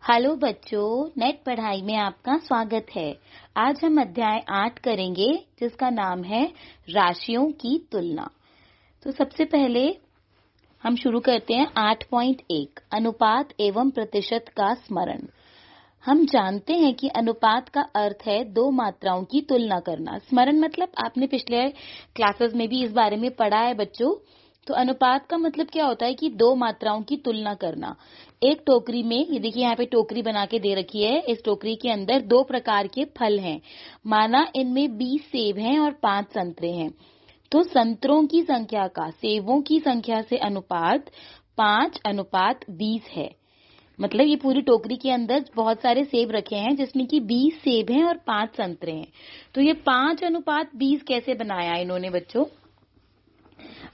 Hello बच्चों, net पढ़ाई में आपका स्वागत है। आज हम अध्याय 8 करेंगे जिसका नाम है राशियों की तुलना। तो सबसे पहले हम शुरू करते हैं 8.1 अनुपात एवं प्रतिशत का स्मरण। हम जानते हैं कि अनुपात का अर्थ है दो मात्राओं की तुलना करना। स्मरण मतलब आपने पिछले क्लासेस में भी इस बारे में पढ़ा है बच्चों। तो अनुपात का मतलब क्या होता है कि दो मात्राओं की तुलना करना। एक टोकरी में, ये देखिए यहाँ पे टोकरी बना के दे रखी है। इस टोकरी के अंदर दो प्रकार के फल हैं। माना इनमें 20 सेब हैं और 5 संतरे हैं। तो संतरों की संख्या का सेबों की संख्या से अनुपात 5:20 है। मतलब ये पूरी टोकरी के अंदर बहुत सारे सेब रखे हैं जिसमें कि 20 सेब हैं और 5 संतरे हैं। तो ये 5:20 कैसे बनाया इन्होंने बच्चों?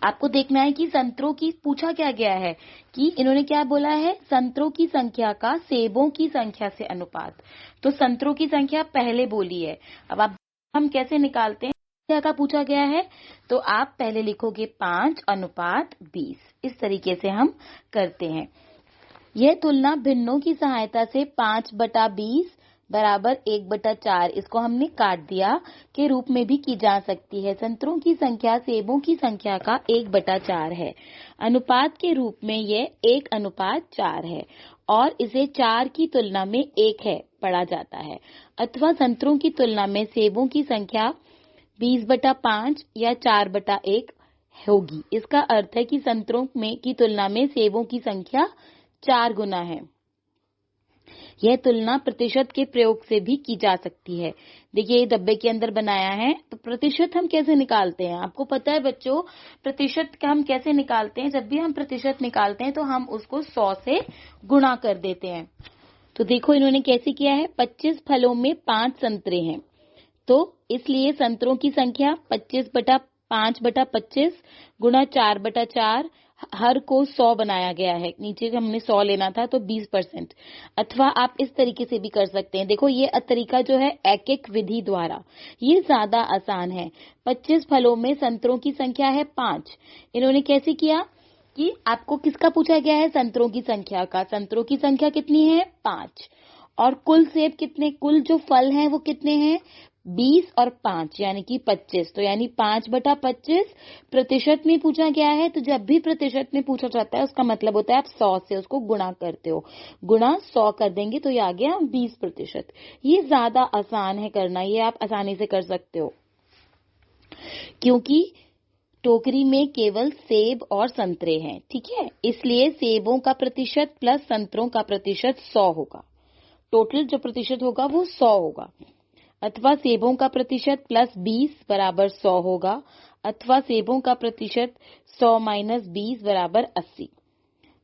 आपको देखना है कि संतरों की पूछा क्या गया है कि इन्होंने क्या बोला है, संतरों की संख्या का सेबों की संख्या से अनुपात। तो संतरों की संख्या पहले बोली है। अब हम कैसे निकालते हैं, क्या का पूछा गया है, तो आप पहले लिखोगे 5:20। इस तरीके से हम करते हैं। यह तुलना भिन्नों की सहायता से 5/20 बराबर 1/4, इसको हमने काट दिया, के रूप में भी की जा सकती है। संतरों की संख्या सेबों की संख्या का 1/4 है। अनुपात के रूप में यह 1:4 है और इसे 4 की तुलना में 1 है पढ़ा जाता है। अथवा संतरों की तुलना में सेबों की संख्या 20/5 या 4/1 होगी। इसका अर्थ है कि संतरों में की तुलना में सेबों की संख्या 4 गुना है। यह तुलना प्रतिशत के प्रयोग से भी की जा सकती है। देखिए ये डब्बे के अंदर बनाया है। तो प्रतिशत हम कैसे निकालते हैं, आपको पता है बच्चों, प्रतिशत का हम कैसे निकालते हैं? जब भी हम प्रतिशत निकालते हैं तो हम उसको 100 से गुणा कर देते हैं। तो देखो इन्होंने कैसे किया है, 25 फलों में 5 संतरे हैं, तो इसलिए संतरों की संख्या 25/5/25 गुणा 4/4, हर को 100 बनाया गया है। नीचे हमने 100 लेना था तो 20%। अथवा आप इस तरीके से भी कर सकते हैं। देखो ये तरीका जो है एक विधि द्वारा, ये ज्यादा आसान है। 25 फलों में संतरों की संख्या है 5। इन्होंने कैसे किया कि आपको किसका पूछा गया है, संतरों की संख्या का। संतरों की संख्या कितनी है, 5। और कुल सेब कितने, कुल जो फल हैं वो कितने हैं, 20 और 5 यानी कि 25। तो यानी 5/25 प्रतिशत में पूछा गया है। तो जब भी प्रतिशत में पूछा जाता है उसका मतलब होता है आप 100 से उसको गुणा करते हो। गुणा 100 कर देंगे तो ये आ गया 20%। ये ज्यादा आसान है करना, ये आप आसानी से कर सकते हो क्योंकि टोकरी में केवल सेब और संतरे हैं। ठीक है, इसलिए सेबों का प्रतिशत प्लस संतरों का प्रतिशत 100 होगा। टोटल जो प्रतिशत होगा वो 100 होगा। अथवा सेबों का प्रतिशत प्लस 20 बराबर 100 होगा। अथवा सेबों का प्रतिशत 100 - 20 बराबर 80।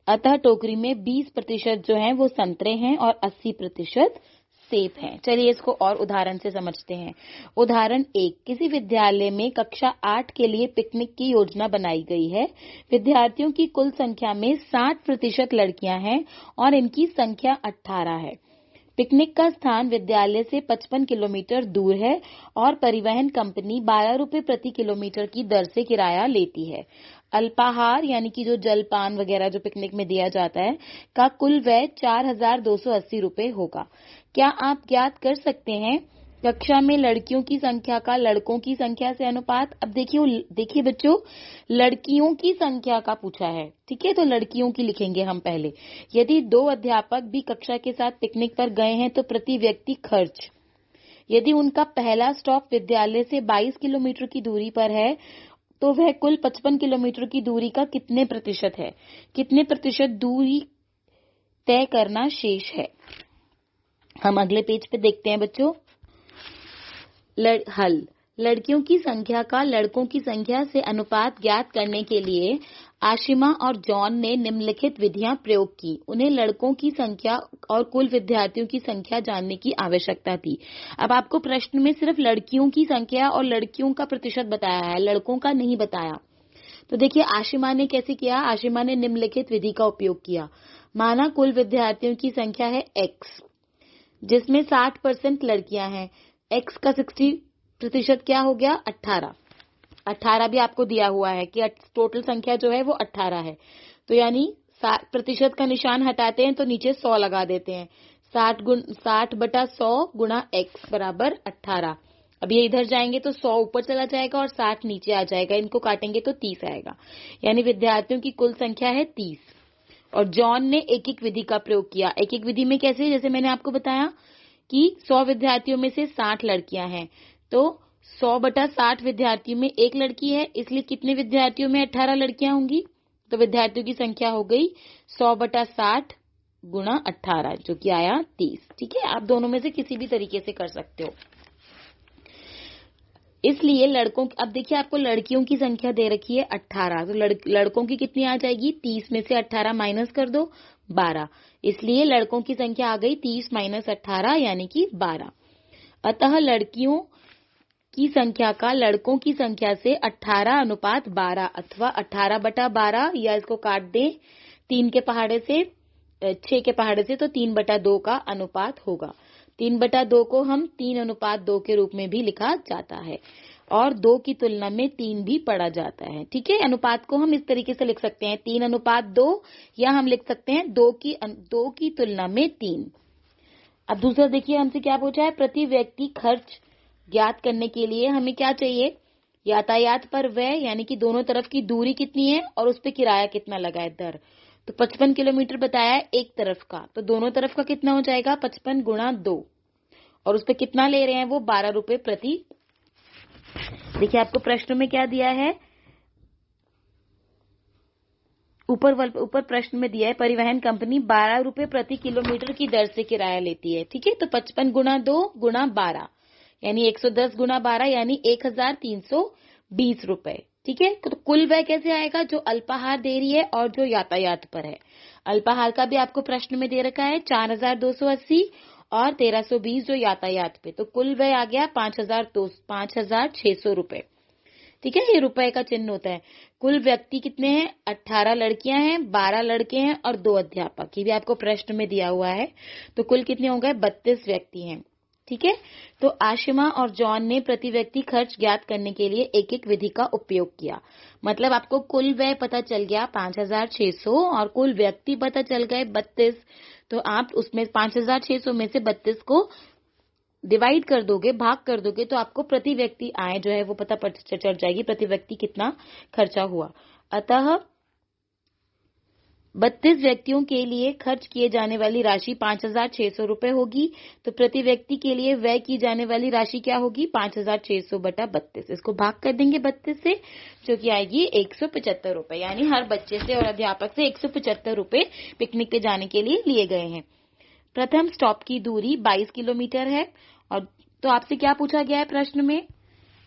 अतः टोकरी में 20% जो है वो संतरे हैं और 80% सेब हैं। चलिए इसको और उदाहरण से समझते हैं। उदाहरण 1, किसी विद्यालय में कक्षा 8 के लिए पिकनिक की योजना बनाई गई है। विद्यार्थियों की कुल संख्या में 60% लड़कियां हैं और इनकी संख्या 18 है। पिकनिक का स्थान विद्यालय से 55 किलोमीटर दूर है और परिवहन कंपनी 12 रुपए प्रति किलोमीटर की दर से किराया लेती है। अल्पाहार यानी कि जो जलपान वगैरह जो पिकनिक में दिया जाता है का कुल व्यय 4,280 रुपए होगा। क्या आप ज्ञात कर सकते हैं कक्षा में लड़कियों की संख्या का लड़कों की संख्या से अनुपात? अब देखिए बच्चों, लड़कियों की संख्या का पूछा है। ठीक है, तो लड़कियों की लिखेंगे हम पहले। यदि 2 अध्यापक भी कक्षा के साथ पिकनिक पर गए हैं तो प्रति व्यक्ति खर्च, यदि उनका पहला स्टॉप विद्यालय से 22 किलोमीटर की दूरी पर है तो वह कुल 55 किलोमीटर की दूरी का कितने प्रतिशत है, कितने प्रतिशत दूरी तय करना शेष है। हम अगले पेज पे देखते हैं बच्चों। हल, लड़कियों की संख्या का लड़कों की संख्या से अनुपात ज्ञात करने के लिए आशिमा और जॉन ने निम्नलिखित विधियां प्रयोग की। उन्हें लड़कों की संख्या और कुल विद्यार्थियों की संख्या जानने की आवश्यकता थी। अब आपको प्रश्न में सिर्फ लड़कियों की संख्या और लड़कियों का प्रतिशत बताया है, लड़कों का नहीं बताया। तो देखिए आशिमा ने कैसे किया, आशिमा ने निम्नलिखित विधि का उपयोग किया। माना कुल विद्यार्थियों की संख्या है x, जिसमें 60% लड़कियां हैं। x का 60% क्या हो गया, 18। 18 भी आपको दिया हुआ है कि टोटल संख्या जो है वो 18 है। तो यानी प्रतिशत का निशान हटाते हैं तो नीचे 100 लगा देते हैं। 60/100 गुणा x बराबर 18। अब ये इधर जाएंगे तो 100 ऊपर चला जाएगा और 60 नीचे आ जाएगा, इनको काटेंगे तो 30 आएगा, यानी विद्यार्थियों की कुल संख्या है 30। और जॉन ने एक एक विधि का प्रयोग किया। एक एक विधि में कैसे, जैसे मैंने आपको बताया कि 100 विद्यार्थियों में से 60 लड़कियां हैं, तो 100/60 विद्यार्थियों में एक लड़की है, इसलिए कितने विद्यार्थियों में 18 लड़कियां होंगी, तो विद्यार्थियों की संख्या हो गई 100/60 गुणा 18, जो कि आया 30। ठीक है, आप दोनों में से किसी भी तरीके से कर सकते हो। इसलिए लड़कों, अब देखिए आपको लड़कियों की संख्या दे रखी है 18, तो लड़कों की कितनी आ जाएगी, 30 में से 18 माइनस कर दो 12, इसलिए लड़कों की संख्या आ गई 30 - 18 यानी कि 12। अतः लड़कियों की संख्या का लड़कों की संख्या से 18:12 अथवा 18/12, या इसको काट दें 3 के पहाड़े से 6 के पहाड़े से, तो 3/2 का अनुपात होगा। 3/2 को हम 3:2 के रूप में भी लिखा जाता है और 2 की तुलना में 3 भी पढ़ा जाता है। ठीक है, अनुपात को हम इस तरीके से लिख सकते हैं 3:2, या हम लिख सकते हैं 2 की तुलना में 3। अब दूसरा देखिए हमसे क्या पूछा है, प्रति व्यक्ति खर्च ज्ञात करने के लिए हमें क्या चाहिए, यातायात पर व्यय, यानी कि दोनों तरफ की दूरी कितनी है और उस पर किराया कितना लगा है, दर। तो 55 किलोमीटर बताया है एक तरफ का, तो दोनों तरफ का कितना हो जाएगा, 55 गुणा 2, और उस पर कितना ले रहे हैं वो 12 रुपए प्रति। देखिए आपको प्रश्न में क्या दिया है, ऊपर प्रश्न में दिया है परिवहन कंपनी 12 रुपए प्रति किलोमीटर की दर से किराया लेती है। ठीक है, तो 55 गुणा 2 गुणा 12 यानी 110 गुणा 12 यानी 1320 रुपए। ठीक है, तो कुल व्यय कैसे आएगा, जो अल्पाहार दे रही है और जो यातायात पर है। अल्पाहार का भी आपको प्रश्न में दे रखा है 4280 और 1320 जो यातायात पे, तो कुल व्यय आ गया 5600 रुपए। ठीक है, ये रुपए का चिन्ह होता है। कुल व्यक्ति कितने हैं, 18 लड़कियां हैं, 12 लड़के हैं और 2 अध्यापक, ये भी आपको प्रश्न में दिया हुआ है। तो कुल कितने हो गए, 32 व्यक्ति हैं। ठीक है, तो आशिमा और जॉन ने प्रति व्यक्ति खर्च ज्ञात करने के लिए एक एक विधि का उपयोग किया। मतलब आपको कुल व्यय पता चल गया 5600 और कुल व्यक्ति पता चल गए 32, तो आप उसमें 5600 में से 32 को डिवाइड कर दोगे, भाग कर दोगे, तो आपको प्रति व्यक्ति आय जो है वो पता चल जाएगी, प्रति व्यक्ति कितना खर्चा हुआ। अतः 32 व्यक्तियों के लिए खर्च किए जाने वाली राशि 5600 रुपए होगी, तो प्रति व्यक्ति के लिए व्यय की जाने वाली राशि क्या होगी, 5600/32। इसको भाग कर देंगे 32 से, जो कि आएगी 175 रुपए, यानी हर बच्चे से और अध्यापक से 175 रुपए पिकनिक पे जाने के लिए लिए गए हैं। प्रथम स्टॉप की दूरी 22 किलोमीटर है, और तो आपसे क्या पूछा गया है प्रश्न में,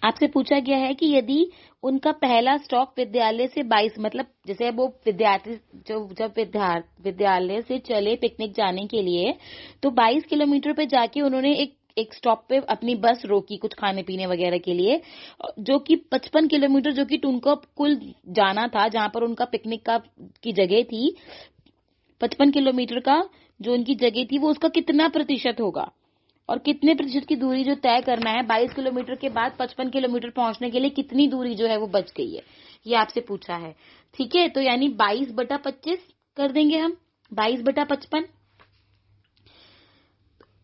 आपसे पूछा गया है कि यदि उनका पहला स्टॉप विद्यालय से 22, मतलब जैसे वो विद्यार्थी जब विद्यालय से चले पिकनिक जाने के लिए, तो 22 किलोमीटर पे जाके उन्होंने एक स्टॉप पे अपनी बस रोकी कुछ खाने पीने वगैरह के लिए, जो कि 55 किलोमीटर जो कि उनको कुल जाना था, जहां पर उनका पिकनिक की जगह थी, 55 किलोमीटर का जो उनकी जगह थी वो उसका कितना प्रतिशत होगा, और कितने प्रतिशत की दूरी जो तय करना है 22 किलोमीटर के बाद 55 किलोमीटर पहुंचने के लिए कितनी दूरी जो है वो बच गई है, ये आपसे पूछा है। ठीक है, तो यानी 22/25 कर देंगे हम, 22/55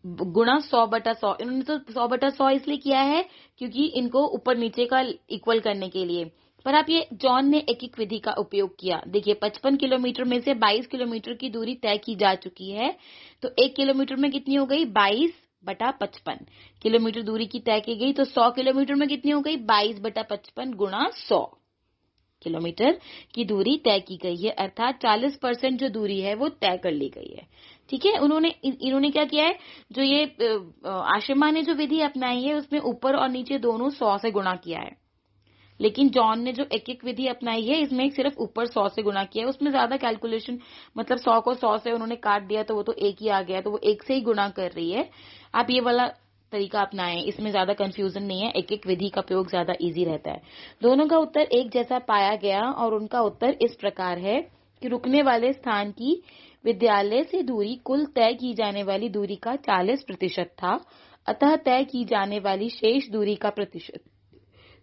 गुणा 100/100। इन्होंने तो 100/100 इसलिए किया है क्योंकि इनको ऊपर नीचे का इक्वल करने के लिए, पर आप ये जॉन ने एक एक विधि का उपयोग किया। देखिए 55 किलोमीटर में से 22 किलोमीटर की दूरी तय की जा चुकी है, तो 1 किलोमीटर में कितनी हो गई, 22/55 किलोमीटर दूरी की तय की गई, तो 100 किलोमीटर में कितनी हो गई, 22/55 गुणा 100 किलोमीटर की दूरी तय की गई है, अर्थात 40% जो दूरी है वो तय कर ली गई है। ठीक है, इन्होंने क्या किया है, जो ये आशिमा ने जो विधि अपनाई है उसमें ऊपर और नीचे दोनों 100 से गुणा किया है, लेकिन जॉन ने जो एक एक विधि अपनाई है इसमें सिर्फ ऊपर 100 से गुणा किया है, उसमें ज्यादा कैलकुलेशन, मतलब 100 को 100 से उन्होंने काट दिया तो वो तो एक ही आ गया, तो वो एक से ही गुणा कर रही है। आप ये वाला तरीका अपनाएं, इसमें ज्यादा कंफ्यूजन नहीं है, एक एक विधि का प्रयोग ज्यादा इजी रहता है। दोनों का उत्तर एक जैसा पाया गया और उनका उत्तर इस प्रकार है कि रुकने वाले स्थान की विद्यालय से दूरी कुल तय की जाने वाली दूरी का 40% था, अतः तय की जाने वाली शेष दूरी का प्रतिशत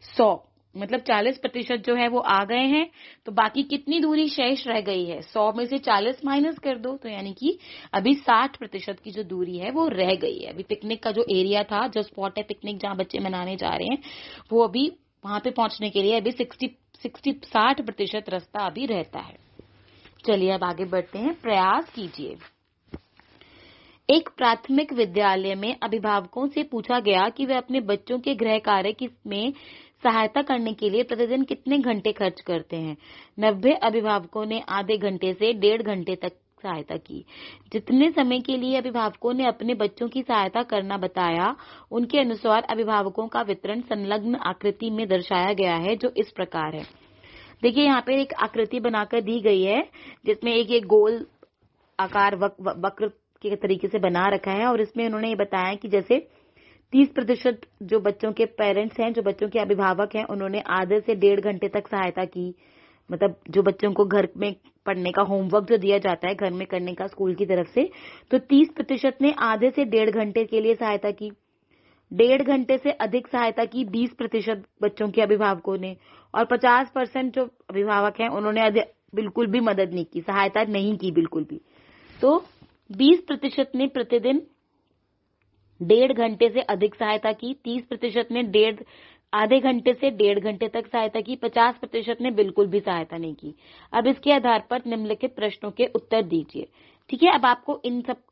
100 मतलब 40% जो है वो आ गए हैं, तो बाकी कितनी दूरी शेष रह गई है? 100 में से 40 माइनस कर दो, तो यानी कि अभी 60% की जो दूरी है वो रह गई है। अभी पिकनिक का जो एरिया था, जो स्पॉट है पिकनिक जहां बच्चे मनाने जा रहे हैं, वो अभी वहां पे पहुंचने के लिए अभी 60% रास्ता अभी रहता है। चलिए अब आगे बढ़ते हैं। प्रयास कीजिए। एक प्राथमिक विद्यालय में अभिभावकों से पूछा गया कि वे अपने बच्चों के गृह कार्य में सहायता करने के लिए प्रतिदिन कितने घंटे खर्च करते हैं। 90 अभिभावकों ने आधे घंटे से 1.5 घंटे तक सहायता की। जितने समय के लिए अभिभावकों ने अपने बच्चों की सहायता करना बताया, उनके अनुसार अभिभावकों का वितरण संलग्न आकृति में दर्शाया गया है, जो इस प्रकार है। देखिए यहाँ पे एक आकृति बनाकर दी गई है, जिसमें एक गोल आकार वक्र के तरीके से बना रखा है, और इसमें उन्होंने ये बताया कि जैसे 30% जो बच्चों के पेरेंट्स हैं, जो बच्चों के अभिभावक हैं, उन्होंने आधे से 1.5 घंटे तक सहायता की। मतलब जो बच्चों को घर में पढ़ने का होमवर्क जो दिया जाता है घर में करने का स्कूल की तरफ से, तो 30% ने आधे से 1.5 घंटे के लिए सहायता की। 1.5 घंटे से अधिक सहायता की 20% बच्चों के अभिभावकों ने, और 50% जो अभिभावक हैं उन्होंने बिल्कुल भी मदद नहीं की, सहायता नहीं की बिल्कुल भी। तो 20% ने प्रतिदिन 1.5 घंटे से अधिक सहायता की, 30% ने आधे घंटे से 1.5 घंटे तक सहायता की, 50% ने बिल्कुल भी सहायता नहीं की। अब इसके आधार पर निम्नलिखित प्रश्नों के उत्तर दीजिए। ठीक है, अब आपको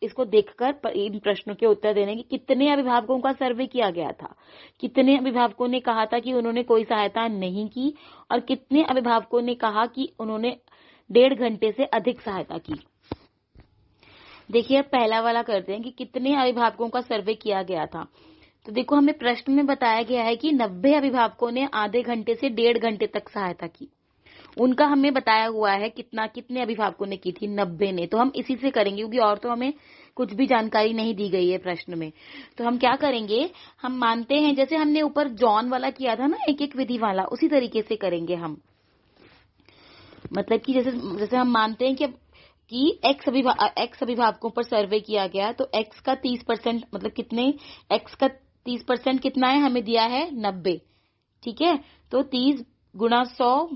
इसको देखकर इन प्रश्नों के उत्तर देने की। कितने अभिभावकों का सर्वे किया गया था? कितने अभिभावकों ने कहा था कि उन्होंने कोई सहायता नहीं की, और कितने अभिभावकों ने कहा कि उन्होंने 1.5 घंटे से अधिक सहायता की? देखिए अब पहला वाला करते हैं कि कितने अभिभावकों का सर्वे किया गया था। तो देखो हमें प्रश्न में बताया गया है कि 90 अभिभावकों ने आधे घंटे से 1.5 घंटे तक सहायता की। उनका हमें बताया हुआ है कितने अभिभावकों ने की थी? 90 ने। तो हम इसी से करेंगे, क्योंकि और तो हमें कुछ भी जानकारी नहीं दी गई है प्रश्न में। तो हम क्या करेंगे, हम मानते हैं जैसे हमने ऊपर जॉन वाला किया था ना, एक विधि वाला, उसी तरीके से करेंगे हम। मतलब कि जैसे हम मानते हैं कि एक्स अभिभावकों पर सर्वे किया गया, तो एक्स का 30% मतलब कितने, एक्स का 30% कितना है? हमें दिया है 90। ठीक है, तो 30 गुणा 100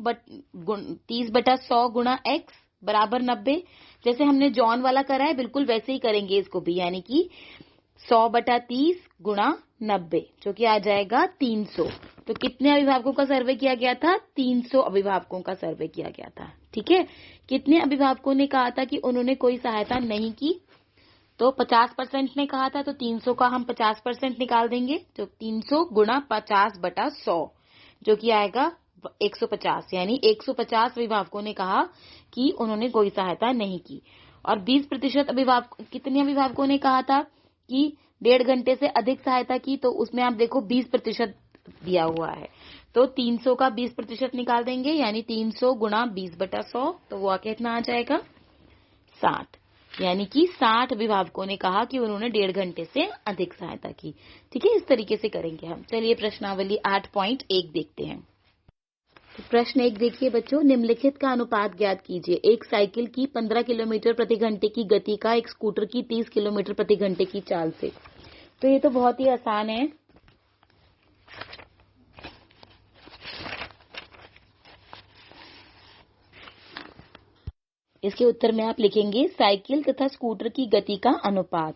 गुणा एक्स बराबर 90। जैसे हमने जॉन वाला करा है बिल्कुल वैसे ही करेंगे इसको भी, यानी कि 100/30 गुणा 90, जो कि आ जाएगा 300। तो कितने अभिभावकों का सर्वे किया गया था? 300 अभिभावकों का सर्वे किया गया था। ठीक है, कितने अभिभावकों ने कहा था कि उन्होंने कोई सहायता नहीं की? तो 50% ने कहा था, तो 300 का हम 50% निकाल देंगे, तो 300 गुणा 50/100, जो कि आएगा 150। यानी 150 अभिभावकों ने कहा कि उन्होंने कोई सहायता नहीं की। और 20% कितने अभिभावकों ने कहा था कि 1.5 घंटे से अधिक सहायता की? तो उसमें आप देखो 20% दिया हुआ है, तो 300 का 20% निकाल देंगे, यानी 300 गुणा 20/100, तो वो कितना आ जाएगा? 60। यानी कि 60 अभिभावकों ने कहा कि उन्होंने 1.5 घंटे से अधिक सहायता की। ठीक है, इस तरीके से करेंगे हम। चलिए प्रश्नावली 8.1 देखते हैं। तो प्रश्न 1 देखिए बच्चों, निम्नलिखित का अनुपात ज्ञात कीजिए। एक साइकिल की 15 किलोमीटर प्रति घंटे की गति का एक स्कूटर की 30 किलोमीटर प्रति घंटे की चाल से। तो ये तो बहुत ही आसान है। इसके उत्तर में आप लिखेंगे साइकिल तथा स्कूटर की गति का अनुपात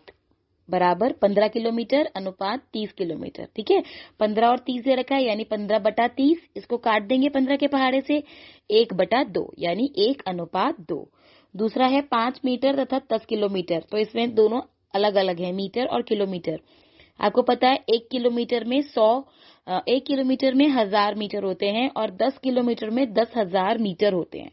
बराबर 15 किलोमीटर अनुपात 30 किलोमीटर। ठीक है, 15 और 30 दे रखा है, यानी 15/30। इसको काट देंगे 15 के पहाड़े से, 1/2, यानी 1:2। दूसरा है 5 मीटर तथा 10 किलोमीटर। तो इसमें दोनों अलग अलग है, मीटर और किलोमीटर। आपको पता है 1 किलोमीटर में 1000 मीटर होते हैं, और 10 किलोमीटर में 10,000 मीटर होते हैं।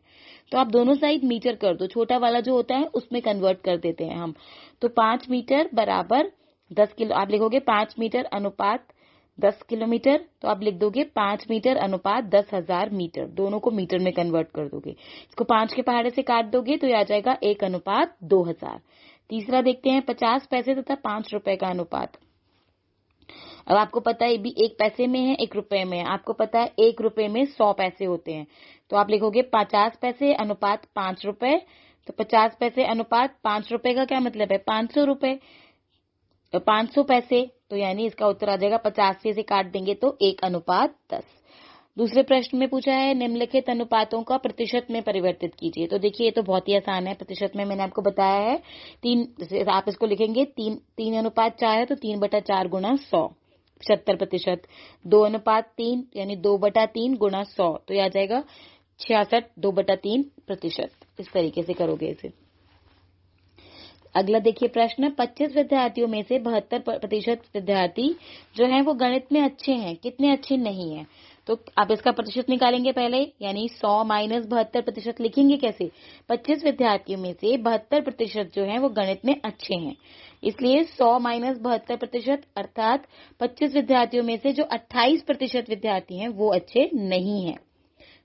तो आप दोनों साइड मीटर कर दो, छोटा वाला जो होता है उसमें कन्वर्ट कर देते हैं हम। तो 5 मीटर बराबर 10 किलो, आप लिखोगे 5 मीटर अनुपात 10 किलोमीटर, तो आप लिख दोगे 5 मीटर अनुपात 10,000 मीटर, दोनों को मीटर में कन्वर्ट कर दोगे। इसको 5 के पहाड़े से काट दोगे तो ये आ जाएगा 1:2000। तीसरा देखते हैं 50 पैसे तथा 5 रुपए का अनुपात। अब आपको पता है भी 1 पैसे में है, 1 रुपए में है। आपको पता है 1 रुपए में 100 पैसे होते हैं, तो आप लिखोगे 50 पैसे अनुपात 5 रुपए। तो 50 पैसे अनुपात 5 रुपए का क्या मतलब है? 500 रुपए, तो 500 पैसे। तो यानी इसका उत्तर आ जाएगा 50 से काट देंगे तो 1:10। दूसरे प्रश्न में पूछा है निम्नलिखित अनुपातों का प्रतिशत में परिवर्तित कीजिए। तो देखिए ये तो बहुत ही आसान है। प्रतिशत में मैंने आपको बताया है 3, आप इसको लिखेंगे 3:4 है तो 3/4 गुणा 100 75%। 2:3 यानी 2/3 गुणा 100 तो यह आ जाएगा 66 2/3%। इस तरीके से करोगे इसे। अगला देखिए प्रश्न, 25 विद्यार्थियों में से 72% विद्यार्थी जो हैं वो गणित में अच्छे हैं, कितने अच्छे नहीं हैं? तो आप इसका प्रतिशत निकालेंगे पहले, यानी 100 माइनस 72% लिखेंगे कैसे? 25 विद्यार्थियों में से 72% जो हैं वो गणित में अच्छे हैं, इसलिए 100 माइनस 72% अर्थात 25 विद्यार्थियों में से जो 28% विद्यार्थी हैं वो अच्छे नहीं हैं।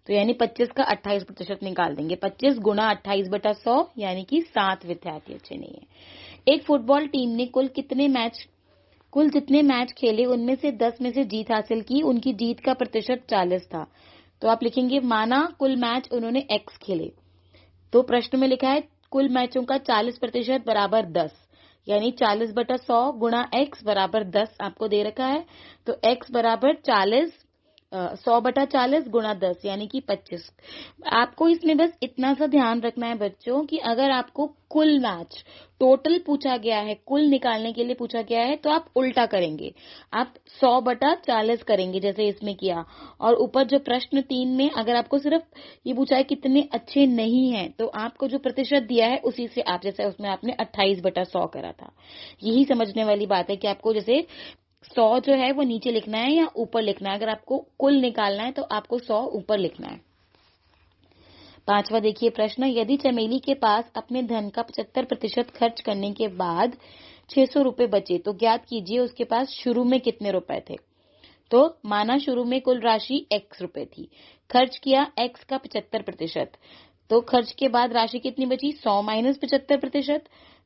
तो यानी 25 का 28% निकाल देंगे। 25 गुणा 28/100 यानी कि 7 विद्यार्थी अच्छे नहीं है। एक फुटबॉल टीम ने कुल जितने मैच खेले उनमें से 10 में से जीत हासिल की, उनकी जीत का प्रतिशत 40 था। तो आप लिखेंगे माना कुल मैच उन्होंने x खेले। तो प्रश्न में लिखा है कुल मैचों का 40% बराबर 10, यानी 40/100 गुणा x बराबर 10 आपको दे रखा है। तो x बराबर 100/40 गुणा 10 यानी कि 25। आपको इसमें बस इतना सा ध्यान रखना है बच्चों कि अगर आपको कुल मैच टोटल पूछा गया है, कुल निकालने के लिए पूछा गया है, तो आप उल्टा करेंगे, आप 100/40 करेंगे जैसे इसमें किया। और ऊपर जो प्रश्न 3 में अगर आपको सिर्फ ये पूछा है कितने अच्छे नहीं हैं, तो आपको जो प्रतिशत दिया है उसी से आप, जैसे उसमें आपने 28/100 करा था। यही समझने वाली बात है कि आपको जैसे 100 जो है वो नीचे लिखना है या ऊपर लिखना है। अगर आपको कुल निकालना है तो आपको 100 ऊपर लिखना है। 5वां देखिए प्रश्न, यदि चमेली के पास अपने धन का 75% खर्च करने के बाद 600 रुपए बचे तो ज्ञात कीजिए उसके पास शुरू में कितने रुपए थे। तो माना शुरू में कुल राशि x रुपए थी, खर्च किया x का 75%, तो खर्च के बाद राशि कितनी बची? 100 माइनस 75%,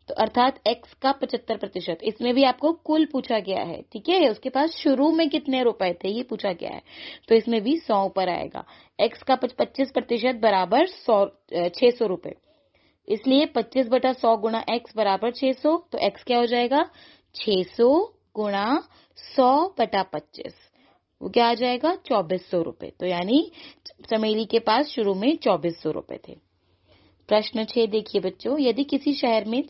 तो अर्थात x का 75%। इसमें भी आपको कुल पूछा गया है, ठीक है, उसके पास शुरू में कितने रुपए थे ये पूछा गया है, तो इसमें भी 100 ऊपर आएगा। x का 25% बराबर 600 रुपए, इसलिए 25/100 गुणा x बराबर 600। तो x क्या हो जाएगा? 600 गुणा 100/25, वो क्या आ जाएगा? 2400 रुपए। तो यानी चमेली के पास शुरू में 2400 रुपए थे। प्रश्न 6 देखिए बच्चों, यदि किसी शहर में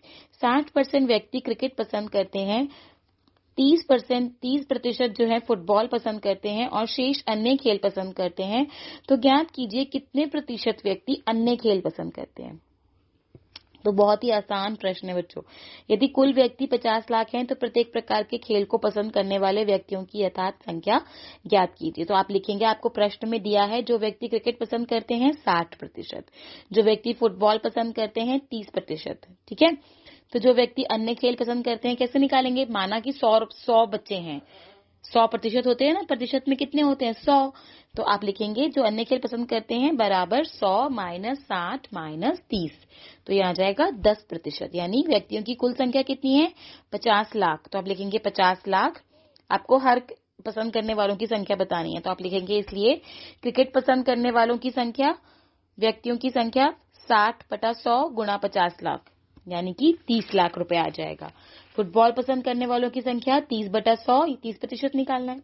60% व्यक्ति क्रिकेट पसंद करते हैं, 30% जो है फुटबॉल पसंद करते हैं और शेष अन्य खेल पसंद करते हैं, तो ज्ञात कीजिए कितने प्रतिशत व्यक्ति अन्य खेल पसंद करते हैं। तो बहुत ही आसान प्रश्न है बच्चों। यदि कुल व्यक्ति 50 लाख हैं तो प्रत्येक प्रकार के खेल को पसंद करने वाले व्यक्तियों की यथार्थ संख्या ज्ञात कीजिए। तो आप लिखेंगे, आपको प्रश्न में दिया है जो व्यक्ति क्रिकेट पसंद करते हैं 60%, जो व्यक्ति फुटबॉल पसंद करते हैं 30%, ठीक है। तो जो व्यक्ति अन्य खेल पसंद करते हैं कैसे निकालेंगे? माना कि 100 बच्चे हैं, 100% होते हैं ना, प्रतिशत में कितने होते हैं? 100। तो आप लिखेंगे जो अन्य खेल पसंद करते हैं बराबर 100 माइनस 60 माइनस 30, तो यह आ जाएगा 10%। यानी व्यक्तियों की कुल संख्या कितनी है? 50 लाख। तो आप लिखेंगे 50 लाख। आपको हर पसंद करने वालों की संख्या बतानी है, तो आप लिखेंगे इसलिए क्रिकेट पसंद करने वालों की संख्या, व्यक्तियों की संख्या 60/100 गुणा 50 लाख, यानी कि 30 लाख रुपए आ जाएगा। फुटबॉल पसंद करने वालों की संख्या 30/100, 30% निकालना है,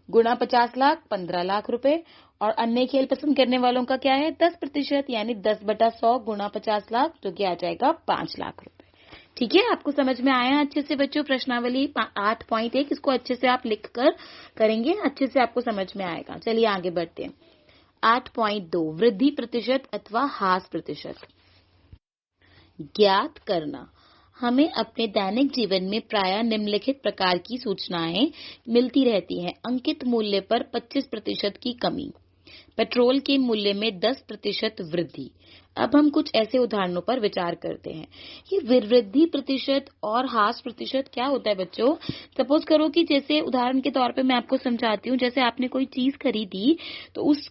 गुणा 50 लाख 15 लाख रुपए, और अन्य खेल पसंद करने वालों का क्या है? 10%, यानी 10/100 गुणा 50 लाख, जो कि आ जाएगा 5 लाख रुपए। ठीक है, आपको समझ में आया अच्छे से बच्चों? प्रश्नावली 8.1 इसको अच्छे से आप लिख कर करेंगे, अच्छे से आपको समझ में आएगा। चलिए आगे बढ़ते हैं। 8.2 वृद्धि प्रतिशत अथवा ह्रास प्रतिशत ज्ञात करना। हमें अपने दैनिक जीवन में प्रायः निम्नलिखित प्रकार की सूचनाएं मिलती रहती हैं। अंकित मूल्य पर 25% की कमी, पेट्रोल के मूल्य में 10% वृद्धि। अब हम कुछ ऐसे उदाहरणों पर विचार करते हैं। ये वृद्धि प्रतिशत और ह्रास प्रतिशत क्या होता है बच्चों? सपोज करो कि जैसे उदाहरण के तौर पे मैं आपको समझाती हूँ, जैसे आपने कोई चीज खरीदी, तो उस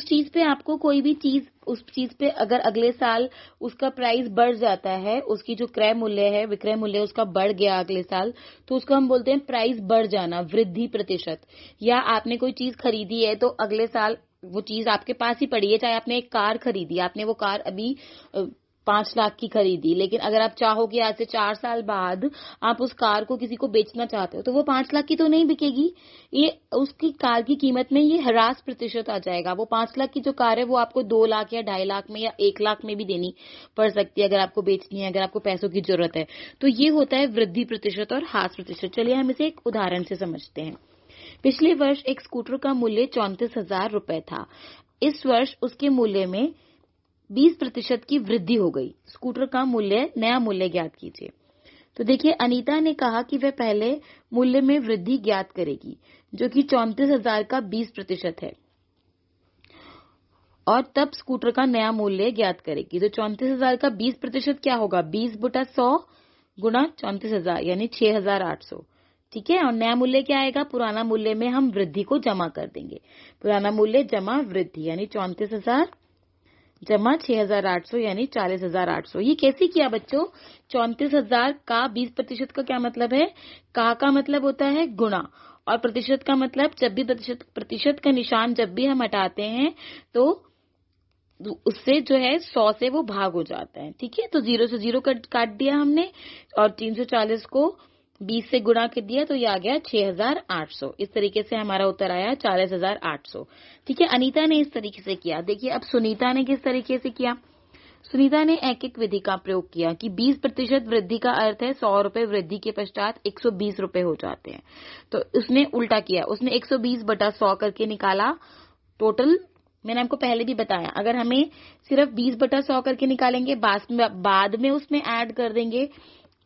चीज पे आपको कोई भी चीज, उस चीज पे अगर अगले साल उसका प्राइस बढ़ जाता है, उसकी जो क्रय मूल्य है, विक्रय मूल्य उसका बढ़ गया अगले साल, तो उसको हम बोलते हैं प्राइस बढ़ जाना, वृद्धि प्रतिशत। या आपने कोई चीज खरीदी है तो अगले साल वो चीज आपके पास ही पड़ी है, चाहे आपने एक कार खरीदी, आपने वो कार अभी 5 लाख की खरीदी, लेकिन अगर आप चाहो कि आज से 4 साल बाद आप उस कार को किसी को बेचना चाहते हो तो वो 5 लाख की तो नहीं बिकेगी। ये उसकी कार की कीमत में ये ह्रास प्रतिशत आ जाएगा। वो 5 लाख की जो कार है वो आपको 2 लाख या 2.5 लाख में या 1 लाख में भी देनी पड़ सकती है अगर आपको बेचनी है, अगर आपको पैसों की जरूरत है। तो ये होता है वृद्धि प्रतिशत और ह्रास प्रतिशत। चलिए हम इसे एक उदाहरण से समझते हैं। पिछले वर्ष एक स्कूटर का मूल्य 34,000 रुपए था। इस वर्ष उसके मूल्य में 20% की वृद्धि हो गई। स्कूटर का नया मूल्य ज्ञात कीजिए। तो देखिए, अनीता ने कहा कि वह पहले मूल्य में वृद्धि ज्ञात करेगी, जो कि 34,000 का 20% है, और तब स्कूटर का नया मूल्य ज्ञात करेगी। तो 34,000 का 20% क्या होगा? 20/100 गुणा 34,000 यानी 6,800। ठीक है। और नया मूल्य क्या आएगा? पुराना मूल्य में हम वृद्धि को जमा कर देंगे। पुराना मूल्य जमा वृद्धि यानी 34,000 जमा 6,800 यानी 40,800। ये कैसे किया बच्चों? 34,000 का 20% का क्या मतलब है? का मतलब होता है गुणा, और प्रतिशत का मतलब जब भी प्रतिशत का निशान जब भी हम हटाते हैं तो उससे जो है 100 से वो भाग हो जाता है। ठीक है। तो 0 से 0 काट दिया हमने, और 340 को 20 से गुणा कर दिया, तो ये आ गया 6,800। इस तरीके से हमारा उत्तर आया 40,800। ठीक है। अनीता ने इस तरीके से किया। देखिए अब सुनीता ने किस तरीके से किया। सुनीता ने एक विधि का प्रयोग किया कि 20% वृद्धि का अर्थ है 100 रुपए वृद्धि के पश्चात 120 रुपए हो जाते हैं। तो उसने उल्टा किया, उसने 120/100 करके निकाला टोटल। मैंने आपको पहले भी बताया, अगर हमें सिर्फ 20/100 करके निकालेंगे, बाद में उसमें ऐड कर देंगे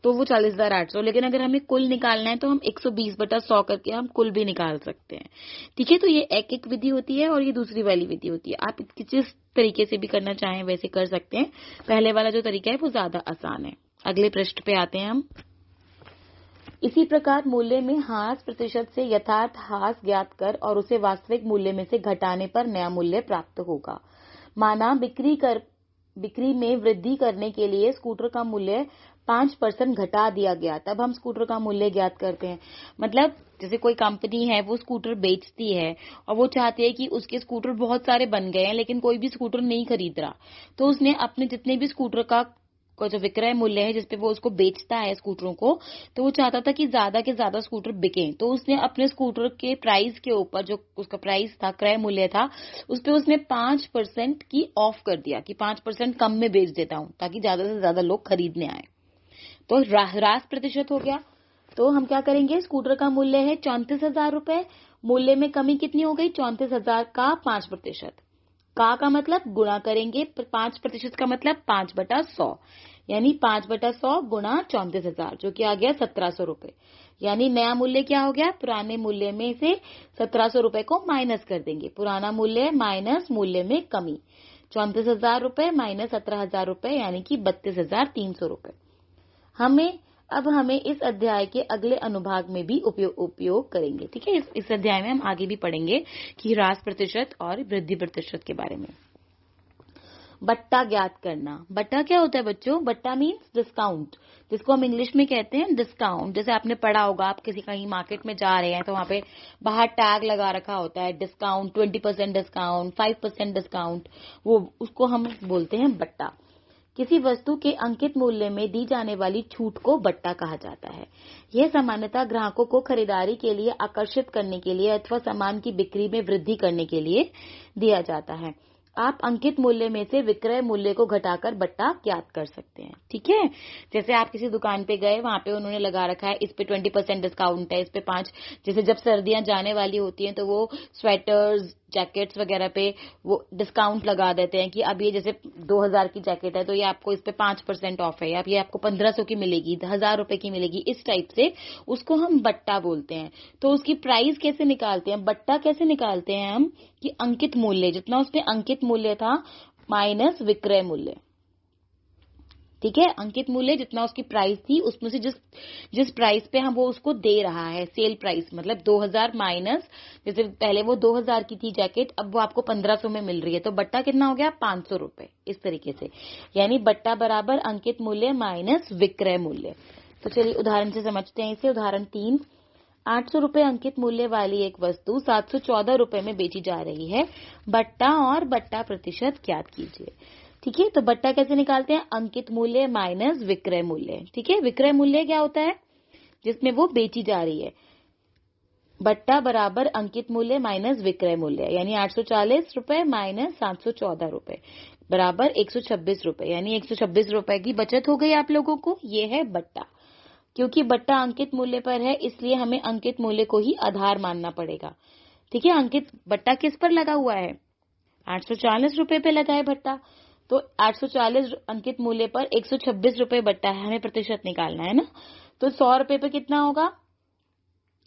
तो वो 40,800। लेकिन अगर हमें कुल निकालना है तो हम 120/100 करके हम कुल भी निकाल सकते हैं। ठीक है। तो ये एक विधि होती है और ये दूसरी वाली विधि होती है। आप जिस तरीके से भी करना चाहें वैसे कर सकते हैं। पहले वाला जो तरीका है वो ज्यादा आसान है। अगले पृष्ठ पे आते हैं हम। इसी प्रकार मूल्य में ह्रास प्रतिशत से यथार्थ ह्रास ज्ञात कर और उसे वास्तविक मूल्य में से घटाने पर नया मूल्य प्राप्त होगा। माना बिक्री में वृद्धि करने के लिए स्कूटर का मूल्य 5% घटा दिया गया, तब हम स्कूटर का मूल्य ज्ञात करते हैं। मतलब जैसे कोई कंपनी है वो स्कूटर बेचती है और वो चाहती है कि उसके स्कूटर बहुत सारे बन गए हैं लेकिन कोई भी स्कूटर नहीं खरीद रहा, तो उसने अपने जितने भी स्कूटर का जो विक्रय मूल्य है जिसपे वो उसको बेचता है स्कूटरों को, तो वो चाहता था कि ज्यादा के ज्यादा स्कूटर बिकें। तो उसने अपने स्कूटर के प्राइस के ऊपर जो उसका प्राइस था, क्रय मूल्य था, उस पे उसने 5% की ऑफ कर दिया कि 5% कम में बेच देता हूं ताकि ज्यादा से ज्यादा लोग खरीदने आए। तो ह्रास प्रतिशत हो गया। तो हम क्या करेंगे? स्कूटर का मूल्य है 34,000 रुपए, मूल्य में कमी कितनी हो गई? 34,000 का 5%। का मतलब गुणा करेंगे, 5% का मतलब 5/100 यानी 5/100 गुणा 34,000 जो कि आ गया 1,700 रुपए। यानी नया मूल्य क्या हो गया? पुराने मूल्य में से 1,700 रुपए को माइनस कर देंगे। पुराना मूल्य माइनस मूल्य में कमी, 34,000 रुपए माइनस 17,000 रुपए यानी कि 32,300 रुपए। अब हमें इस अध्याय के अगले अनुभाग में भी उपयोग करेंगे। ठीक है। इस अध्याय में हम आगे भी पढ़ेंगे कि ह्रास प्रतिशत और वृद्धि प्रतिशत के बारे में। बट्टा ज्ञात करना। बट्टा क्या होता है बच्चों? बट्टा मीन्स डिस्काउंट, जिसको हम इंग्लिश में कहते हैं डिस्काउंट। जैसे आपने पढ़ा होगा, आप कहीं मार्केट में जा रहे हैं तो वहां पे बाहर टैग लगा रखा होता है डिस्काउंट, 20% डिस्काउंट, 5% डिस्काउंट, वो उसको हम बोलते हैं बट्टा। किसी वस्तु के अंकित मूल्य में दी जाने वाली छूट को बट्टा कहा जाता है। यह सामान्यतः ग्राहकों को खरीदारी के लिए आकर्षित करने के लिए अथवा सामान की बिक्री में वृद्धि करने के लिए दिया जाता है। आप अंकित मूल्य में से विक्रय मूल्य को घटाकर बट्टा ज्ञात कर सकते हैं। ठीक है। जैसे आप किसी दुकान पे गए, वहां पे उन्होंने लगा रखा है इस पे 20% डिस्काउंट है, इस पे 5। जैसे जब सर्दियां जाने वाली होती हैं तो वो स्वेटर्स, जैकेट्स वगैरह पे वो डिस्काउंट लगा देते हैं कि अब ये जैसे 2,000 की जैकेट है तो ये आपको इस पे 5% ऑफ है, या ये आपको 1,500 की मिलेगी, 1,000 रुपए की मिलेगी, इस टाइप से उसको हम बट्टा बोलते हैं। तो उसकी प्राइस कैसे निकालते हैं, बट्टा कैसे निकालते हैं हम? कि अंकित मूल्य, जितना उसमें अंकित मूल्य था माइनस विक्रय मूल्य। ठीक है। अंकित मूल्य जितना उसकी प्राइस थी उसमें से जिस प्राइस पे हम वो उसको दे रहा है, सेल प्राइस, मतलब 2,000 माइनस, जैसे पहले वो 2,000 की थी जैकेट, अब वो आपको 1,500 में मिल रही है, तो बट्टा कितना हो गया? 500 रुपए। इस तरीके से यानी बट्टा बराबर अंकित मूल्य माइनस विक्रय मूल्य। तो चलिए उदाहरण से समझते हैं इसे। उदाहरण 3, 800 रुपए अंकित मूल्य वाली एक वस्तु 714 रुपए में बेची जा रही है। बट्टा और बट्टा प्रतिशत ज्ञात कीजिए। ठीक है, तो बट्टा कैसे निकालते हैं? अंकित मूल्य माइनस विक्रय मूल्य। ठीक है, विक्रय मूल्य क्या होता है? जिसमें वो बेची जा रही है। बट्टा बराबर अंकित मूल्य माइनस विक्रय मूल्य, यानी 840 रुपए माइनस 714 रुपए बराबर 126 रुपए, यानी 126 रुपए की बचत हो गई आप लोगों को। ये है बट्टा। क्योंकि बट्टा अंकित मूल्य पर है, इसलिए हमें अंकित मूल्य को ही आधार मानना पड़ेगा। ठीक है, अंकित बट्टा किस पर लगा हुआ है? 840 रुपए पे लगा है बट्टा। तो 840 अंकित मूल्य पर 126 रुपए बट्टा है, हमें प्रतिशत निकालना है ना। तो 100 रुपए पे कितना होगा?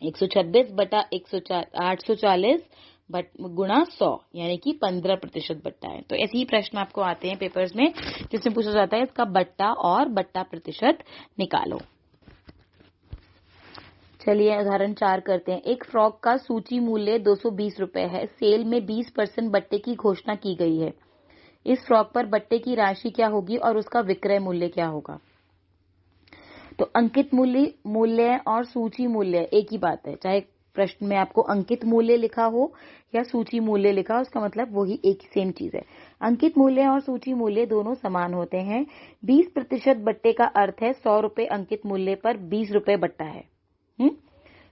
126 बटा 840 गुणा 100, यानी कि 15% बट्टा है। तो ऐसे ही प्रश्न आपको आते हैं पेपर्स में, जिसमें पूछा जाता है इसका बट्टा और बट्टा प्रतिशत निकालो। चलिए उदाहरण 4 करते हैं। एक फ्रॉक का सूची मूल्य 220 रुपए है। सेल में 20% बट्टे की घोषणा की गई है। इस फ्रॉक पर बट्टे की राशि क्या होगी और उसका विक्रय मूल्य क्या होगा? तो अंकित मूल्य और सूची मूल्य एक ही बात है। चाहे प्रश्न में आपको अंकित मूल्य लिखा हो या सूची मूल्य लिखा हो, उसका मतलब वही एक सेम चीज है। अंकित मूल्य और सूची मूल्य दोनों समान होते हैं। 20% बट्टे का अर्थ है 100 रुपए अंकित मूल्य पर 20 रुपए बट्टा है।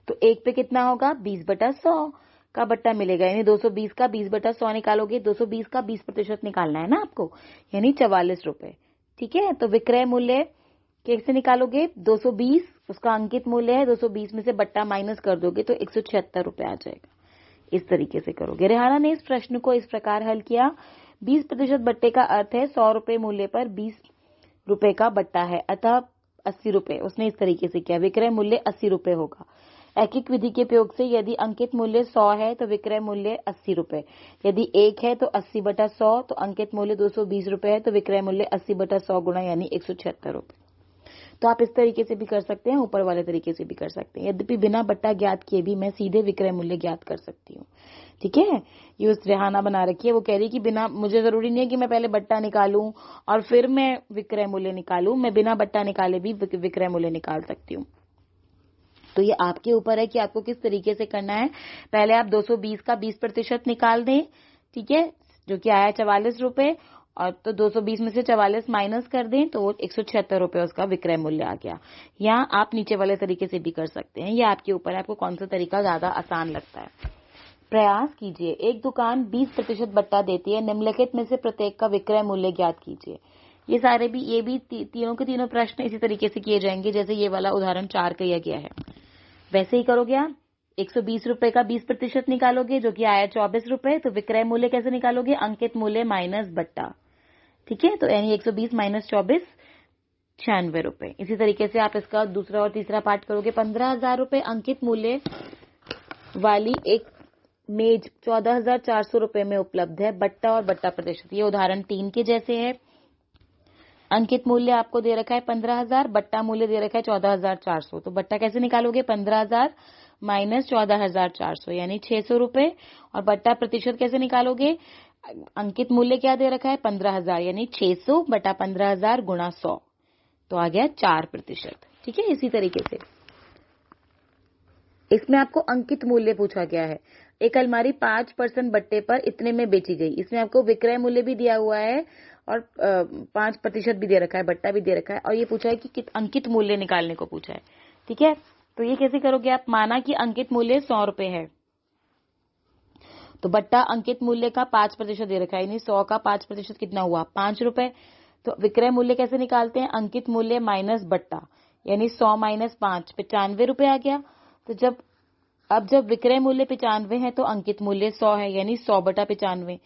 तो एक पे कितना होगा? 20 बटा 100 का बट्टा मिलेगा, यानी 220 का 20 बटा 100 निकालोगे। 220 का 20% निकालना है ना आपको, यानी 44 रुपए। ठीक है, तो विक्रय मूल्य कैसे निकालोगे? 220 उसका अंकित मूल्य है, 220 में से बट्टा माइनस कर दोगे तो 176 रुपए आ जाएगा। इस तरीके से करोगे। रेहाना ने इस प्रश्न को इस प्रकार हल किया। 20% बट्टे का अर्थ है 100 रुपए मूल्य पर 20 रुपए का बट्टा है, अतः 80 रुपए। उसने इस तरीके से किया। विक्रय मूल्य 80 रुपए होगा। ऐकिक विधि के प्रयोग से यदि अंकित मूल्य 100 है तो विक्रय मूल्य 80 रुपए, यदि 1 है तो 80 बटा 100, तो अंकित मूल्य 220 रुपए है तो विक्रय मूल्य 80 बटा 100 गुणा यानी 176 रुपए। तो आप इस तरीके से भी कर सकते हैं, ऊपर वाले तरीके से भी कर सकते हैं। यद्यपि बिना बट्टा ज्ञात किए भी मैं सीधे विक्रय मूल्य ज्ञात कर सकती हूँ। ठीक है, ये उस रेहाना बना रखी है। वो कह रही कि बिना, मुझे जरूरी नहीं है कि मैं पहले बट्टा निकालूं और फिर मैं विक्रय मूल्य निकालूं, मैं बिना बट्टा निकाले भी विक्रय मूल्य निकाल सकती हूँ। तो ये आपके ऊपर है कि आपको किस तरीके से करना है। पहले आप 220 का 20% निकाल दें, ठीक है, जो कि आया 44 रुपए, और तो 220 में से 44 माइनस कर दें तो 176 रुपए उसका विक्रय मूल्य आ गया। या आप नीचे वाले तरीके से भी कर सकते हैं, ये आपके ऊपर है, आपको कौन सा तरीका ज्यादा आसान लगता है। प्रयास कीजिए। एक दुकान 20% बट्टा देती है, निम्नलिखित में से प्रत्येक का विक्रय मूल्य ज्ञात कीजिए। ये भी तीनों के तीनों प्रश्न इसी तरीके से किए जाएंगे जैसे ये वाला उदाहरण 4 किया गया है, वैसे ही करोगे आप। 120 रुपए का 20% निकालोगे, जो कि आया 24 रुपए, तो विक्रय मूल्य कैसे निकालोगे? अंकित मूल्य माइनस बट्टा। ठीक है, तो यानी 120 माइनस 24 96 रुपए। इसी तरीके से आप इसका दूसरा और तीसरा पार्ट करोगे। 15,000 रुपए अंकित मूल्य वाली एक मेज 14,400 रुपए में उपलब्ध है। बट्टा और बट्टा प्रतिशत, ये उदाहरण 3 के जैसे है। अंकित मूल्य आपको दे रखा है 15,000, बट्टा मूल्य दे रखा है 14,400। तो बट्टा कैसे निकालोगे? 15,000 माइनस 14,400 यानी 600 रुपए। और बट्टा प्रतिशत कैसे निकालोगे? अंकित मूल्य क्या दे रखा है? 15,000 यानी 600 बटा 15,000 गुणा 100, तो आ गया 4%। ठीक है, इसी तरीके से इसमें आपको अंकित मूल्य पूछा गया है। एक अलमारी 5% बट्टे पर इतने में बेची गई। इसमें आपको विक्रय मूल्य भी दिया हुआ है और 5% भी दे रखा है, बट्टा भी दे रखा है, और ये पूछा है कि अंकित मूल्य निकालने को पूछा है। ठीक है, तो ये कैसे करोगे आप? माना कि अंकित मूल्य 100 रुपए है, तो बट्टा अंकित मूल्य का 5% दे रखा है, यानी 100 का 5% कितना हुआ? 5 रुपए। तो विक्रय मूल्य कैसे निकालते हैं? अंकित मूल्य माइनस बट्टा, यानी 100 माइनस 5 95 रुपए आ गया। तो जब विक्रय मूल्य 95 है तो अंकित मूल्य 100 है, यानी 100 बटा 95।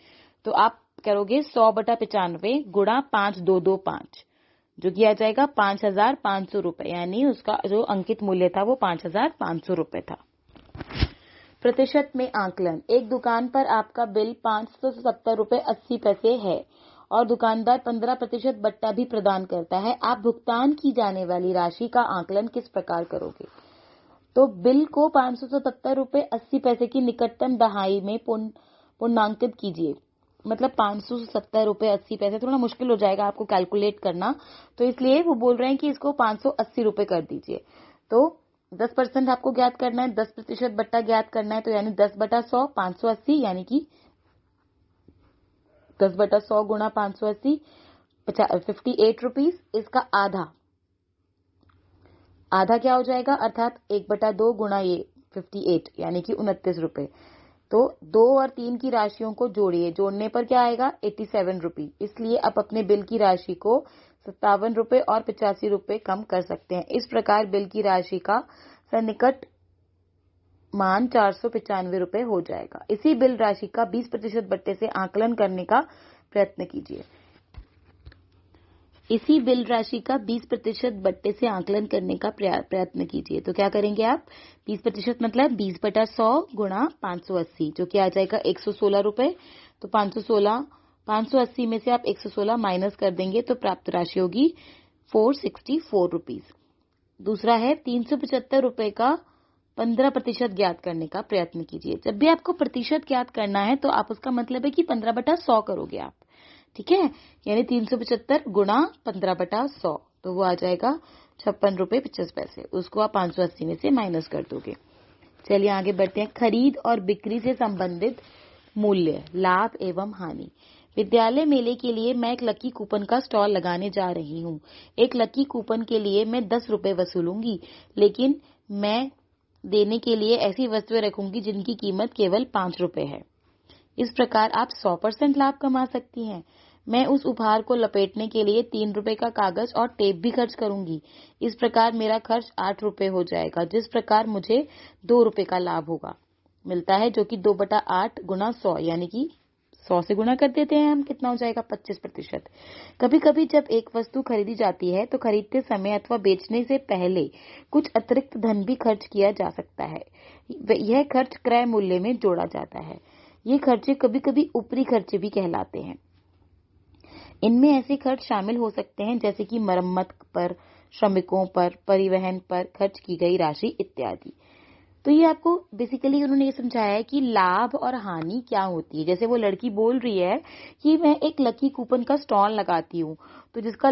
तो आप करोगे 100 बटा 95 गुणा 5225, जो कि आ जाएगा 5,500 रुपए, यानी उसका जो अंकित मूल्य था वो 5,500 रुपए था। प्रतिशत में आकलन। एक दुकान पर आपका बिल 570 रुपए 80 पैसे है और दुकानदार 15% बट्टा भी प्रदान करता है। आप भुगतान की जाने वाली राशि का आकलन किस प्रकार करोगे? तो बिल को 577 रुपए 80 पैसे की निकटतम दहाई में पूर्णांकित कीजिए। मतलब 570 रुपए 80 पैसे थोड़ा मुश्किल हो जाएगा आपको कैलकुलेट करना, तो इसलिए वो बोल रहे हैं कि इसको 580 रुपए कर दीजिए। तो 10% आपको ज्ञात करना है, 10% बट्टा ज्ञात करना है, तो यानी 10 बटा 100 580, यानी कि 10 बटा 100 गुणा 580 ₹58, इसका आधा क्या हो जाएगा, अर्थात 1/2 गुणा ये 58 यानी कि ₹29। तो 2 और 3 की राशियों को जोड़िए, जोड़ने पर क्या आएगा, ₹87। इसलिए आप अपने बिल की राशि को ₹57 और ₹85 कम कर सकते हैं। इस प्रकार बिल की राशि का सन्निकट मान ₹495 हो जाएगा। इसी बिल राशि का 20% बट्टे से आकलन करने का प्रयत्न कीजिए। इसी बिल राशि का 20% बट्टे से आकलन करने का प्रयत्न कीजिए। तो क्या करेंगे आप, 20% मतलब 20/100 गुणा 580, जो कि आ जाएगा ₹116। तो 580 में से आप 116 माइनस कर देंगे तो प्राप्त राशि होगी ₹464। दूसरा है ₹375 का 15% ज्ञात करने का प्रयत्न कीजिए। जब भी आपको प्रतिशत ज्ञात करना है तो आप उसका मतलब है कि 15/100 करोगे आप, ठीक है, यानी 375 गुणा 15/100, तो वो आ जाएगा ₹56.50। उसको आप 580 में से माइनस कर दोगे। चलिए आगे बढ़ते हैं। खरीद और बिक्री से संबंधित मूल्य, लाभ एवं हानि। विद्यालय मेले के लिए मैं एक लकी कूपन का स्टॉल लगाने जा रही हूँ। एक लकी कूपन के लिए मैं ₹10 वसूलूंगी, लेकिन मैं देने के लिए ऐसी वस्तुएं रखूंगी जिनकी कीमत केवल ₹5 है। इस प्रकार आप 100% लाभ कमा सकती हैं। मैं उस उपहार को लपेटने के लिए ₹3 का कागज और टेप भी खर्च करूंगी। इस प्रकार मेरा खर्च ₹8 हो जाएगा, जिस प्रकार मुझे ₹2 का लाभ होगा मिलता है, जो कि 2/8 गुणा 100 यानी कि 100 से गुणा कर देते हैं हम, कितना हो जाएगा, 25%। कभी कभी जब एक वस्तु खरीदी जाती है तो खरीदते समय अथवा बेचने से पहले कुछ अतिरिक्त धन भी खर्च किया जा सकता है। यह खर्च क्रय मूल्य में जोड़ा जाता है। ये खर्चे कभी कभी ऊपरी खर्चे भी कहलाते हैं। इनमें ऐसे खर्च शामिल हो सकते हैं जैसे कि मरम्मत पर, श्रमिकों पर, परिवहन पर खर्च की गई राशि इत्यादि। तो ये आपको बेसिकली उन्होंने ये समझाया है कि लाभ और हानि क्या होती है। जैसे वो लड़की बोल रही है कि मैं एक लकी कूपन का स्टॉल लगाती हूँ, तो जिसका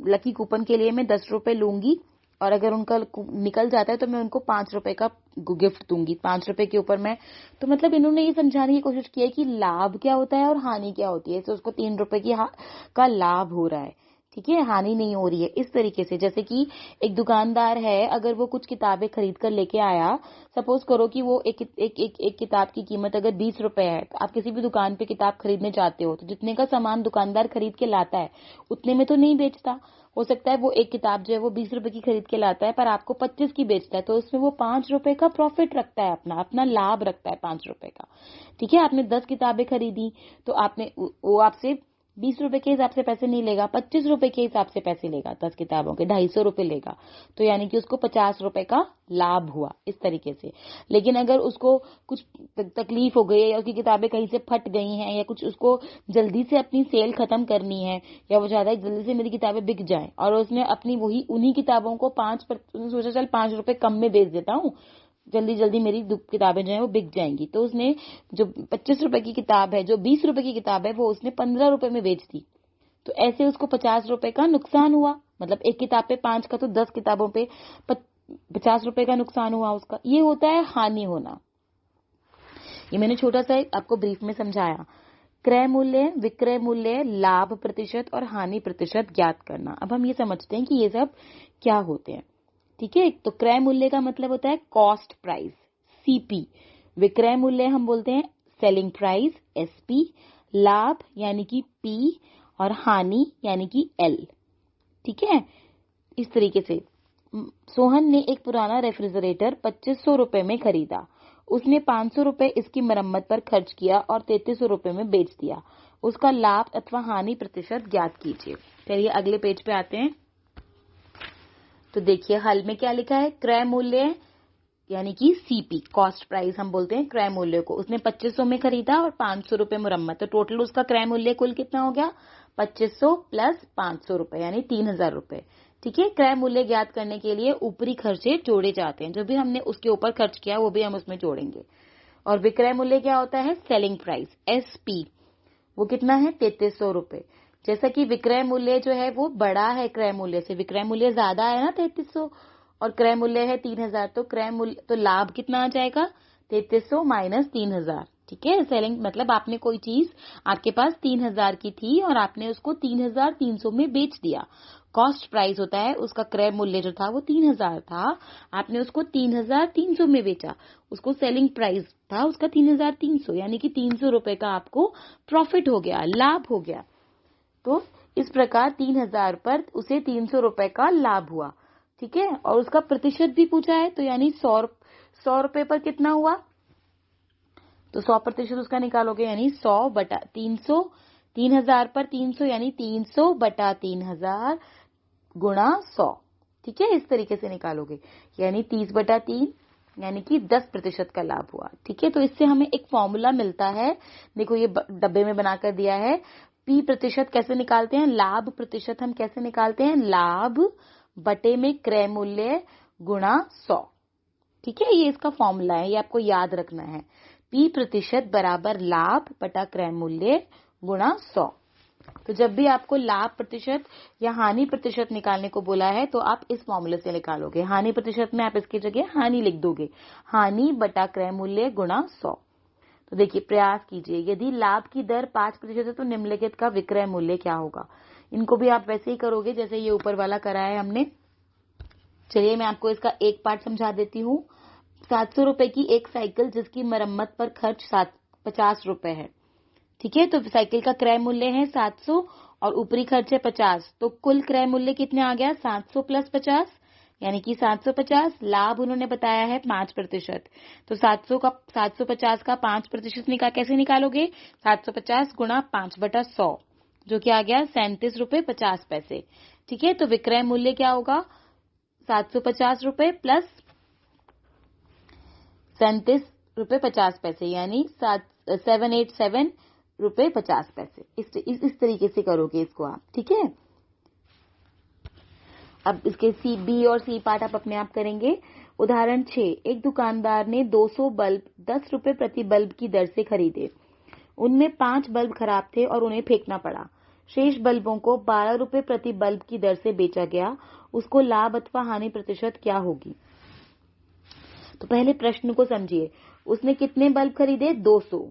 लकी कूपन के लिए मैं ₹10 लूंगी, और अगर उनका निकल जाता है तो मैं उनको ₹5 का गिफ्ट दूंगी, ₹5 के ऊपर मैं। तो मतलब इन्होंने ये समझाने की कोशिश की है कि लाभ क्या होता है और हानि क्या होती है। तो उसको ₹3 का लाभ हो रहा है, ठीक है, हानि नहीं हो रही है। इस तरीके से जैसे कि एक दुकानदार है, अगर वो कुछ किताबें खरीद कर लेके आया, सपोज करो कि वो एक किताब की कीमत अगर ₹20 है, तो आप किसी भी दुकान पे किताब खरीदने जाते हो तो जितने का सामान दुकानदार खरीद के लाता है उतने में तो नहीं बेचता। हो सकता है वो एक किताब जो है वो ₹20 की खरीद के लाता है पर आपको 25 की बेचता है, तो उसमें वो ₹5 का प्रॉफिट रखता है, अपना लाभ रखता है ₹5 का, ठीक है। आपने 10 किताबें खरीदी तो वो आपसे ₹20 के हिसाब से पैसे नहीं लेगा, ₹25 के हिसाब से पैसे लेगा, 10 किताबों के ₹250 लेगा, तो यानी कि उसको ₹50 का लाभ हुआ, इस तरीके से। लेकिन अगर उसको कुछ तकलीफ हो गई है या उसकी किताबें कहीं से फट गई हैं या कुछ उसको जल्दी से अपनी सेल खत्म करनी है, या वो चाहता है जल्दी से मेरी किताबें बिक जाएं, और उसने अपनी उन्हीं किताबों को सोचा चल ₹5 कम में बेच देता हूँ, जल्दी जल्दी मेरी किताबें जो है वो बिक जाएंगी, तो उसने जो ₹25 की किताब है, जो ₹20 की किताब है, वो उसने ₹15 में बेच दी, तो ऐसे उसको ₹50 का नुकसान हुआ। मतलब एक किताब पे 5 का, तो 10 किताबों पे ₹50 का नुकसान हुआ उसका। ये होता है हानि होना। ये मैंने छोटा सा आपको ब्रीफ में समझाया। क्रय मूल्य, विक्रय मूल्य, लाभ प्रतिशत और हानि प्रतिशत ज्ञात करना। अब हम ये समझते हैं कि ये सब क्या होते हैं, ठीक है। तो क्रय मूल्य का मतलब होता है कॉस्ट प्राइस, सीपी। विक्रय मूल्य हम बोलते हैं सेलिंग प्राइस, एसपी। लाभ यानी कि पी, और हानि यानी कि एल, ठीक है। इस तरीके से सोहन ने एक पुराना रेफ्रिजरेटर ₹2500 में खरीदा। उसने ₹500 इसकी मरम्मत पर खर्च किया और ₹3300 में बेच दिया। उसका लाभ अथवा हानि प्रतिशत ज्ञात कीजिए। चलिए अगले पेज पे आते हैं। तो देखिए हल में क्या लिखा है, क्रय मूल्य यानी कि सीपी, कॉस्ट प्राइस हम बोलते हैं क्रय मूल्य को। उसने 2500 में खरीदा और ₹500 मरम्मत, तो टोटल उसका क्रय मूल्य कुल कितना हो गया, 2500 प्लस ₹500 यानी ₹3000, ठीक है। क्रय मूल्य ज्ञात करने के लिए ऊपरी खर्चे जोड़े जाते हैं, जो भी हमने उसके ऊपर खर्च किया वो भी हम उसमें जोड़ेंगे। और विक्रय मूल्य क्या होता है, सेलिंग प्राइस, एसपी, वो कितना है, ₹3300। जैसा कि विक्रय मूल्य जो है वो बड़ा है क्रय मूल्य से, विक्रय मूल्य ज्यादा है ना 3300, और क्रय मूल्य है 3000, तो क्रय मूल्य, तो लाभ कितना आ जाएगा, 3300 माइनस 3000, ठीक है। सेलिंग मतलब आपने कोई चीज आपके पास 3000 की थी और आपने उसको 3300 में बेच दिया। कॉस्ट प्राइस होता है, उसका क्रय मूल्य जो था वो 3000 था, आपने उसको 3300 में बेचा, उसको सेलिंग प्राइस था उसका 3300, यानी कि 300 रुपए का आपको प्रॉफिट हो गया, लाभ हो गया। तो इस प्रकार 3000 पर उसे 300 रुपए का लाभ हुआ। ठीक है। और उसका प्रतिशत भी पूछा है, तो यानी 100 रुपए पर कितना हुआ, तो 100% उसका निकालोगे, यानी 100 बटा 300, 3000 पर 300 यानी 300 बटा 3000 गुणा 100। ठीक है, इस तरीके से निकालोगे, यानी 30 बटा 3 यानी कि 10% का लाभ हुआ। ठीक है। तो इससे हमें एक फॉर्मूला मिलता है, देखो ये डब्बे में बनाकर दिया है। पी प्रतिशत कैसे निकालते हैं, लाभ प्रतिशत हम कैसे निकालते हैं, लाभ बटे में क्रय मूल्य गुणा 100। ठीक है, ये इसका फॉर्मूला है, ये आपको याद रखना है। पी प्रतिशत बराबर लाभ बटा क्रय मूल्य गुणा 100। तो जब भी आपको लाभ प्रतिशत या हानि प्रतिशत निकालने को बोला है तो आप इस फॉर्मूले से निकालोगे। हानि प्रतिशत में आप इसकी जगह हानि लिख दोगे, हानि बटा क्रय मूल्य गुणा 100। तो देखिए, प्रयास कीजिए, यदि लाभ की दर 5% है तो निम्नलिखित का विक्रय मूल्य क्या होगा। इनको भी आप वैसे ही करोगे जैसे ये ऊपर वाला करा है हमने। चलिए मैं आपको इसका एक पार्ट समझा देती हूँ। 700 रुपए की एक साइकिल जिसकी मरम्मत पर खर्च 50 रुपए है। ठीक है, तो साइकिल का क्रय मूल्य है 700 और ऊपरी खर्च है 50, तो कुल क्रय मूल्य कितने आ गया, 700 प्लस 50 यानी कि 750। लाभ उन्होंने बताया है 5%, तो 750 का 5% कैसे निकालोगे, 750 गुणा 5/100 जो कि आ गया 37 रुपए 50 पैसे। ठीक है, तो विक्रय मूल्य क्या होगा, 750 रुपए प्लस 37 रुपए 50 पैसे, यानी 787 रुपए 50 पैसे। इस तरीके से करोगे इसको आप। ठीक है, अब इसके सी बी और सी पार्ट आप अपने आप करेंगे। उदाहरण 6, एक दुकानदार ने 200 बल्ब 10 रुपए प्रति बल्ब की दर से खरीदे। उनमें 5 बल्ब खराब थे और उन्हें फेंकना पड़ा। शेष बल्बों को 12 रुपए प्रति बल्ब की दर से बेचा गया। उसको लाभ अथवा हानि प्रतिशत क्या होगी। तो पहले प्रश्न को समझिए, उसने कितने बल्ब खरीदे, 200,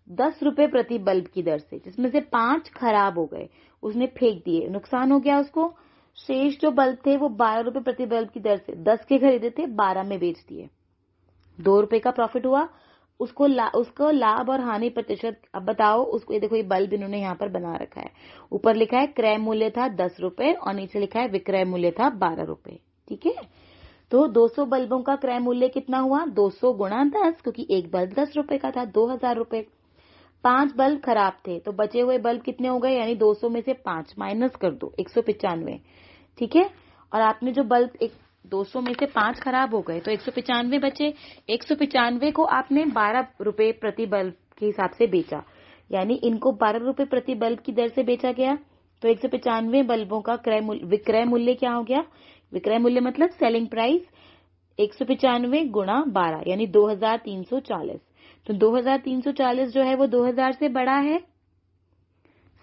10 रुपए प्रति बल्ब की दर से, जिसमें से 5 खराब हो गए, उसने फेंक दिए, नुकसान हो गया उसको। शेष जो बल्ब थे वो 12 रुपए प्रति बल्ब की दर से 10 के खरीदे थे, 12 में बेच दिए, 2 रुपए का प्रॉफिट हुआ। उसको लाभ और हानि प्रतिशत अब बताओ उसको। ये देखो, ये बल्ब इन्होंने यहाँ पर बना रखा है, ऊपर लिखा है क्रय मूल्य था 10 रुपए और नीचे लिखा है विक्रय मूल्य था 12 रुपए। ठीक है, तो 200 बल्बों का क्रय मूल्य कितना हुआ, 200 गुणा 10, क्योंकि एक बल्ब 10 रुपए का था, 2000 रुपए। 5 बल्ब खराब थे, तो बचे हुए बल्ब कितने हो गए, यानी 200 में से 5 माइनस कर दो, 195। ठीक है, और आपने जो बल्ब 200 में से 5 खराब हो गए तो 195 बचे। 195 को आपने 12 रुपए प्रति बल्ब के हिसाब से बेचा, यानी इनको 12 रुपए प्रति बल्ब की दर से बेचा गया। तो 195 बल्बों का विक्रय मूल्य क्या हो गया, विक्रय मूल्य मतलब सेलिंग प्राइस 195 गुणा 12 यानी 2340। तो 2340 जो है वो 2000 से बड़ा है,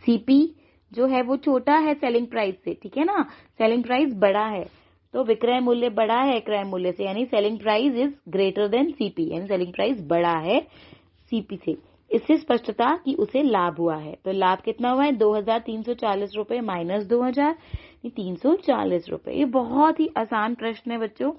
सीपी जो है वो छोटा है सेलिंग प्राइस से। ठीक है ना, सेलिंग प्राइस बड़ा है तो विक्रय मूल्य बड़ा है क्रय मूल्य से, यानी selling price is greater than CP, यानी सेलिंग प्राइस बड़ा है सीपी से। इससे स्पष्टता कि उसे लाभ हुआ है। तो लाभ कितना हुआ है, 2340 रुपए माइनस 2000, 340 रुपए। ये बहुत ही आसान प्रश्न है बच्चों।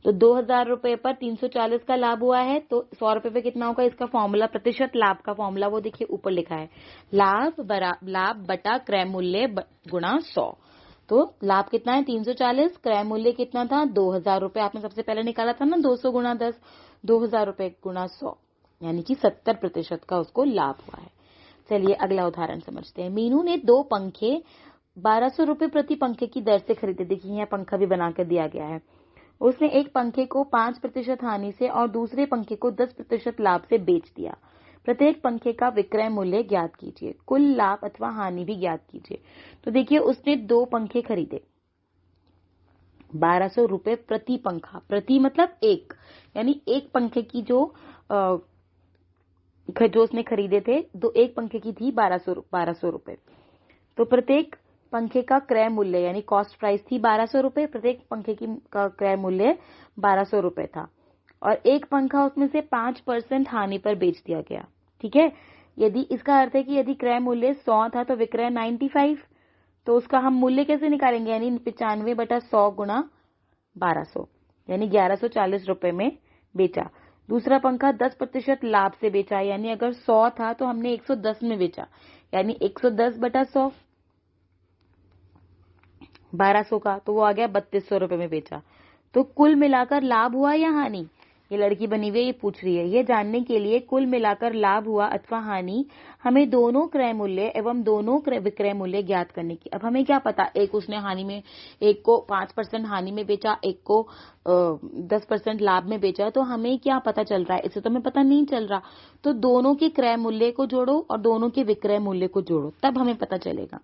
तो 2000 रुपए पर 340 का लाभ हुआ है, तो 100 रुपए पे कितना होगा, इसका फॉर्मूला, प्रतिशत लाभ का फॉर्मूला वो देखिए ऊपर लिखा है, लाभ बटा क्रय मूल्य गुणा 100। तो लाभ कितना है 340, क्रय मूल्य कितना था 2000 रुपए, आपने सबसे पहले निकाला था ना, 200 गुणा 10, 2000 रुपए गुणा 100, यानी कि 70% का उसको लाभ हुआ है। चलिए अगला उदाहरण समझते हैं। मीनू ने 2 पंखे 1200 रुपए प्रति पंखे की दर से खरीदे। देखिए यहाँ पंखा भी बनाकर दिया गया है। उसने एक पंखे को 5% हानि से और दूसरे पंखे को 10% लाभ से बेच दिया। प्रत्येक पंखे का विक्रय मूल्य ज्ञात कीजिए, कुल लाभ अथवा हानि भी ज्ञात कीजिए। तो देखिए उसने 2 पंखे खरीदे, 1200 रुपए प्रति पंखा, प्रति मतलब एक, यानी एक पंखे की जो उसने खरीदे थे, एक पंखे की थी 1200 रुपए। तो प्रत्येक पंखे का क्रय मूल्य यानी कॉस्ट प्राइस थी 1200 रुपए, प्रत्येक पंखे का क्रय मूल्य 1200 रुपए था। और एक पंखा उसमें से 5% हानि पर बेच दिया गया। ठीक है, यदि इसका अर्थ है कि यदि क्रय मूल्य 100 था तो विक्रय 95, तो उसका हम मूल्य कैसे निकालेंगे, यानी 95/100 गुणा 1200, यानी 1140 रुपए में बेचा। दूसरा पंखा 10% लाभ से बेचा, यानी अगर 100 था तो हमने 110 में बेचा, यानी 110/100 1200 का, तो वो आ गया 3200 रुपए में बेचा। तो कुल मिलाकर लाभ हुआ या हानि, ये लड़की बनी हुई है, ये पूछ रही है। ये जानने के लिए कुल मिलाकर लाभ हुआ अथवा हानि, हमें दोनों क्रय मूल्य एवं दोनों विक्रय मूल्य ज्ञात करने की। अब हमें क्या पता, एक उसने हानि में, एक को 5% हानि में बेचा, एक को 10% लाभ में बेचा, तो हमें क्या पता चल रहा है, इसे तो हमें पता नहीं चल रहा। तो दोनों के क्रय मूल्य को जोड़ो और दोनों के विक्रय मूल्य को जोड़ो, तब हमें पता चलेगा।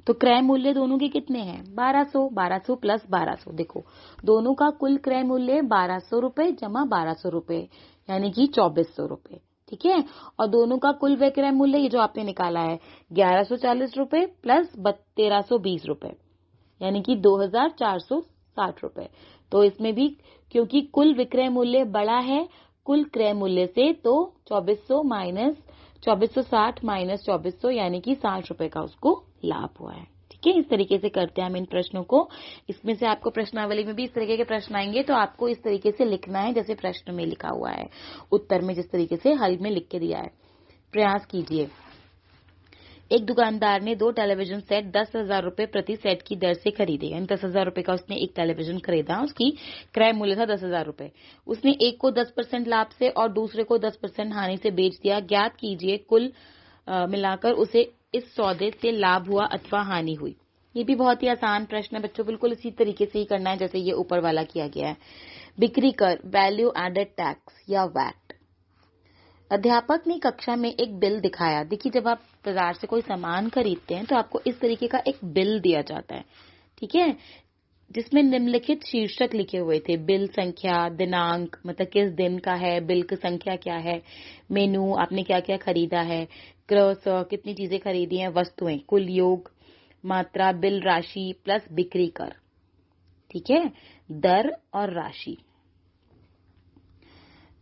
तो क्रय मूल्य दोनों के कितने हैं, 1200, 1200 प्लस 1200। देखो दोनों का कुल क्रय मूल्य 1200 रुपए जमा 1200 रुपए, यानी कि 2400 रुपए। ठीक है, और दोनों का कुल विक्रय मूल्य, ये जो आपने निकाला है, 1140 रुपए प्लस 1320 रुपए, यानी कि 2460 रुपए। तो इसमें भी क्योंकि कुल विक्रय मूल्य बड़ा है कुल क्रय मूल्य से, तो 2460 माइनस 2400, यानी कि 60 रुपए का उसको लाभ हुआ है। ठीक है, इस तरीके से करते हैं हम इन प्रश्नों को। इसमें से आपको प्रश्नावली में भी इस तरीके के प्रश्न आएंगे, तो आपको इस तरीके से लिखना है जैसे प्रश्न में लिखा हुआ है, उत्तर में जिस तरीके से हल में लिख के दिया है। प्रयास कीजिए। एक दुकानदार ने 2 टेलीविजन सेट 10,000 रुपए प्रति सेट की दर से खरीदे, यानी 10,000 रुपए का उसने एक टेलीविजन खरीदा, उसकी क्रय मूल्य था 10,000 रुपए। उसने एक को 10% लाभ से और दूसरे को 10% हानि से बेच दिया। ज्ञात कीजिए कुल मिलाकर उसे इस सौदे से लाभ हुआ अथवा हानि हुई। ये भी बहुत ही आसान प्रश्न है बच्चों, बिल्कुल इसी तरीके से ही करना है जैसे ये ऊपर वाला किया गया है। बिक्री कर, वैल्यू एडेड टैक्स या वैट। अध्यापक ने कक्षा में एक बिल दिखाया। देखिए, जब आप बाजार से कोई सामान खरीदते हैं तो आपको इस तरीके का एक बिल दिया जाता है, ठीक है, जिसमें निम्नलिखित शीर्षक लिखे हुए थे। बिल संख्या, दिनांक, मतलब किस दिन का है, बिल की संख्या क्या है, मेनू, आपने क्या क्या खरीदा है, क्रय, कितनी चीजें खरीदी हैं, वस्तुएं, कुल योग, मात्रा, बिल राशि प्लस बिक्री कर। ठीक है, दर और राशि।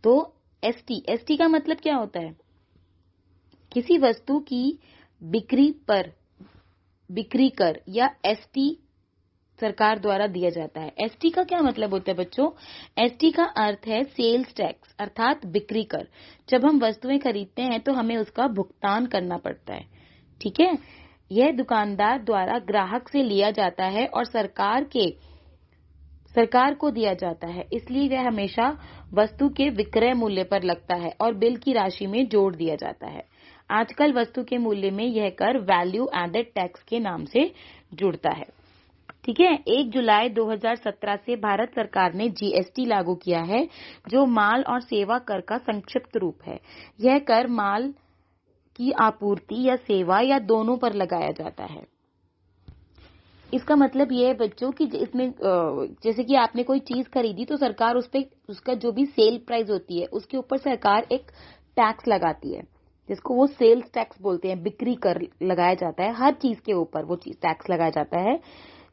तो एसटी का मतलब क्या होता है, किसी वस्तु की बिक्री पर बिक्री कर या एसटी सरकार द्वारा दिया जाता है। एसटी का क्या मतलब होता है बच्चों, एसटी का अर्थ है सेल्स टैक्स अर्थात बिक्री कर। जब हम वस्तुएं खरीदते हैं तो हमें उसका भुगतान करना पड़ता है। ठीक है, यह दुकानदार द्वारा ग्राहक से लिया जाता है और सरकार को दिया जाता है, इसलिए वह हमेशा वस्तु के विक्रय मूल्य पर लगता है और बिल की राशि में जोड़ दिया जाता है। आजकल वस्तु के मूल्य में यह कर वैल्यू एडेड टैक्स के नाम से जुड़ता है। ठीक है, 1 जुलाई 2017 से भारत सरकार ने जीएसटी लागू किया है, जो माल और सेवा कर का संक्षिप्त रूप है। यह कर माल की आपूर्ति या सेवा या दोनों पर लगाया जाता है। इसका मतलब ये है बच्चों कि इसमें जैसे कि आपने कोई चीज खरीदी तो सरकार उस पे उसका जो भी सेल प्राइस होती है उसके ऊपर सरकार एक टैक्स लगाती है, जिसको वो सेल्स टैक्स बोलते हैं। बिक्री कर लगाया जाता है, हर चीज के ऊपर वो चीज टैक्स लगाया जाता है,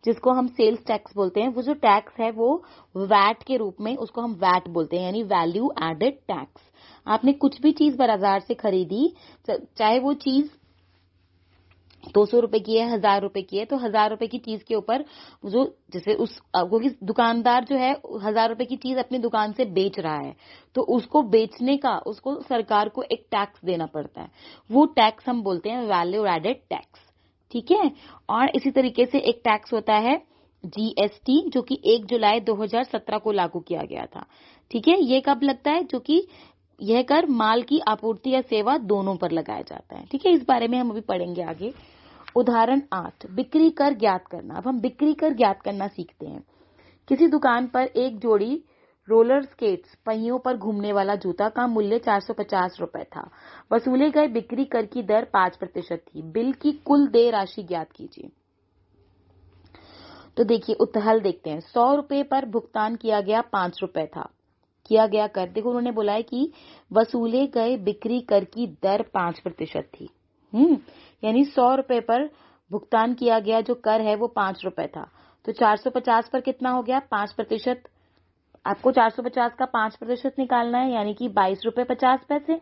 जिसको हम सेल्स टैक्स बोलते हैं। वो जो टैक्स है वो वैट के रूप में, उसको हम वैट बोलते हैं, यानी वैल्यू एडेड टैक्स। आपने कुछ भी चीज बाजार से खरीदी, चाहे वो चीज 200 रुपए की है, 1000 रुपए की है, तो 1000 रुपए की चीज के ऊपर जो जैसे उस क्योंकि दुकानदार जो है 1000 रुपए की चीज अपनी दुकान से बेच रहा है, तो उसको बेचने का उसको सरकार को एक टैक्स देना पड़ता है। वो टैक्स हम बोलते हैं वैल्यू एडेड टैक्स। ठीक है, और इसी तरीके से एक टैक्स होता है जीएसटी, जो कि 1 जुलाई 2017 को लागू किया गया था। ठीक है, ये कब लगता है, जो कि यह कर माल की आपूर्ति या सेवा दोनों पर लगाया जाता है। ठीक है, इस बारे में हम अभी पढ़ेंगे आगे। उदाहरण 8, बिक्री कर ज्ञात करना। अब हम बिक्री कर ज्ञात करना सीखते हैं। किसी दुकान पर एक जोड़ी रोलर स्केट्स, पहियों पर घूमने वाला जूता का मूल्य 450 रुपए था। वसूले गए बिक्री कर की दर 5% थी। बिल की कुल देय राशि ज्ञात कीजिए। तो देखिए हल देखते हैं। 100 रुपए पर भुगतान किया गया 5 रुपए था। किया गया कर, देखो उन्होंने बोला है कि वसूले गए बिक्री कर की दर 5% थी। यानी 100 रुपए पर भुगतान किया गया जो कर है वो 5 रुपए था, तो 450 पर कितना हो गया, 5% आपको 450 का 5% निकालना है, यानी कि 22.50 रुपए।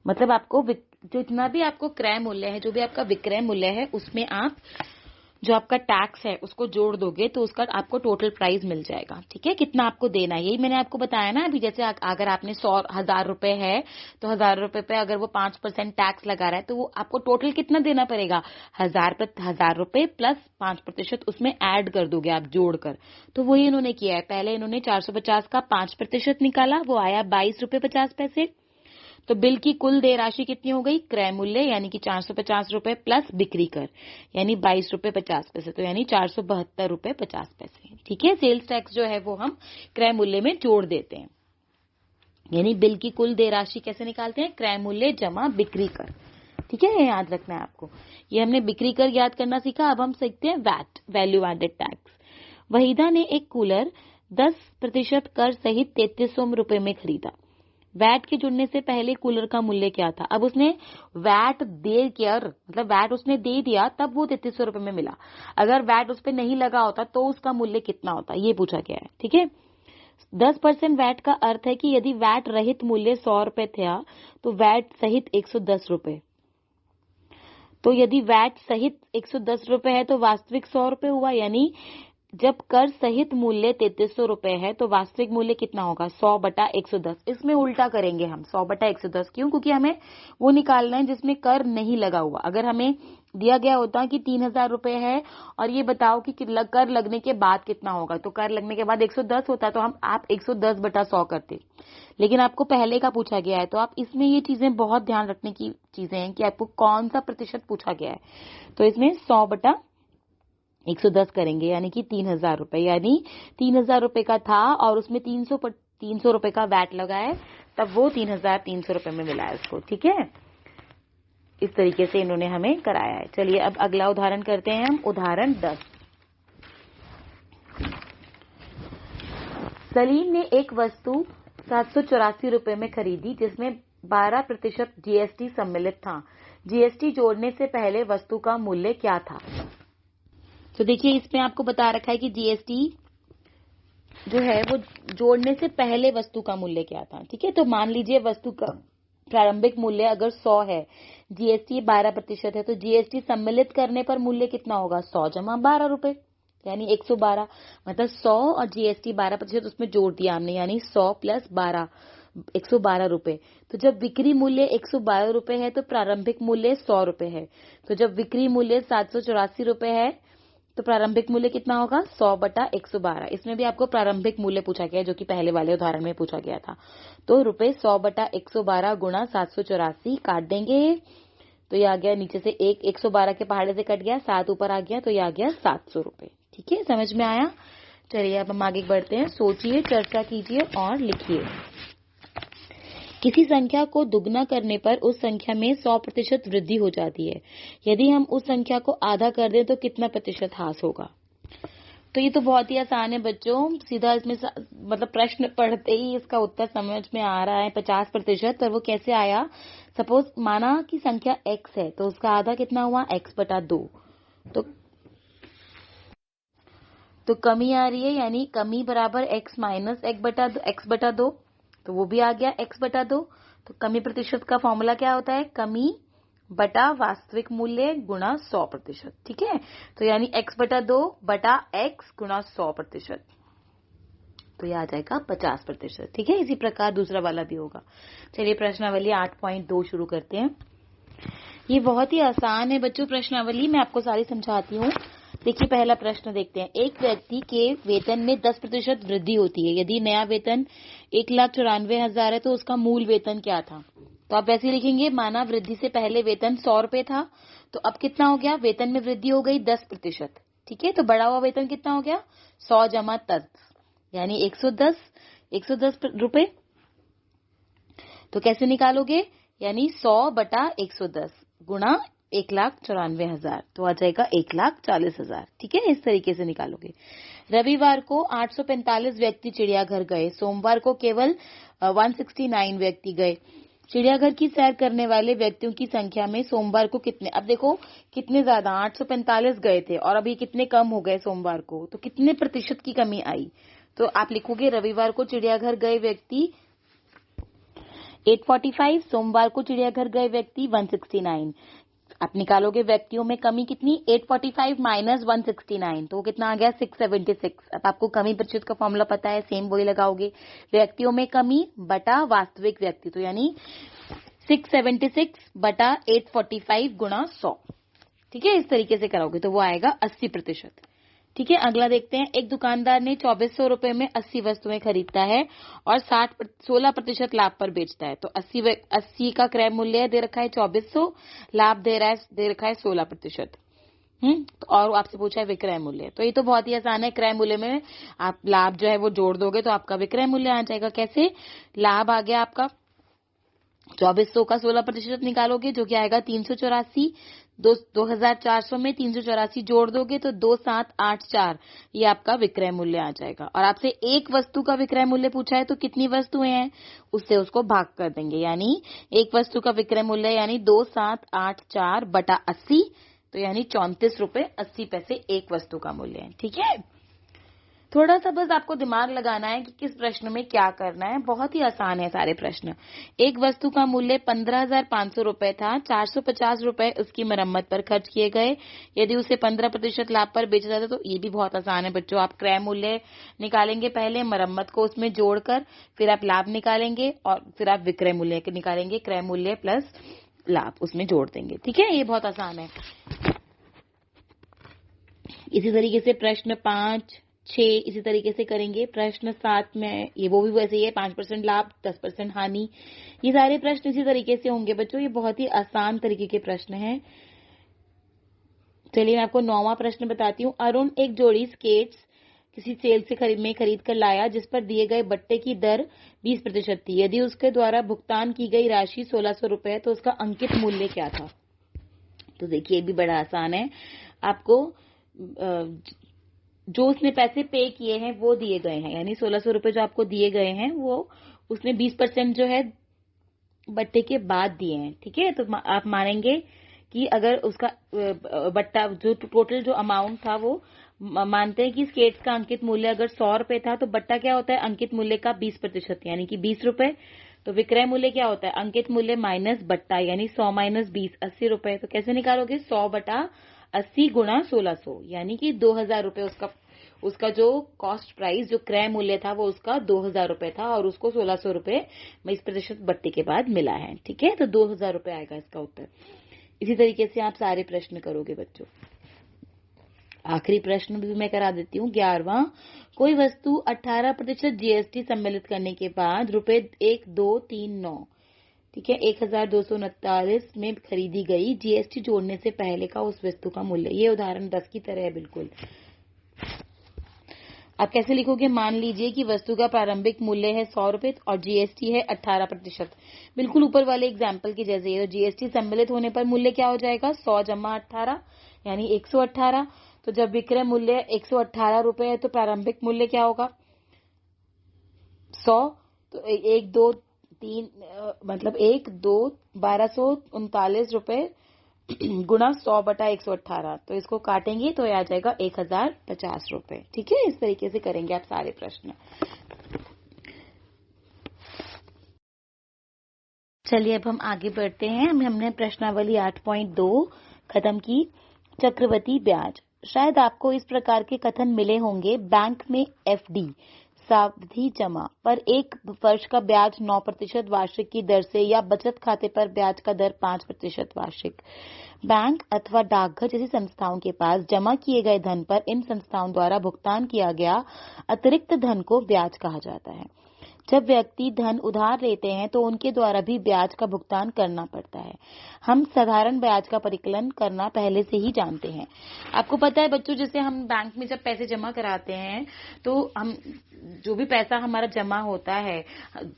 मतलब आपको जितना भी आपको क्रय मूल्य है, जो भी आपका विक्रय मूल्य है, उसमें आप जो आपका टैक्स है उसको जोड़ दोगे तो उसका आपको टोटल प्राइस मिल जाएगा। ठीक है, कितना आपको देना है यही मैंने आपको बताया ना अभी। जैसे अगर आपने 1,000 रुपए है तो 1,000 रुपए पे अगर वो 5% टैक्स लगा रहा है तो वो आपको टोटल कितना देना पड़ेगा, 1,000 रुपए प्लस 5% उसमें ऐड कर दोगे आप जोड़कर। तो वही इन्होंने किया है, पहले इन्होंने 450 का 5% निकाला, वो आया 22.50 रुपए। तो बिल की कुल देय राशि कितनी हो गई, क्रय मूल्य यानी कि 450 रुपए प्लस बिक्री कर यानी 22.50 रुपए, तो यानी 472.50 रुपए। ठीक है, सेल्स टैक्स जो है वो हम क्रय मूल्य में जोड़ देते हैं। यानी बिल की कुल देय राशि कैसे निकालते हैं, क्रय मूल्य जमा बिक्री कर। ठीक है, याद रखना है आपको। ये हमने बिक्री कर याद करना सीखा। अब हम सीखते हैं VAT, value added tax. Waheeda ने एक कूलर 10% कर सहित 3300 रुपए में खरीदा। वैट के जुड़ने से पहले कूलर का मूल्य क्या था। अब उसने वैट दे कर, मतलब वैट उसने दे दिया तब वो 3300 रुपए में मिला। अगर वैट उस पर नहीं लगा होता तो उसका मूल्य कितना होता, ये पूछा गया है। ठीक है, 10% वैट का अर्थ है कि यदि वैट रहित मूल्य 100 रुपए था तो वैट सहित 110 रुपए। तो यदि वैट सहित 110 रुपए है तो वास्तविक 100 रुपए हुआ। यानी जब कर सहित मूल्य 3300 रुपए है तो वास्तविक मूल्य कितना होगा, 100/110। इसमें उल्टा करेंगे हम, 100/110 क्यों, क्योंकि हमें वो निकालना है जिसमें कर नहीं लगा हुआ। अगर हमें दिया गया होता कि 3,000 रुपए है और ये बताओ कि कर लगने के बाद कितना होगा, तो कर लगने के बाद 110 होता, तो आप 110/100 करते। लेकिन आपको पहले का पूछा गया है, तो आप इसमें ये चीजें बहुत ध्यान रखने की चीजें हैं कि आपको कौन सा प्रतिशत पूछा गया है। तो इसमें 100/110 करेंगे, यानी कि 3,000 रुपए, यानी 3,000 रुपए का था और उसमें 300 रुपए का वैट लगा है, तब वो 3,300 रुपए में मिला है उसको। ठीक है, इस तरीके से इन्होंने हमें कराया है। चलिए अब अगला उदाहरण करते हैं हम, उदाहरण 10। सलीम ने एक वस्तु 784 रुपए में खरीदी जिसमें 12% जीएसटी सम्मिलित था। जीएसटी जोड़ने से पहले वस्तु का मूल्य क्या था। तो देखिए इसमें आपको बता रखा है कि जीएसटी जो है वो जोड़ने से पहले वस्तु का मूल्य क्या था। ठीक है, तो मान लीजिए वस्तु का प्रारंभिक मूल्य अगर 100 है, जीएसटी 12% है, तो जीएसटी सम्मिलित करने पर मूल्य कितना होगा, 100 जमा 12 रुपए, यानी 112। मतलब 100 और जीएसटी 12% उसमें जोड़ दिया हमने, यानी 100 प्लस 12 112 रुपए। तो जब बिक्री मूल्य 112 रुपए है तो प्रारंभिक मूल्य 100 रुपए है। तो जब बिक्री मूल्य 784 रुपए है तो प्रारंभिक मूल्य कितना होगा, 100/112। इसमें भी आपको प्रारंभिक मूल्य पूछा गया है, जो कि पहले वाले उदाहरण में पूछा गया था। तो रुपए 100/112 गुणा 784 काट देंगे, तो ये आ गया नीचे से 112 के पहाड़े से कट गया, 7 ऊपर आ गया, तो ये आ गया 700 रुपए। ठीक है, समझ में आया। चलिए अब हम आगे बढ़ते हैं। सोचिए, चर्चा कीजिए और लिखिए। किसी संख्या को दुगना करने पर उस संख्या में 100% वृद्धि हो जाती है। यदि हम उस संख्या को आधा कर दें तो कितना प्रतिशत ह्रास होगा। तो ये तो बहुत ही आसान है बच्चों, सीधा इसमें मतलब प्रश्न पढ़ते ही इसका उत्तर समझ में आ रहा है, 50%। और वो कैसे आया, सपोज माना कि संख्या x है तो उसका आधा कितना हुआ, x/2। तो कमी आ रही है, यानी कमी बराबर x माइनस x/2, तो वो भी आ गया x/2। तो कमी प्रतिशत का फॉर्मूला क्या होता है, कमी बटा वास्तविक मूल्य गुणा 100%। ठीक है, तो यानी x/2 बटा x गुणा 100%, तो ये आ जाएगा 50%। ठीक है, इसी प्रकार दूसरा वाला भी होगा। चलिए प्रश्नावली 8.2 शुरू करते हैं। ये बहुत ही आसान है बच्चों प्रश्नावली, मैं आपको सारी समझाती हूँ। देखिए पहला प्रश्न देखते हैं। एक व्यक्ति के वेतन में 10% वृद्धि होती है। यदि नया वेतन 1,94,000 है तो उसका मूल वेतन क्या था। तो आप वैसे लिखेंगे, माना वृद्धि से पहले वेतन 100 रुपए था, तो अब कितना हो गया, वेतन में वृद्धि हो गई 10%। ठीक है, तो बढ़ा हुआ वेतन कितना हो गया, 100 जमा 10, यानी 110 रुपए। तो कैसे निकालोगे, यानी 100/110 गुणा 1,94,000, तो आ जाएगा 1,40,000। ठीक है, इस तरीके से निकालोगे। रविवार को 845 व्यक्ति चिड़ियाघर गए, सोमवार को केवल 169 व्यक्ति गए। चिड़ियाघर की सैर करने वाले व्यक्तियों की संख्या में सोमवार को कितने, अब देखो कितने ज्यादा, 845 गए थे और अभी कितने कम हो गए सोमवार को, तो कितने प्रतिशत की कमी आई। तो आप लिखोगे रविवार को चिड़ियाघर गए व्यक्ति 845, सोमवार को चिड़ियाघर गए व्यक्ति 169। आप निकालोगे व्यक्तियों में कमी कितनी, 845 माइनस 169, तो कितना आ गया 676। अब आपको कमी प्रतिशत का फॉर्मूला पता है, सेम वही लगाओगे, व्यक्तियों में कमी बटा वास्तविक व्यक्ति, तो यानी 676 बटा 845 गुणा 100। ठीक है, इस तरीके से कराओगे तो वो आएगा 80%। ठीक है, अगला देखते हैं। एक दुकानदार ने 2400 में 80 वस्तुएं खरीदता है और 16% लाभ पर बेचता है। तो 80 का क्रय मूल्य दे रखा है 2400, लाभ दे रखा है 16%। और आपसे पूछा है विक्रय मूल्य। तो ये तो बहुत ही आसान है, क्रय मूल्य में आप लाभ जो है वो जोड़ दोगे तो आपका विक्रय मूल्य आ जाएगा। कैसे, लाभ आ गया आपका 2400 का 16% निकालोगे जो कि आएगा 384। 2400 में 384 जोड़ दोगे तो 2784, ये आपका विक्रय मूल्य आ जाएगा। और आपसे एक वस्तु का विक्रय मूल्य पूछा है तो कितनी वस्तुएं हैं उससे उसको भाग कर देंगे, यानी एक वस्तु का विक्रय मूल्य यानी 2784 बटा 80, तो यानी 34 रुपए 80 पैसे एक वस्तु का मूल्य है। ठीक है, थोड़ा सा बस आपको दिमाग लगाना है कि किस प्रश्न में क्या करना है। बहुत ही आसान है सारे प्रश्न। एक वस्तु का मूल्य 15,500 रुपए था, 450 रुपए उसकी मरम्मत पर खर्च किए गए। यदि उसे 15% लाभ पर बेचा जाता तो ये भी बहुत आसान है बच्चों। आप क्रय मूल्य निकालेंगे, पहले मरम्मत को उसमें जोड़कर, फिर आप लाभ निकालेंगे और फिर आप विक्रय मूल्य निकालेंगे, क्रय मूल्य प्लस लाभ उसमें जोड़ देंगे। ठीक है, ये बहुत आसान है। इसी तरीके से प्रश्न 5, 6 इसी तरीके से करेंगे। प्रश्न 7 में ये वो भी वैसे ही है, 5% लाभ 10% हानि। ये सारे प्रश्न इसी तरीके से होंगे बच्चों, ये बहुत ही आसान तरीके के प्रश्न हैं। चलिए मैं आपको 9वां प्रश्न बताती हूँ। अरुण एक जोड़ी स्केट्स किसी सेल से खरीद कर लाया जिस पर दिए गए बट्टे की दर 20% थी। यदि उसके द्वारा भुगतान की गई राशि 1600 रुपए है तो उसका अंकित मूल्य क्या था। तो देखिए ये भी बड़ा आसान है। आपको जो उसने पैसे पे किए हैं वो दिए गए हैं, यानी 1600 रुपए जो आपको दिए गए हैं वो उसने 20% जो है बट्टे के बाद दिए हैं। ठीक है, तो आप मानेंगे कि अगर उसका बट्टा जो टोटल जो अमाउंट था वो मानते हैं कि स्केट्स का अंकित मूल्य अगर 100 रुपए था तो बट्टा क्या होता है अंकित मूल्य का 20%, यानी कि 20 रुपए। तो विक्रय मूल्य क्या होता है अंकित मूल्य माइनस बट्टा, यानी 100 माइनस 20 80 रुपए। तो कैसे निकालोगे 100 बटा 80 गुणा 1600, यानी कि 2000 रुपए उसका जो कॉस्ट प्राइस जो क्रय मूल्य था वो उसका 2000 रुपए था और उसको 1600 रुपए 20% बट्टे के बाद मिला है। ठीक है, तो 2000 रुपए आएगा इसका उत्तर। इसी तरीके से आप सारे प्रश्न करोगे बच्चों। आखिरी प्रश्न भी मैं करा देती हूँ, 11वां। कोई वस्तु 18% जीएसटी सम्मिलित करने के बाद रुपए 1239, ठीक है, 1239 में खरीदी गई। जीएसटी जोड़ने से पहले का उस वस्तु का मूल्य। ये उदाहरण 10 की तरह है बिल्कुल। आप कैसे लिखोगे, मान लीजिए कि वस्तु का प्रारंभिक मूल्य है 100 रुपए और जीएसटी है 18%। बिल्कुल ऊपर वाले एग्जाम्पल की जैसे ये। तो जीएसटी सम्मिलित होने पर मूल्य क्या हो जाएगा 100 जमा 18 यानी 118। तो जब विक्रय मूल्य 118 रुपए है तो प्रारंभिक मूल्य क्या होगा 100। तो 1 2 3 मतलब 1 2 1239 रुपए गुणा 100 बटा 118। तो इसको काटेंगे तो आ जाएगा 1050 रुपए। ठीक है, इस तरीके से करेंगे आप सारे प्रश्न। चलिए अब हम आगे बढ़ते हैं। हमने प्रश्नावली 8.2 खत्म की। चक्रवृद्धि ब्याज। शायद आपको इस प्रकार के कथन मिले होंगे, बैंक में एफडी सावधि जमा पर 1 वर्ष का ब्याज 9% वार्षिक की दर से, या बचत खाते पर ब्याज का दर 5% वार्षिक। बैंक अथवा डाकघर जैसी संस्थाओं के पास जमा किए गए धन पर इन संस्थाओं द्वारा भुगतान किया गया अतिरिक्त धन को ब्याज कहा जाता है। जब व्यक्ति धन उधार लेते हैं तो उनके द्वारा भी ब्याज का भुगतान करना पड़ता है। हम साधारण ब्याज का परिकलन करना पहले से ही जानते हैं। आपको पता है बच्चों, जैसे हम बैंक में जब पैसे जमा कराते हैं तो हम जो भी पैसा हमारा जमा होता है,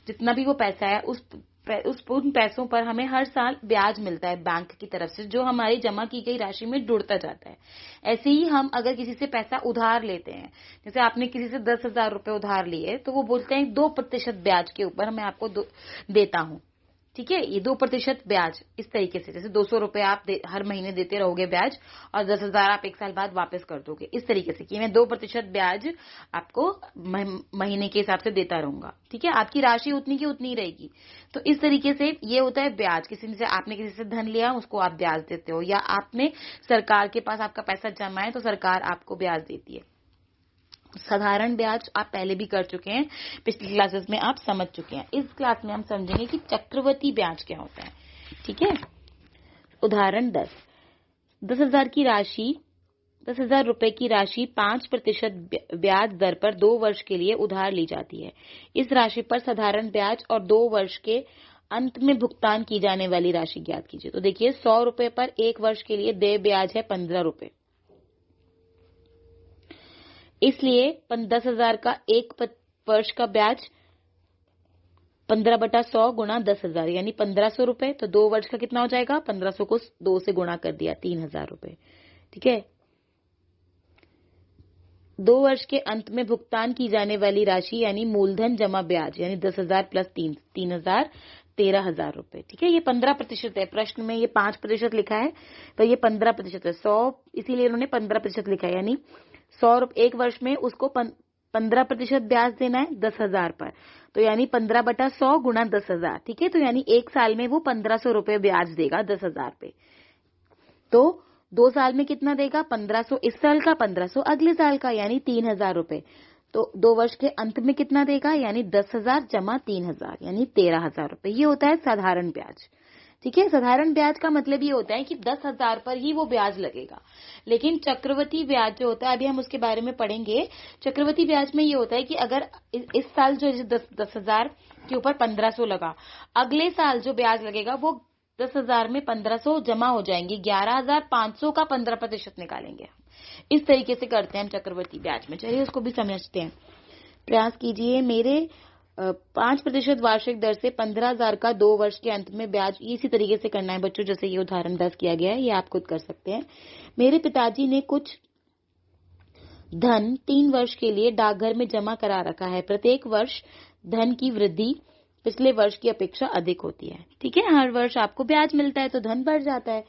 जितना भी वो पैसा है उन पैसों पर हमें हर साल ब्याज मिलता है बैंक की तरफ से, जो हमारी जमा की गई राशि में जुड़ता जाता है। ऐसे ही हम अगर किसी से पैसा उधार लेते हैं, जैसे आपने किसी से 10,000 रुपए उधार लिए तो वो बोलते हैं 2% ब्याज के ऊपर मैं आपको देता हूं। ठीक है, ये 2% ब्याज इस तरीके से, जैसे 200 रुपए आप हर महीने देते रहोगे ब्याज और 10,000 आप 1 साल बाद वापस कर दोगे, इस तरीके से कि मैं 2% ब्याज आपको महीने के हिसाब से देता रहूंगा। ठीक है, आपकी राशि उतनी की उतनी रहेगी। तो इस तरीके से ये होता है ब्याज। आपने किसी से धन लिया, उसको आप ब्याज देते हो, या आपने सरकार के पास आपका पैसा जमा है तो सरकार आपको ब्याज देती है। साधारण ब्याज आप पहले भी कर चुके हैं, पिछली क्लासेस में आप समझ चुके हैं। इस क्लास में हम समझेंगे कि चक्रवृद्धि ब्याज क्या होता है। ठीक है, उदाहरण 10,000 की राशि 10,000 रुपए की राशि 5% ब्याज दर पर 2 वर्ष के लिए उधार ली जाती है। इस राशि पर साधारण ब्याज और 2 वर्ष के अंत में भुगतान की जाने वाली राशि ज्ञात कीजिए। तो देखिए, 100 रुपए पर 1 वर्ष के लिए देय ब्याज है 15 रुपए, इसलिए 10,000 का 1 वर्ष का ब्याज 15/100 गुणा 10,000 यानी 1,500 रुपए। तो 2 वर्ष का कितना हो जाएगा, 1,500 को 2 से गुणा कर दिया, 3,000 रुपए। ठीक है, 2 वर्ष के अंत में भुगतान की जाने वाली राशि यानी मूलधन जमा ब्याज यानी 10,000 प्लस 3,000 13,000 रुपए। ठीक है, ये 15% है। प्रश्न में ये 5% लिखा है, तो ये 15% है। 100 इसीलिए इन्होंने 15% लिखा है, यानी 100 रुपए 1 वर्ष में उसको 15% ब्याज देना है 10,000 पर, तो यानी 15/100 गुणा 10,000। ठीक है, तो यानी 1 साल में वो 1,500 रुपए ब्याज देगा 10,000 पे। तो 2 साल में कितना देगा, 1,500 इस साल का, 1,500 अगले साल का, यानी 3,000 रुपए। तो 2 वर्ष के अंत में कितना देगा, यानी 10,000 जमा 3,000 यानी 13,000 रुपए। ये होता है साधारण ब्याज। ठीक है, साधारण ब्याज का मतलब ये होता है कि 10,000 पर ही वो ब्याज लगेगा। लेकिन चक्रवृद्धि ब्याज जो होता है, अभी हम उसके बारे में पढ़ेंगे। चक्रवृद्धि ब्याज में ये होता है कि अगर इस साल जो 10,000 के ऊपर 1,500 लगा, अगले साल जो ब्याज लगेगा वो 10,000 में 1,500 जमा हो जाएंगे, 11,500 का 15% निकालेंगे। इस तरीके से करते हैं हम चक्रवृद्धि ब्याज में। चलिए उसको भी समझते हैं। प्रयास कीजिए। मेरे 5% वार्षिक दर से 15,000 का 2 वर्ष के अंत में ब्याज, इसी तरीके से करना है बच्चों, जैसे ये उदाहरण 10 किया गया है, ये आप खुद कर सकते हैं। मेरे पिताजी ने कुछ धन 3 वर्ष के लिए डाकघर में जमा करा रखा है। प्रत्येक वर्ष धन की वृद्धि पिछले वर्ष की अपेक्षा अधिक होती है। ठीक है, हर वर्ष आपको ब्याज मिलता है तो धन बढ़ जाता है।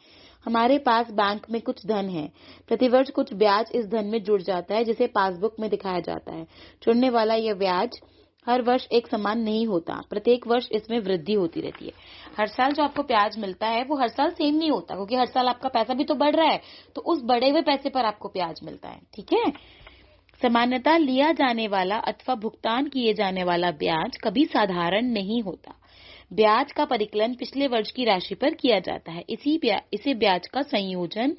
हमारे पास बैंक में कुछ धन है, प्रतिवर्ष कुछ ब्याज इस धन में जुड़ जाता है, जिसे पासबुक में दिखाया जाता है। जुड़ने वाला यह ब्याज हर वर्ष एक समान नहीं होता, प्रत्येक वर्ष इसमें वृद्धि होती रहती है। हर साल जो आपको ब्याज मिलता है वो हर साल सेम नहीं होता, क्योंकि हर साल आपका पैसा भी तो बढ़ रहा है, तो उस बढ़े हुए पैसे पर आपको ब्याज मिलता है। ठीक है, सामान्यतः लिया जाने वाला अथवा भुगतान किए जाने वाला ब्याज कभी साधारण नहीं होता। ब्याज का परिकलन पिछले वर्ष की राशि पर किया जाता है। इसे ब्याज का संयोजन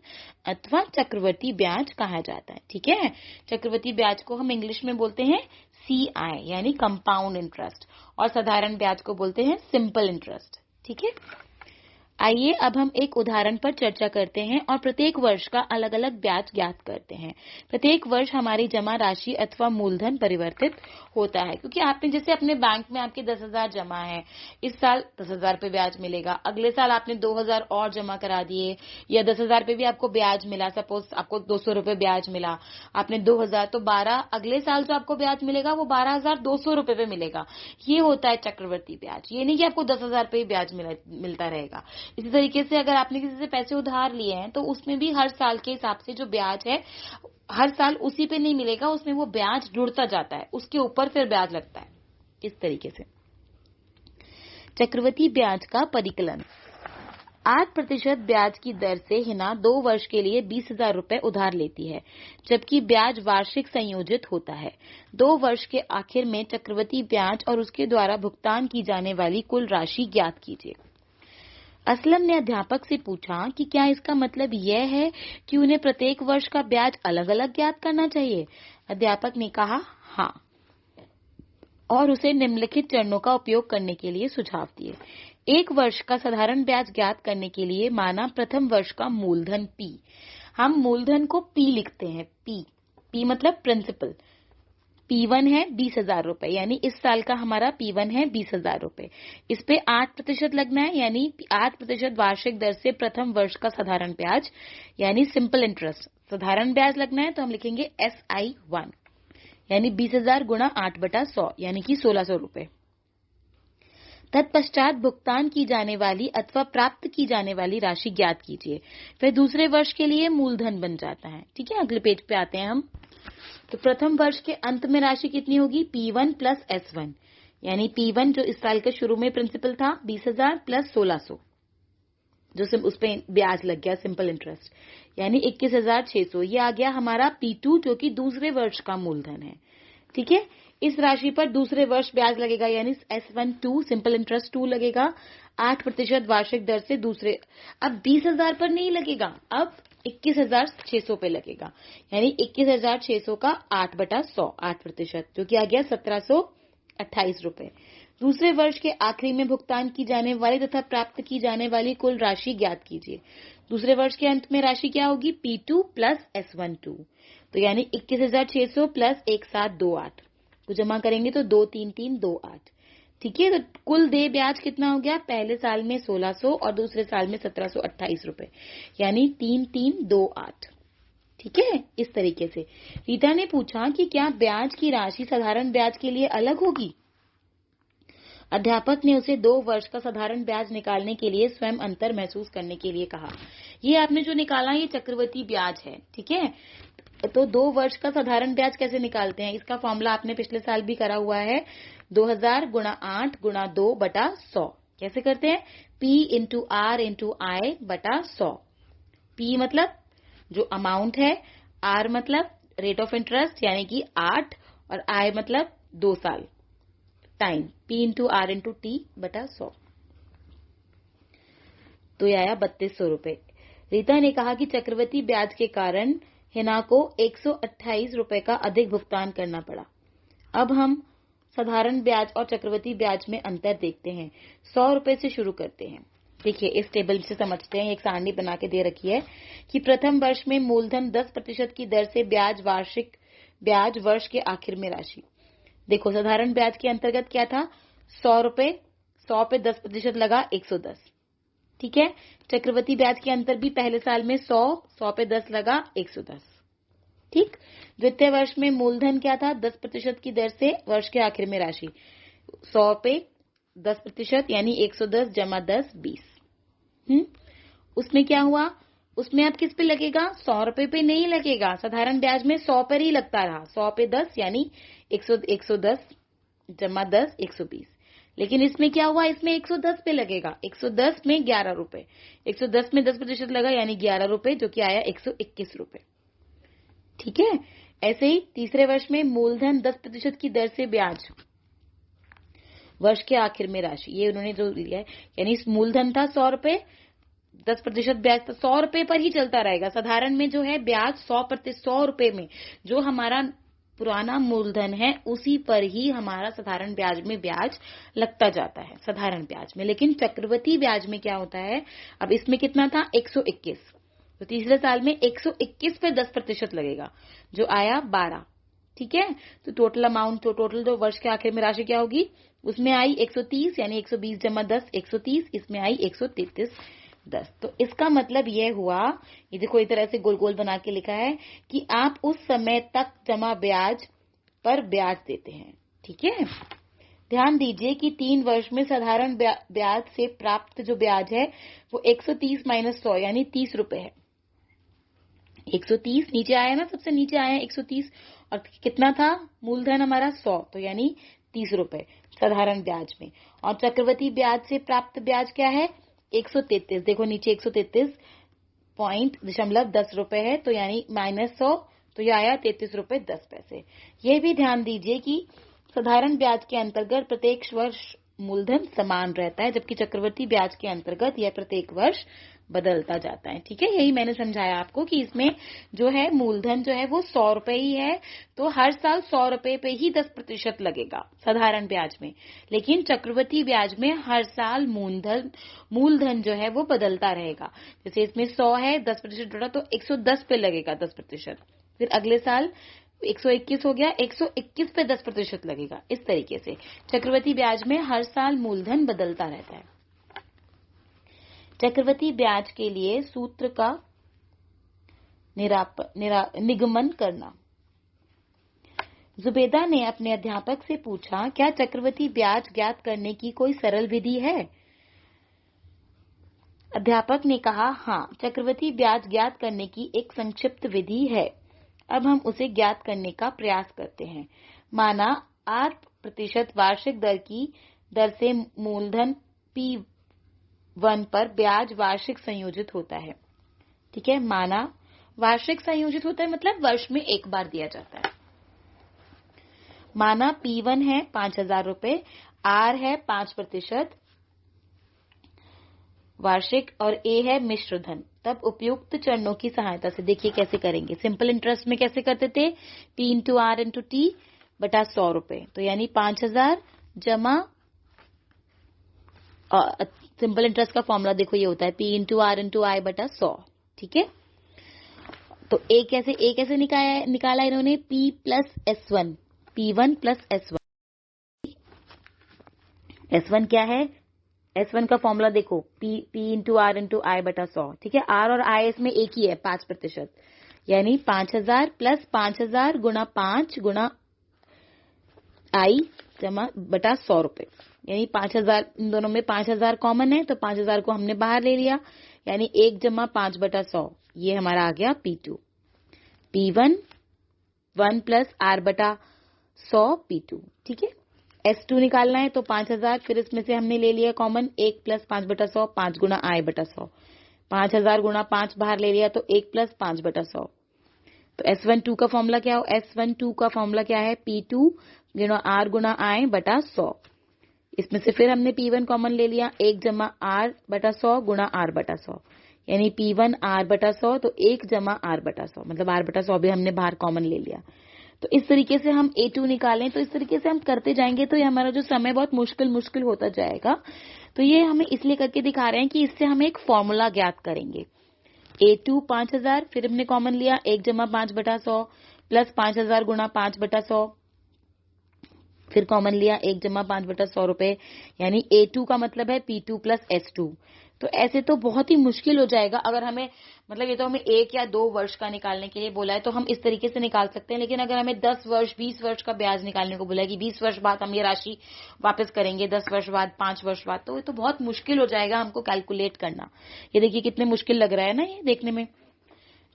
अथवा चक्रवृद्धि ब्याज कहा जाता है। ठीक है, चक्रवृद्धि ब्याज को हम इंग्लिश में बोलते हैं CI यानी कंपाउंड इंटरेस्ट, और साधारण ब्याज को बोलते हैं सिंपल इंटरेस्ट। ठीक है, आइए अब हम एक उदाहरण पर चर्चा करते हैं और प्रत्येक वर्ष का अलग अलग ब्याज ज्ञात करते हैं। प्रत्येक वर्ष हमारी जमा राशि अथवा मूलधन परिवर्तित होता है, क्योंकि आपने जैसे अपने बैंक में आपके 10,000 जमा है, इस साल 10,000 पे ब्याज मिलेगा, अगले साल आपने 2,000 और जमा करा दिए, या 10,000 पे भी आपको ब्याज मिला, सपोज आपको 200 रुपए ब्याज मिला, आपने 2,000, तो 12 अगले साल जो आपको ब्याज मिलेगा वो 12,200 रुपए पे मिलेगा। ये होता है चक्रवृद्धि ब्याज। ये नहीं कि आपको 10,000 पे ही ब्याज मिलता रहेगा। इसी तरीके से अगर आपने किसी से पैसे उधार लिए हैं तो उसमें भी हर साल के हिसाब से जो ब्याज है हर साल उसी पे नहीं मिलेगा, उसमें वो ब्याज जुड़ता जाता है, उसके ऊपर फिर ब्याज लगता है। इस तरीके से चक्रवृद्धि ब्याज का परिकलन 8% ब्याज की दर से हिना 2 वर्ष के लिए 20,000 रुपए उधार लेती है, जबकि ब्याज वार्षिक संयोजित होता है। 2 वर्ष के आखिर में चक्रवृद्धि ब्याज और उसके द्वारा भुगतान की जाने वाली कुल राशि ज्ञात कीजिए। असलम ने अध्यापक से पूछा कि क्या इसका मतलब यह है कि उन्हें प्रत्येक वर्ष का ब्याज अलग अलग ज्ञात करना चाहिए। अध्यापक ने कहा हाँ, और उसे निम्नलिखित चरणों का उपयोग करने के लिए सुझाव दिए। 1 वर्ष का साधारण ब्याज ज्ञात करने के लिए माना प्रथम वर्ष का मूलधन P। हम मूलधन को P लिखते हैं, P मतलब प्रिंसिपल। P1 है 20,000 रुपए, यानी इस साल का हमारा P1 है 20,000 रुपए। इस पे 8% लगना है, यानी 8% वार्षिक दर से प्रथम वर्ष का साधारण ब्याज यानी सिंपल इंटरेस्ट। साधारण ब्याज लगना है तो हम लिखेंगे SI1 यानी 20,000 गुणा 8/100 यानी कि 1,600 रुपए। तत्पश्चात भुगतान की जाने वाली अथवा प्राप्त की जाने वाली राशि ज्ञात कीजिए। फिर दूसरे वर्ष के लिए मूलधन बन जाता है। ठीक है, अगले पेज पे आते हैं हम। तो प्रथम वर्ष के अंत में राशि कितनी होगी? P1 प्लस S1, यानी P1 जो इस साल के शुरू में प्रिंसिपल था 20,000 प्लस 1,600, जो उस पे ब्याज लग गया सिंपल इंटरेस्ट, यानी 21,600। ये आ गया हमारा P2 जो कि दूसरे वर्ष का मूलधन है। ठीक है, इस राशि पर दूसरे वर्ष ब्याज लगेगा, यानी S1 सिंपल इंटरेस्ट 2 लगेगा 8% वार्षिक दर से दूसरे। अब 20,000 पर नहीं लगेगा, अब 21,600 पे लगेगा, यानी 21,600 का 8/100 8%, जो कि आ गया 1,728 रुपए। दूसरे वर्ष के आखिरी में भुगतान की जाने वाली तथा प्राप्त की जाने वाली कुल राशि ज्ञात कीजिए। दूसरे वर्ष के अंत में राशि क्या होगी? P2 प्लस S1 तो यानी 21,600 प्लस 1728 को जमा करेंगे तो 23328। ठीक है, तो कुल देय ब्याज कितना हो गया? पहले साल में 1,600 और दूसरे साल में 1,728 रुपए, यानी 3,328। ठीक है, इस तरीके से रीता ने पूछा कि क्या ब्याज की राशि साधारण ब्याज के लिए अलग होगी? अध्यापक ने उसे 2 वर्ष का साधारण ब्याज निकालने के लिए स्वयं अंतर महसूस करने के लिए कहा। ये आपने जो निकाला ये चक्रवृद्धि ब्याज है। ठीक है, तो 2 वर्ष का साधारण ब्याज कैसे निकालते हैं? इसका फॉर्मूला आपने पिछले साल भी करा हुआ है, 2000 गुणा 8 गुणा 2/100। कैसे करते हैं? P into R into I बटा 100। P मतलब जो अमाउंट है, R मतलब रेट ऑफ इंटरेस्ट यानी कि 8, और I मतलब 2 साल, time, P into R into T बटा 100। तो ये आया 3200 रुपए। रीता ने कहा कि चक्रवृद्धि ब्याज के कारण हिना को 128 रुपए का अधिक भुगतान करना पड़ा। अब हम साधारण ब्याज और चक्रवृद्धि ब्याज में अंतर देखते हैं। 100 रुपए से शुरू करते हैं। देखिए, इस टेबल से समझते हैं, एक सारणी बना के दे रखी है कि प्रथम वर्ष में मूलधन 10% की दर से ब्याज, वार्षिक ब्याज वर्ष के आखिर में राशि। देखो, साधारण ब्याज के अंतर्गत क्या था? 100 रुपए, 100 पे 10% लगा 110। ठीक है, चक्रवृद्धि ब्याज के अंतर भी पहले साल में 100 पे 10 लगा 110। ठीक, द्वितीय वर्ष में मूलधन क्या था? 10% की दर से वर्ष के आखिर में राशि, 100 पे 10% यानी 110 जमा 10 20। उसमें क्या हुआ? उसमें अब किस पे लगेगा? 100 रुपए पे नहीं लगेगा, साधारण ब्याज में 100 पर ही लगता रहा, 100 पे 10 यानी 110 जमा 10 120। लेकिन इसमें क्या हुआ? इसमें 110 पे लगेगा, 110 में 11 रुपए, 110 में 10% लगा यानी 11 रुपए, जो कि आया 121 रुपए। ठीक है, ऐसे ही तीसरे वर्ष में मूलधन 10% की दर से ब्याज, वर्ष के आखिर में राशि, ये उन्होंने जो लिया है, यानी मूलधन था 100 रुपए, 10% ब्याज तो 100 रुपए पर ही चलता रहेगा। साधारण में जो है ब्याज 100 रुपए में जो हमारा पुराना मूलधन है उसी पर ही हमारा साधारण ब्याज में ब्याज लगता जाता है, साधारण ब्याज में। लेकिन चक्रवृद्धि ब्याज में क्या होता है? अब इसमें कितना था? 121, तो तीसरे साल में 121 पे 10% लगेगा, जो आया 12। ठीक है, तो टोटल अमाउंट, तो टोटल जो वर्ष के आखिर में राशि क्या होगी? उसमें आई 130 यानी 120 जमा 10 130, इसमें आई 133 10। तो इसका मतलब यह हुआ, ये देखो इस तरह से गोल गोल बना के लिखा है कि आप उस समय तक जमा ब्याज पर ब्याज देते हैं। ठीक है, ध्यान दीजिए कि 3 वर्ष में साधारण ब्याज से प्राप्त जो ब्याज है वो 130 माइनस 100 यानी 30 रुपए है। 130 नीचे आया ना, सबसे नीचे आया 130, और कितना था मूलधन हमारा? 100, तो यानी 30 रुपए साधारण ब्याज में। और चक्रवृद्धि ब्याज से प्राप्त ब्याज क्या है? 133, देखो नीचे 133.10 रुपए है, तो यानी माइनस 100, तो यह आया 33 रुपए 10 पैसे। यह भी ध्यान दीजिए कि साधारण ब्याज के अंतर्गत प्रत्येक वर्ष मूलधन समान रहता है, जबकि चक्रवृद्धि ब्याज के अंतर्गत यह प्रत्येक वर्ष बदलता जाता है। ठीक है, यही मैंने समझाया आपको कि इसमें जो है मूलधन जो है वो 100 रुपए ही है, तो हर साल 100 रुपए पे ही 10% लगेगा साधारण ब्याज में। लेकिन चक्रवृद्धि ब्याज में हर साल मूलधन जो है वो बदलता रहेगा। जैसे इसमें 100 है, 10% जोड़ा तो 110 पे लगेगा 10%, फिर अगले साल 121 हो गया, 121 पे 10% लगेगा। इस तरीके से चक्रवृद्धि ब्याज में हर साल मूलधन बदलता रहता है। चक्रवृद्धि ब्याज के लिए सूत्र का निगमन करना। जुबेदा ने अपने अध्यापक से पूछा, क्या चक्रवृद्धि ब्याज ज्ञात करने की कोई सरल विधि है? अध्यापक ने कहा, हाँ, चक्रवृद्धि ब्याज ज्ञात करने की एक संक्षिप्त विधि है। अब हम उसे ज्ञात करने का प्रयास करते हैं। माना 8% वार्षिक दर से मूलधन P1 पर ब्याज वार्षिक संयोजित होता है। ठीक है, माना वार्षिक संयोजित होता है मतलब वर्ष में एक बार दिया जाता है। माना P1 है 5,000 रुपए, R है 5% वार्षिक और A है मिश्र धन। तब उपयुक्त चरणों की सहायता से देखिए कैसे करेंगे। सिंपल इंटरेस्ट में कैसे करते थे? P into R into T बटा 100 रुपए, तो यानी 5,000 जमा सिंपल इंटरेस्ट का फॉर्मूला देखो ये होता है P into R into I बटा 100। ठीक है, तो A कैसे निकाला इन्होंने? P plus S1, P1 plus S1। S1 क्या है? S1 का फॉर्मूला देखो P into R into I बटा 100। ठीक है, R और I इसमें एक ही है 5%, यानी 5,000 प्लस 5,000 गुणा 5 गुणा I जमा बटा 100 रुपए, यानी 5,000। इन दोनों में 5,000 कॉमन है तो 5,000 को हमने बाहर ले लिया, यानी 1 जमा 5 बटा 100, ये हमारा आ गया P2। P1 1 प्लस R बटा 100 P2। ठीक है, S2 निकालना है तो 5,000, फिर इसमें से हमने ले लिया कॉमन 1 प्लस 5 बटा 100, 5 गुणा I बटा 100। 5,000 गुणा 5 बाहर ले लिया तो 1 प्लस 5 बटा 100। तो S12 का फॉर्मूला क्या हो? S12 का फॉर्मूला क्या है? P2 गुणा R गुणा I बटा 100। इसमें से फिर हमने P1 कॉमन ले लिया, 1 जमा R बटा 100 गुणा R बटा 100, यानी P1 R बटा 100, तो 1 जमा R बटा 100, मतलब R बटा 100 भी हमने बाहर कॉमन ले लिया। तो इस तरीके से हम A2 निकालें, तो इस तरीके से हम करते जाएंगे तो ये हमारा जो समय बहुत मुश्किल होता जाएगा। तो ये हमें इसलिए करके दिखा रहे हैं कि इससे हम एक फॉर्मूला ज्ञात करेंगे। A2 5,000, फिर हमने कॉमन लिया 1 जमा 5 बटा 100 प्लस 5,000 गुणा 5 बटा 100, फिर कॉमन लिया 1 जमा 5 बटा 100 रुपए, यानी A2 का मतलब है P2 प्लस S2। तो ऐसे तो बहुत ही मुश्किल हो जाएगा। अगर हमें मतलब ये तो हमें 1 या 2 वर्ष का निकालने के लिए बोला है तो हम इस तरीके से निकाल सकते हैं, लेकिन अगर हमें 10 वर्ष 20 वर्ष का ब्याज निकालने को बोला है कि 20 वर्ष बाद हम ये राशि वापस करेंगे, 10 वर्ष बाद, 5 वर्ष बाद, तो ये तो बहुत मुश्किल हो जाएगा हमको कैलकुलेट करना। ये देखिए कितने मुश्किल लग रहा है ना ये देखने में।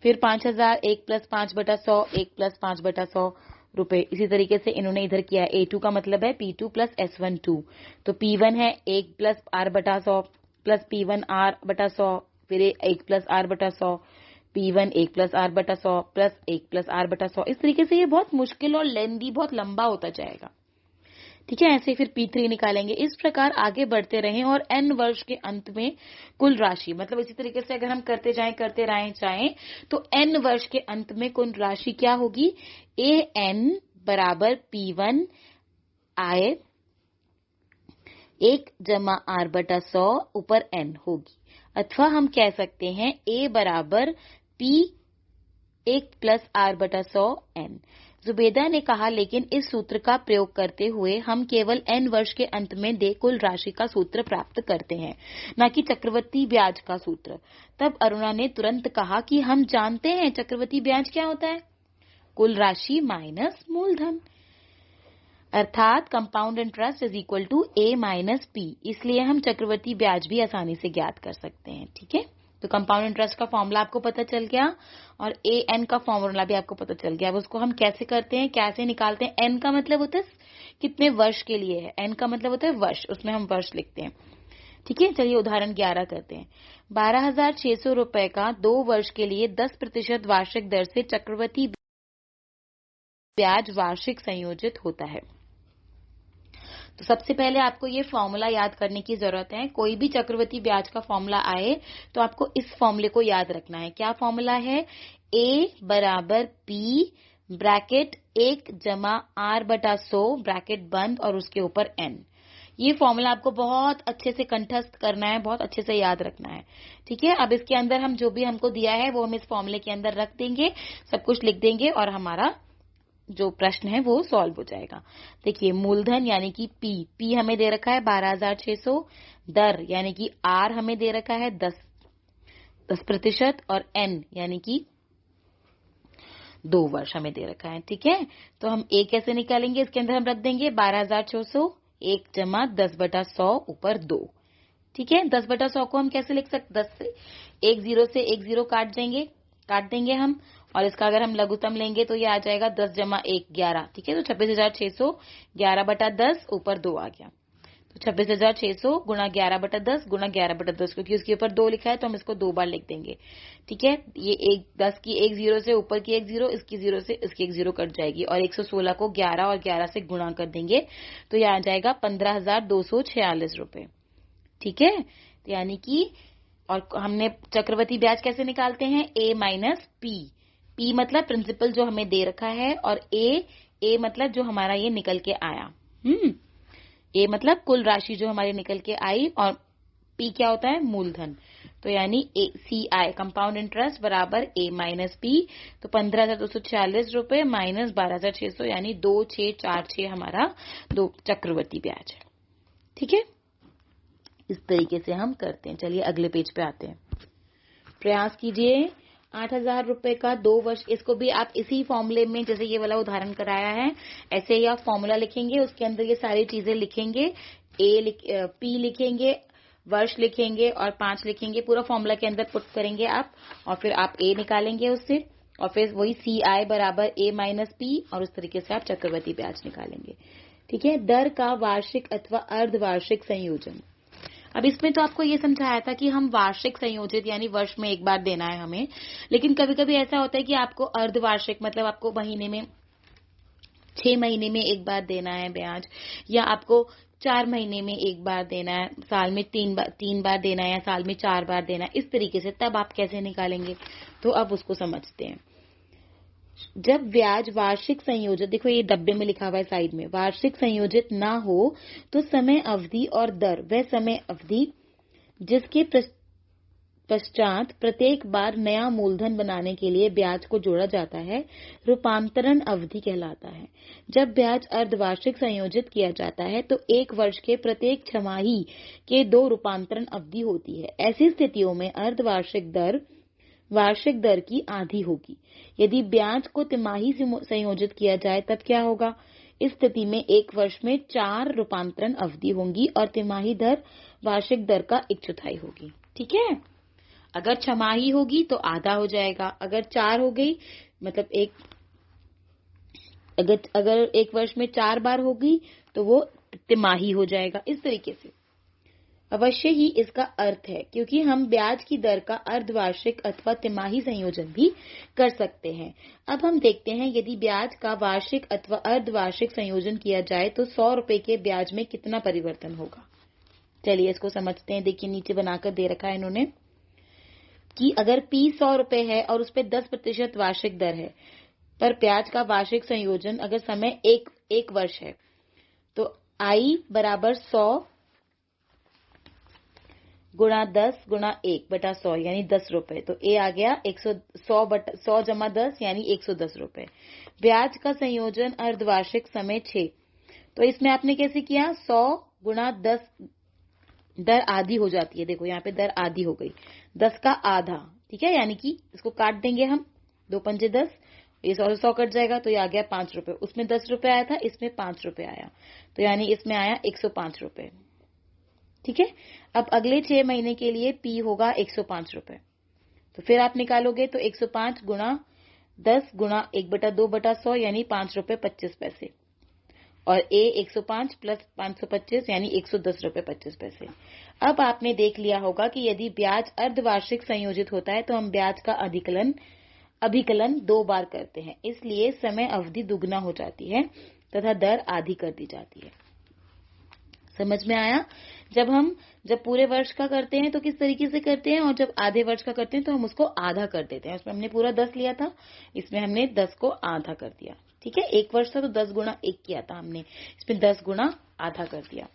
फिर 5,000 1 प्लस 5 बटा 100, 1 प्लस 5 बटा 100 रुपए। इसी तरीके से इन्होंने इधर किया। A2 का मतलब है P2 प्लस S12, तो P1 है 1 प्लस R बटा 100 प्लस P1 R बटा 100, फिर 1 प्लस R बटा 100, P1 1 प्लस R बटा 100 प्लस 1 प्लस R बटा 100। इस तरीके से ये बहुत मुश्किल और लेंदी, बहुत लंबा होता जाएगा। ठीक है, ऐसे फिर P3 निकालेंगे। इस प्रकार आगे बढ़ते रहें और n वर्ष के अंत में कुल राशि, मतलब इसी तरीके से अगर हम करते जाएं तो n वर्ष के अंत में कुल राशि क्या होगी? AN बराबर P1 I 1 जमा R बटा 100 ऊपर n होगी, अथवा हम कह सकते हैं A बराबर P 1 प्लस R बटा 100 n। जुबेदा ने कहा, लेकिन इस सूत्र का प्रयोग करते हुए हम केवल n वर्ष के अंत में दे कुल राशि का सूत्र प्राप्त करते हैं, न कि चक्रवृद्धि ब्याज का सूत्र। तब अरुणा ने तुरंत कहा कि हम जानते हैं चक्रवृद्धि ब्याज क्या होता है? कुल राशि माइनस मूलधन, अर्थात compound interest is equal to A minus P। इसलिए हम चक्रवृद्धि ब्याज भी आसानी से ज्ञात कर सकते हैं। ठीक है, तो कंपाउंड इंटरेस्ट का फॉर्मूला आपको पता चल गया और AN का फॉर्मूला भी आपको पता चल गया। अब उसको हम कैसे करते हैं, कैसे निकालते हैं? N का मतलब होता है कितने वर्ष के लिए है, N का मतलब होता है वर्ष, उसमें हम वर्ष लिखते हैं। ठीक है, चलिए उदाहरण 11 करते हैं। 12,600 रुपए का 2 वर्ष के लिए 10% वार्षिक दर से चक्रवृद्धि ब्याज वार्षिक संयोजित होता है। तो सबसे पहले आपको ये फॉर्मूला याद करने की जरूरत है। कोई भी चक्रवृद्धि ब्याज का फॉर्मूला आए तो आपको इस फॉर्मूले को याद रखना है। क्या फॉर्मूला है? A बराबर P ब्रैकेट 1 जमा R बटा 100 ब्रैकेट बंद और उसके ऊपर N। ये फॉर्मूला आपको बहुत अच्छे से कंठस्थ करना है, बहुत अच्छे से याद रखना है। ठीक है, अब इसके अंदर हम जो भी हमको दिया है वो हम इस फॉर्मूले के अंदर रख देंगे, सब कुछ लिख देंगे और हमारा जो प्रश्न है वो सॉल्व हो जाएगा। देखिए, मूलधन यानी कि P हमें दे रखा है 12,600, दर यानी कि R हमें दे रखा है 10% और N यानी कि 2 वर्ष हमें दे रखा है। ठीक है, तो हम ए कैसे निकालेंगे, इसके अंदर हम रख देंगे 12,600 1 जमा 10/100 ऊपर 2। ठीक है, 10/100 को हम कैसे लिख सकते, 10 से एक जीरो काट देंगे हम, और इसका अगर हम लघुत्तम लेंगे तो ये आ जाएगा 10 जमा 1 11। ठीक है, तो 26,600 11/10 ऊपर 2 आ गया। तो 26,600 गुणा 11/10 गुणा 11/10, क्योंकि उसके ऊपर 2 लिखा है तो हम इसको 2 बार लिख देंगे। ठीक है, ये 10 की 1 जीरो से ऊपर की 1 जीरो, इसकी 0 से इसकी 1 जीरो कट जाएगी, और 116 को 11 और 11 से गुणा कर देंगे तो ये आ जाएगा 15,246 रुपए। ठीक है, तो यानी कि, और हमने चक्रवृद्धि ब्याज कैसे निकालते हैं, ए माइनस पी मतलब प्रिंसिपल जो हमें दे रखा है, और ए मतलब जो हमारा ये निकल के आया। ए मतलब कुल राशि जो हमारी निकल के आई, और पी क्या होता है, मूलधन। तो यानी CI कंपाउंड इंटरेस्ट बराबर ए माइनस पी। तो 15,246 रुपए माइनस 12,600 यानी 2646 हमारा दो चक्रवर्ती ब्याज है। ठीक है, इस तरीके से हम करते हैं। चलिए अगले पेज पे आते हैं। प्रयास कीजिए 8,000 रुपए का 2 वर्ष, इसको भी आप इसी फॉर्मूले में, जैसे ये वाला उदाहरण कराया है, ऐसे ही आप फॉर्मूला लिखेंगे, उसके अंदर ये सारी चीजें लिखेंगे, पी लिखेंगे, वर्ष लिखेंगे और 5 लिखेंगे, पूरा फॉर्मूला के अंदर पुट करेंगे आप, और फिर आप ए निकालेंगे उससे, और फिर वही CI बराबर ए माइनस पी, और उस तरीके से आप चक्रवर्ती ब्याज निकालेंगे। ठीक है, दर का वार्षिक अथवा अर्धवार्षिक संयोजन। अब इसमें तो आपको ये समझाया था कि हम वार्षिक संयोजित यानी वर्ष में एक बार देना है हमें, लेकिन कभी कभी ऐसा होता है कि आपको अर्धवार्षिक मतलब आपको महीने में 6 महीने में एक बार देना है ब्याज, या आपको 4 महीने में एक बार देना है, साल में 3 बार देना है, या साल में 4 बार देना है, इस तरीके से। तब आप कैसे निकालेंगे, तो अब उसको समझते हैं। जब ब्याज वार्षिक संयोजित, देखो ये डब्बे में लिखा हुआ है साइड में, वार्षिक संयोजित ना हो तो समय अवधि और दर वह समय अवधि जिसके पश्चात प्रत्येक बार नया मूलधन बनाने के लिए ब्याज को जोड़ा जाता है रूपांतरण अवधि कहलाता है। जब ब्याज अर्धवार्षिक संयोजित किया जाता है तो 1 वर्ष के प्रत्येक छमाही के 2 रूपांतरण अवधि होती है। ऐसी स्थितियों में अर्धवार्षिक दर वार्षिक दर की आधी होगी। यदि ब्याज को तिमाही संयोजित किया जाए तब क्या होगा, इस स्थिति में 1 वर्ष में 4 रूपांतरण अवधि होंगी और तिमाही दर वार्षिक दर का 1/4 होगी। ठीक है, अगर छमाही होगी तो आधा हो जाएगा, अगर 4 हो गई मतलब अगर 1 वर्ष में 4 बार होगी तो वो तिमाही हो जाएगा। इस तरीके से अवश्य ही इसका अर्थ है, क्योंकि हम ब्याज की दर का अर्धवार्षिक अथवा तिमाही संयोजन भी कर सकते हैं। अब हम देखते हैं यदि ब्याज का वार्षिक अथवा अर्धवार्षिक संयोजन किया जाए तो 100 रुपए के ब्याज में कितना परिवर्तन होगा। चलिए इसको समझते हैं। देखिए नीचे बनाकर दे रखा है इन्होंने कि अगर P 100 रुपए है और उस पर 10% वार्षिक दर है, पर ब्याज का वार्षिक संयोजन अगर समय एक वर्ष है, तो I बराबर 100 गुणा 10 गुणा 1/100 यानी 10 रुपए। तो ए आ गया 100 जमा 10 यानी 110 रुपए। ब्याज का संयोजन अर्धवार्षिक समय 6, तो इसमें आपने कैसे किया, 100 गुणा 10, दर आधी हो जाती है। देखो यहाँ पे दर आधी हो गई, 10 का आधा। ठीक है, यानी कि इसको काट देंगे हम, 2 पंजे 10, ये 100 कट जाएगा तो ये आ गया 5 रुपए। उसमें 10 रुपए आया था, इसमें 5 रुपए आया, तो यानी इसमें आया 105 रुपए। ठीक है, अब अगले 6 महीने के लिए पी होगा 105 रुपए। तो फिर आप निकालोगे तो 105 गुणा 10 गुणा 1/2/100 यानी 5 रुपए 25 पैसे, और ए 105 प्लस 525 यानी 110 रुपए 25 पैसे। अब आपने देख लिया होगा कि यदि ब्याज अर्धवार्षिक संयोजित होता है तो हम ब्याज का अभिकलन 2 बार करते हैं, इसलिए समय अवधि दुगना हो जाती है तथा दर आधी कर दी जाती है। समझ में आया। जब पूरे वर्ष का करते हैं तो किस तरीके से करते हैं, और जब आधे वर्ष का करते हैं तो हम उसको आधा कर देते हैं। उसमें हमने पूरा 10 लिया था, इसमें हमने 10 को आधा कर दिया। ठीक है, 1 वर्ष था तो 10 गुणा 1 किया था हमने, इसमें 10 गुणा आधा कर दिया।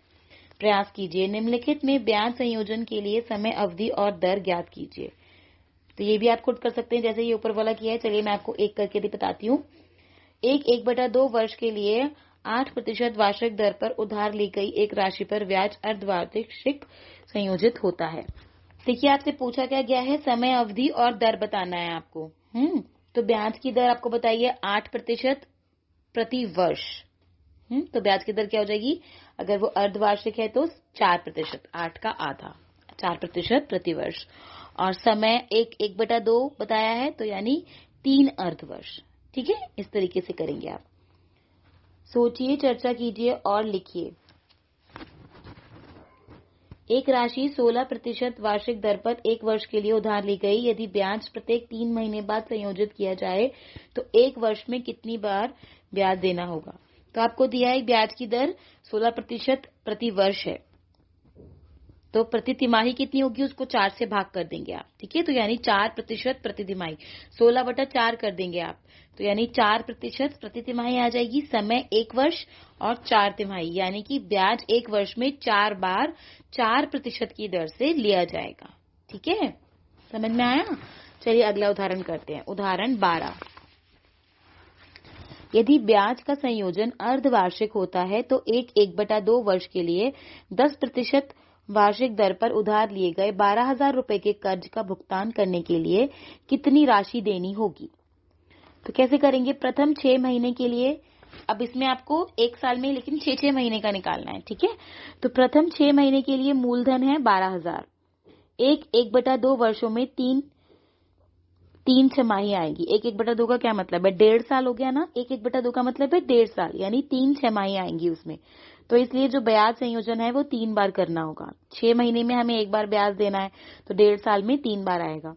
प्रयास कीजिए, निम्नलिखित में ब्याज संयोजन के लिए समय अवधि और दर ज्ञात कीजिए। तो ये भी आप खुद कर सकते हैं जैसे ये ऊपर वाला किया है। चलिए मैं आपको एक करके भी बताती हूँ। 1/2 वर्ष के लिए 8% वार्षिक दर पर उधार ली गई एक राशि पर ब्याज अर्धवार्षिक संयोजित होता है। देखिए आपसे पूछा क्या गया है, समय अवधि और दर बताना है आपको। तो ब्याज की दर आपको बताइए 8% प्रति वर्ष। तो ब्याज की दर क्या हो जाएगी, अगर वो अर्धवार्षिक है तो 4%, 8 का आधा, 4% प्रति वर्ष। और समय 1/2 बताया है, तो यानी 3 अर्धवर्ष। ठीक है, इस तरीके से करेंगे आप। सोचिए, चर्चा कीजिए और लिखिए। एक राशि 16% वार्षिक दर पर 1 वर्ष के लिए उधार ली गई। यदि ब्याज प्रत्येक 3 महीने बाद संयोजित किया जाए तो 1 वर्ष में कितनी बार ब्याज देना होगा। तो आपको दिया है ब्याज की दर 16% प्रति वर्ष है, तो प्रति तिमाही कितनी होगी उसको 4 से भाग कर देंगे आप। ठीक है, तो यानी 4% प्रति तिमाही, 16/4 कर देंगे आप, तो यानी 4% प्रति तिमाही आ जाएगी। समय 1 वर्ष और 4 तिमाही, यानी कि ब्याज 1 वर्ष में 4 बार 4% की दर से लिया जाएगा। ठीक है, समझ में आया। चलिए अगला उदाहरण करते हैं। उदाहरण 12। यदि ब्याज का संयोजन अर्धवार्षिक होता है तो 1/2 वर्ष के लिए 10% वार्षिक दर पर उधार लिए गए 12,000 रुपए के कर्ज का भुगतान करने के लिए कितनी राशि देनी होगी। तो कैसे करेंगे, प्रथम 6 महीने के लिए, अब इसमें आपको 1 साल में लेकिन 6 महीने का निकालना है। ठीक है, तो प्रथम 6 महीने के लिए मूलधन है 12,000। 1/2 वर्षों में 3 छमाही आएगी। 1/2 का क्या मतलब है, 1.5 साल हो गया ना। 1/2 का मतलब है 1.5 साल, यानी 3 छमाही आएंगी उसमें। तो इसलिए जो ब्याज संयोजन है वो 3 बार करना होगा। 6 महीने में हमें 1 बार ब्याज देना है, तो 1.5 साल में 3 बार आएगा।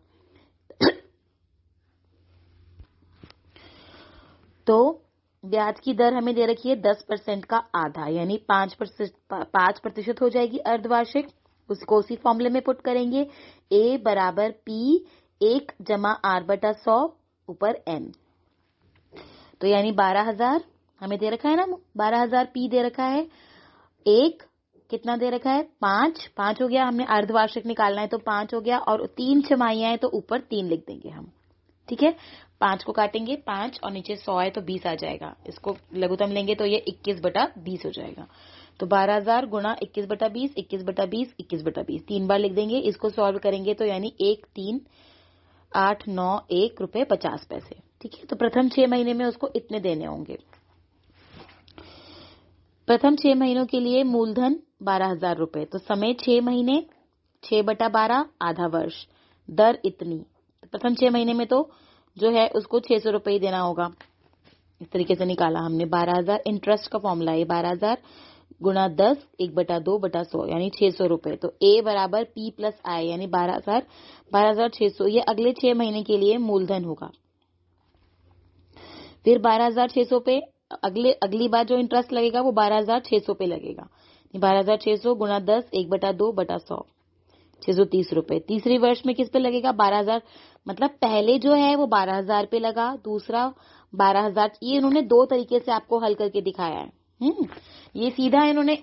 तो ब्याज की दर हमें दे रखी है 10% का आधा, यानी 5% हो जाएगी अर्धवार्षिक। उसको उसी फॉर्मूले में पुट करेंगे, A बराबर P 1 जमा R/100 ऊपर N। तो यानी 12,000 हमें दे रखा है ना, 12,000 P दे रखा है। 1 कितना दे रखा है, 5 हो गया। हमने अर्धवार्षिक निकालना है तो 5 हो गया, और 3 छमाहियां है तो ऊपर 3 लिख देंगे हम। ठीक है, 5 को काटेंगे 5 और नीचे 100 है तो 20 आ जाएगा। इसको लघुत्तम लेंगे तो ये 21/20 हो जाएगा। तो 12,000 गुणा 21/20, 21/20, 21/20, 3 बार लिख देंगे। इसको सॉल्व करेंगे तो यानी 1,3891 रुपए 50 पैसे। ठीक है, तो प्रथम 6 महीने में उसको इतने देने होंगे। प्रथम 6 महीनों के लिए मूलधन 12,000 रुपए, तो समय 6 महीने, 6/12 आधा वर्ष, दर इतनी। तो प्रथम 6 महीने में तो जो है उसको 600 रुपए ही देना होगा। इस तरीके से निकाला हमने। 12,000 इंटरेस्ट का फॉर्मूला है, 12,000 गुणा 10 1/2/100 यानी 600 रुपए। तो A बराबर P प्लस I यानी 12,600। ये अगले 6 महीने के लिए मूलधन होगा। फिर 12,600 पे अगली बार जो इंटरेस्ट लगेगा वो 12,600 पे लगेगा। 12,600 गुणा 10 1/2/100, 630 रुपए। तीसरी वर्ष में किस पे लगेगा, 12,000। मतलब पहले जो है वो 12,000 पे लगा, दूसरा 12,000। ये इन्होंने 2 तरीके से आपको हल करके दिखाया है। ये सीधा इन्होंने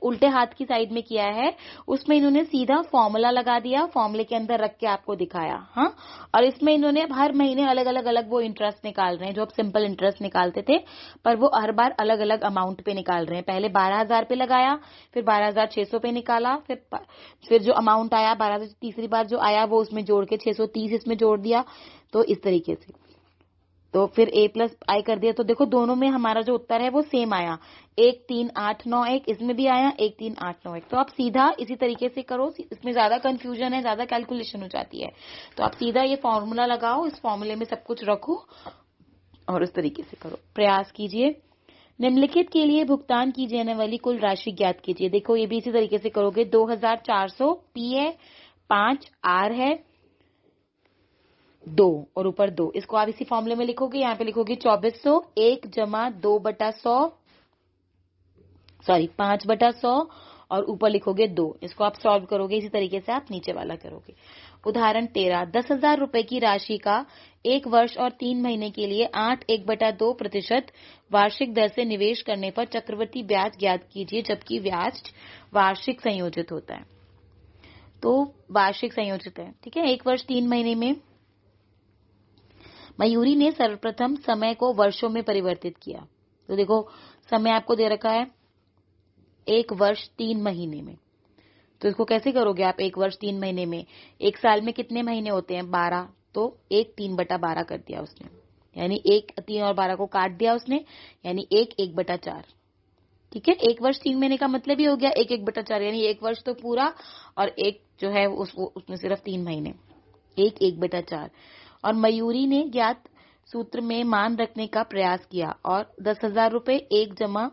उल्टे हाथ की साइड में किया है, उसमें इन्होंने सीधा फॉर्मूला लगा दिया, फॉर्मूले के अंदर रख के आपको दिखाया। हाँ, और इसमें इन्होंने हर महीने अलग अलग वो इंटरेस्ट निकाल रहे हैं जो आप सिंपल इंटरेस्ट निकालते थे, पर वो हर बार अलग अलग अमाउंट पे निकाल रहे हैं। पहले 12,000 पे लगाया, फिर 12,600 पे निकाला, फिर जो अमाउंट आया 12,000, तीसरी बार जो आया वो उसमें जोड़ के 630 इसमें जोड़ दिया। तो इस तरीके से तो फिर A प्लस I कर दिया। तो देखो दोनों में हमारा जो उत्तर है वो सेम आया, 13891। इसमें भी आया 13891। तो आप सीधा इसी तरीके से करो, इसमें ज्यादा कंफ्यूजन है, ज्यादा कैलकुलेशन हो जाती है। तो आप सीधा ये फॉर्मूला लगाओ, इस फॉर्मूले में सब कुछ रखो और उस तरीके से करो। प्रयास कीजिए। निम्नलिखित के लिए भुगतान की जाने वाली कुल राशि ज्ञात कीजिए। देखो ये भी इसी तरीके से करोगे। 2,400 P है, 5 R है, 2 और ऊपर 2। इसको आप इसी फॉर्मूले में लिखोगे। यहाँ पे लिखोगे 2400 1 जमा 2/100, सॉरी 5/100 और ऊपर लिखोगे 2। इसको आप सॉल्व करोगे, इसी तरीके से आप नीचे वाला करोगे। उदाहरण 13। 10,000 रुपए की राशि का 1 वर्ष और 3 महीने के लिए 8 वार्षिक दर से निवेश करने पर चक्रवृद्धि ब्याज ज्ञात कीजिए, जबकि ब्याज वार्षिक संयोजित होता है। तो वार्षिक संयोजित है। ठीक है, 1 वर्ष 3 महीने में मयूरी ने सर्वप्रथम समय को वर्षों में परिवर्तित किया। तो देखो समय आपको दे रखा है 1 वर्ष 3 महीने में। तो इसको कैसे करोगे आप, 1 वर्ष 3 महीने में, 1 साल में कितने महीने होते हैं, 12। तो 1/3/12 कर दिया उसने, यानी 1 3 और 12 को काट दिया उसने, यानी 1/1/4। ठीक है, 1 वर्ष 3 महीने का मतलब ही हो गया 1/1/4, यानी 1 वर्ष तो पूरा और एक जो है उसमें सिर्फ 3 महीने, 1/1/4। और मयूरी ने ज्ञात सूत्र में मान रखने का प्रयास किया और 10,000 रुपए 1 जमा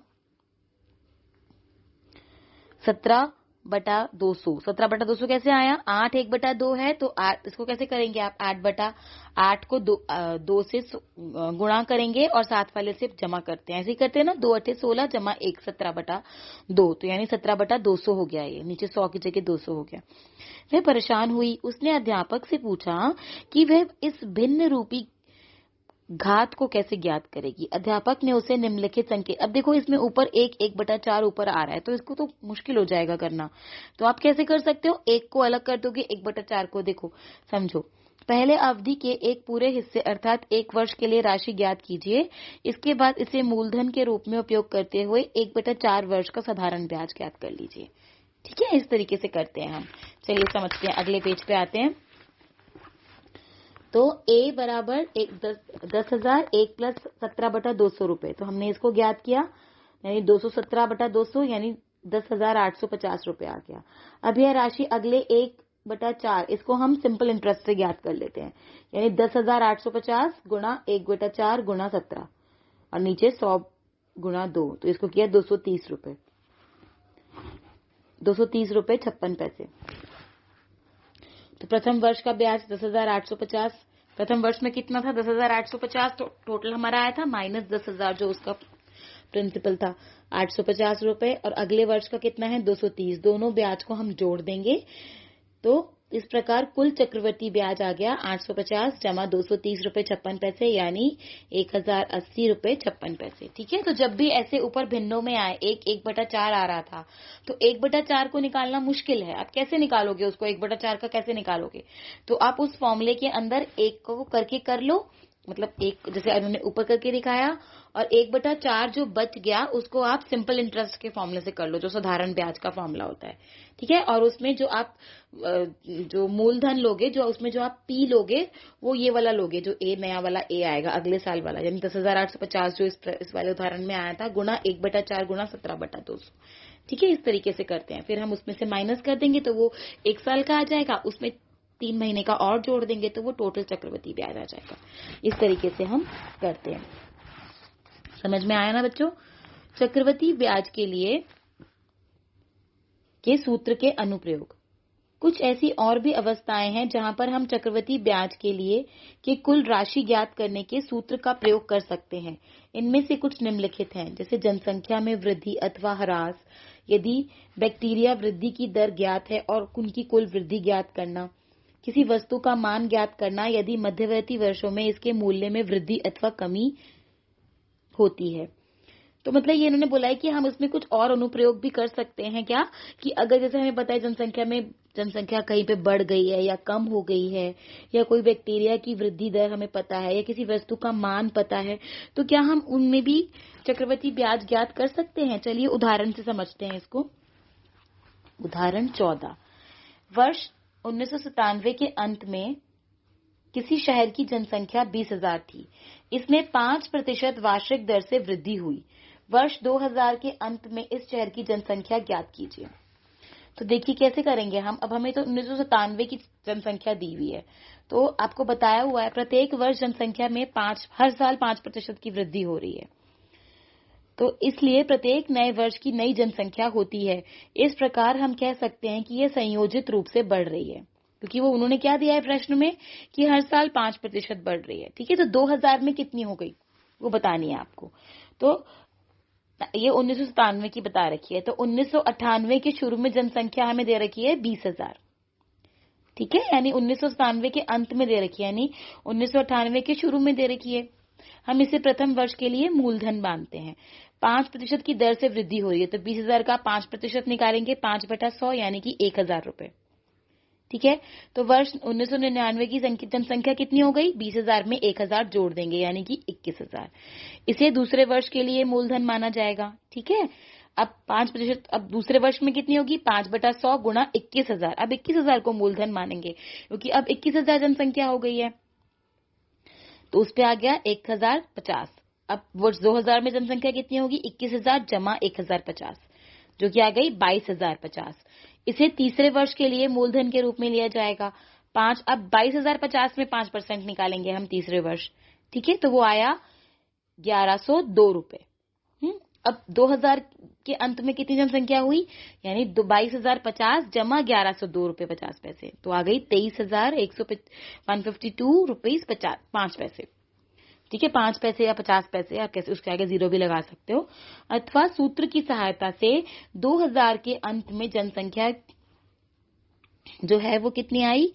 17/200। 17/200 कैसे आया? 8 1/2 है, तो 8 इसको कैसे करेंगे आप? 8/8 को 2 से गुणा करेंगे और साथ वाले से जमा करते हैं, ऐसे ही करते हैं ना। 2 8 16 जमा 1 17/2, तो यानी 17/200 हो गया। ये नीचे 100 की जगह 200 हो गया। वह परेशान हुई, उसने अध्यापक से पूछा कि वह इस भिन्न रूपी घात को कैसे ज्ञात करेगी। अध्यापक ने उसे निम्नलिखित संकेत, अब देखो इसमें ऊपर 1/4 ऊपर आ रहा है, तो इसको तो मुश्किल हो जाएगा करना। तो आप कैसे कर सकते हो? 1 को अलग कर दोगे, 1/4 को। देखो समझो, पहले अवधि के एक पूरे हिस्से अर्थात 1 वर्ष के लिए राशि ज्ञात कीजिए। इसके बाद इसे मूलधन के रूप में उपयोग करते हुए 1/4 वर्ष का साधारण ब्याज ज्ञात कर लीजिए। ठीक है, इस तरीके से करते हैं हम। चलिए समझते हैं, अगले पेज पे आते हैं। तो A बराबर 10,000 1 प्लस 17/200 रुपए, तो हमने इसको ज्ञात किया, यानी 217/200 यानी 10,850 रुपए आ गया। अब यह राशि अगले 1/4, इसको हम सिंपल इंटरेस्ट से ज्ञात कर लेते हैं, यानी 10,850 गुणा 1/4 गुणा 17 और नीचे 100 गुणा 2, तो इसको किया 230 रुपए, 230 रुपए 56 पैसे। तो प्रथम वर्ष का ब्याज 10,850, प्रथम वर्ष में कितना था? 10,850, तो टोटल हमारा आया था माइनस 10,000 जो उसका प्रिंसिपल था 850 रुपए, और अगले वर्ष का कितना है? 230। दोनों ब्याज को हम जोड़ देंगे, तो इस प्रकार कुल चक्रवर्ती ब्याज आ गया 850 जमा 230 रुपए 56 पैसे, यानी 1,080 रुपए 56 पैसे। ठीक है, तो जब भी ऐसे ऊपर भिन्नों में आए, 1/4 आ रहा था, तो 1/4 को निकालना मुश्किल है। आप कैसे निकालोगे उसको? 1/4 का कैसे निकालोगे? तो आप उस फॉर्मूले के अंदर 1 को करके कर लो, मतलब 1 जैसे उन्होंने ऊपर करके दिखाया, और 1/4 जो बच गया उसको आप सिंपल इंटरेस्ट के फॉर्मूले से कर लो, जो साधारण ब्याज का फॉर्मूला होता है। ठीक है, और उसमें जो आप जो मूलधन लोगे, जो उसमें जो आप पी लोगे, वो ये वाला लोगे, जो ए नया वाला ए आएगा अगले साल वाला, यानी 10,850 जो इस वाले उदाहरण में आया था, गुणा 1/4 गुणा 17/200। ठीक है, इस तरीके से करते हैं। फिर हम उसमें से माइनस कर देंगे, तो वो 1 साल का आ जाएगा, उसमें 3 महीने का और जोड़ देंगे, तो वो टोटल चक्रवृद्धि ब्याज आ जाएगा। इस तरीके से हम करते हैं। समझ में आया ना बच्चों? चक्रवृद्धि ब्याज के लिए के सूत्र के अनुप्रयोग। कुछ ऐसी और भी अवस्थाएं हैं जहां पर हम चक्रवृद्धि ब्याज के लिए के कुल राशि ज्ञात करने के सूत्र का प्रयोग कर सकते हैं। इनमें से कुछ निम्नलिखित हैं, जैसे जनसंख्या में वृद्धि अथवा ह्रास, यदि बैक्टीरिया वृद्धि की दर ज्ञात है और उनकी कुल वृद्धि ज्ञात करना, किसी वस्तु का मान ज्ञात करना यदि मध्यवर्ती वर्षों में इसके मूल्य में वृद्धि अथवा कमी होती है। तो मतलब ये इन्होंने बोला है कि हम इसमें कुछ और अनुप्रयोग भी कर सकते हैं क्या, कि अगर जैसे हमें पता है जनसंख्या कहीं पे बढ़ गई है या कम हो गई है, या कोई बैक्टीरिया की वृद्धि दर हमें पता है, या किसी वस्तु का मान पता है, तो क्या हम उनमें भी चक्रवृद्धि ब्याज ज्ञात कर सकते हैं? चलिए उदाहरण से समझते हैं इसको। उदाहरण 14, वर्ष 1997 के अंत में किसी शहर की जनसंख्या 20,000 थी। इसमें 5% वार्षिक दर से वृद्धि हुई। वर्ष 2000 के अंत में इस शहर की जनसंख्या ज्ञात कीजिए। तो देखिए कैसे करेंगे हम। अब हमें तो 1997 की जनसंख्या दी हुई है, तो आपको बताया हुआ है प्रत्येक वर्ष जनसंख्या में हर साल 5% की वृद्धि हो रही है, तो इसलिए प्रत्येक नए वर्ष की नई जनसंख्या होती है। इस प्रकार हम कह सकते हैं कि यह संयोजित रूप से बढ़ रही है, क्योंकि वो उन्होंने क्या दिया है प्रश्न में कि हर साल 5% बढ़ रही है। ठीक है, तो 2000 में कितनी हो गई वो बतानी है आपको। तो ये 1997 की बता रखी है, तो 1998 के शुरू में जनसंख्या हमें दे रखी है 20,000। ठीक है, यानी 1997 के अंत में दे रखी है, यानी 1998 के शुरू में दे रखी है। हम इसे प्रथम वर्ष के लिए मूलधन मानते हैं। 5% की दर से वृद्धि हो रही है, तो 20,000 का 5% निकालेंगे, 5/100 यानी कि 1,000 रुपए। ठीक है, तो वर्ष 1999 की जनसंख्या कितनी हो गई? 20,000 में 1,000 जोड़ देंगे, यानी कि 21,000। इसे दूसरे वर्ष के लिए मूलधन माना जाएगा। ठीक है, अब 5%, अब दूसरे वर्ष में कितनी होगी? 5/100 गुणा 21,000। अब 21,000 को मूलधन मानेंगे, क्योंकि अब 21,000 जनसंख्या हो गई है। तो उस पे आ गया 1050। अब वर्ष 2000 में जनसंख्या कितनी होगी? 21,000 जमा 1050, जो कि आ गई 22,050। इसे तीसरे वर्ष के लिए मूलधन के रूप में लिया जाएगा 5। अब 22,050 में 5% निकालेंगे हम तीसरे वर्ष, ठीक है, तो वो आया 1102 रुपए। अब 2000 के अंत में कितनी जनसंख्या हुई? यानी 22,050 जमा 1102 रुपए 50 पैसे, तो आ गई 23,152 रुपीज 5 पैसे, ठीक है। 5 पैसे या 50 पैसे, आप कैसे उसके आगे जीरो भी लगा सकते हो। अथवा सूत्र की सहायता से 2000 के अंत में जनसंख्या जो है वो कितनी आई?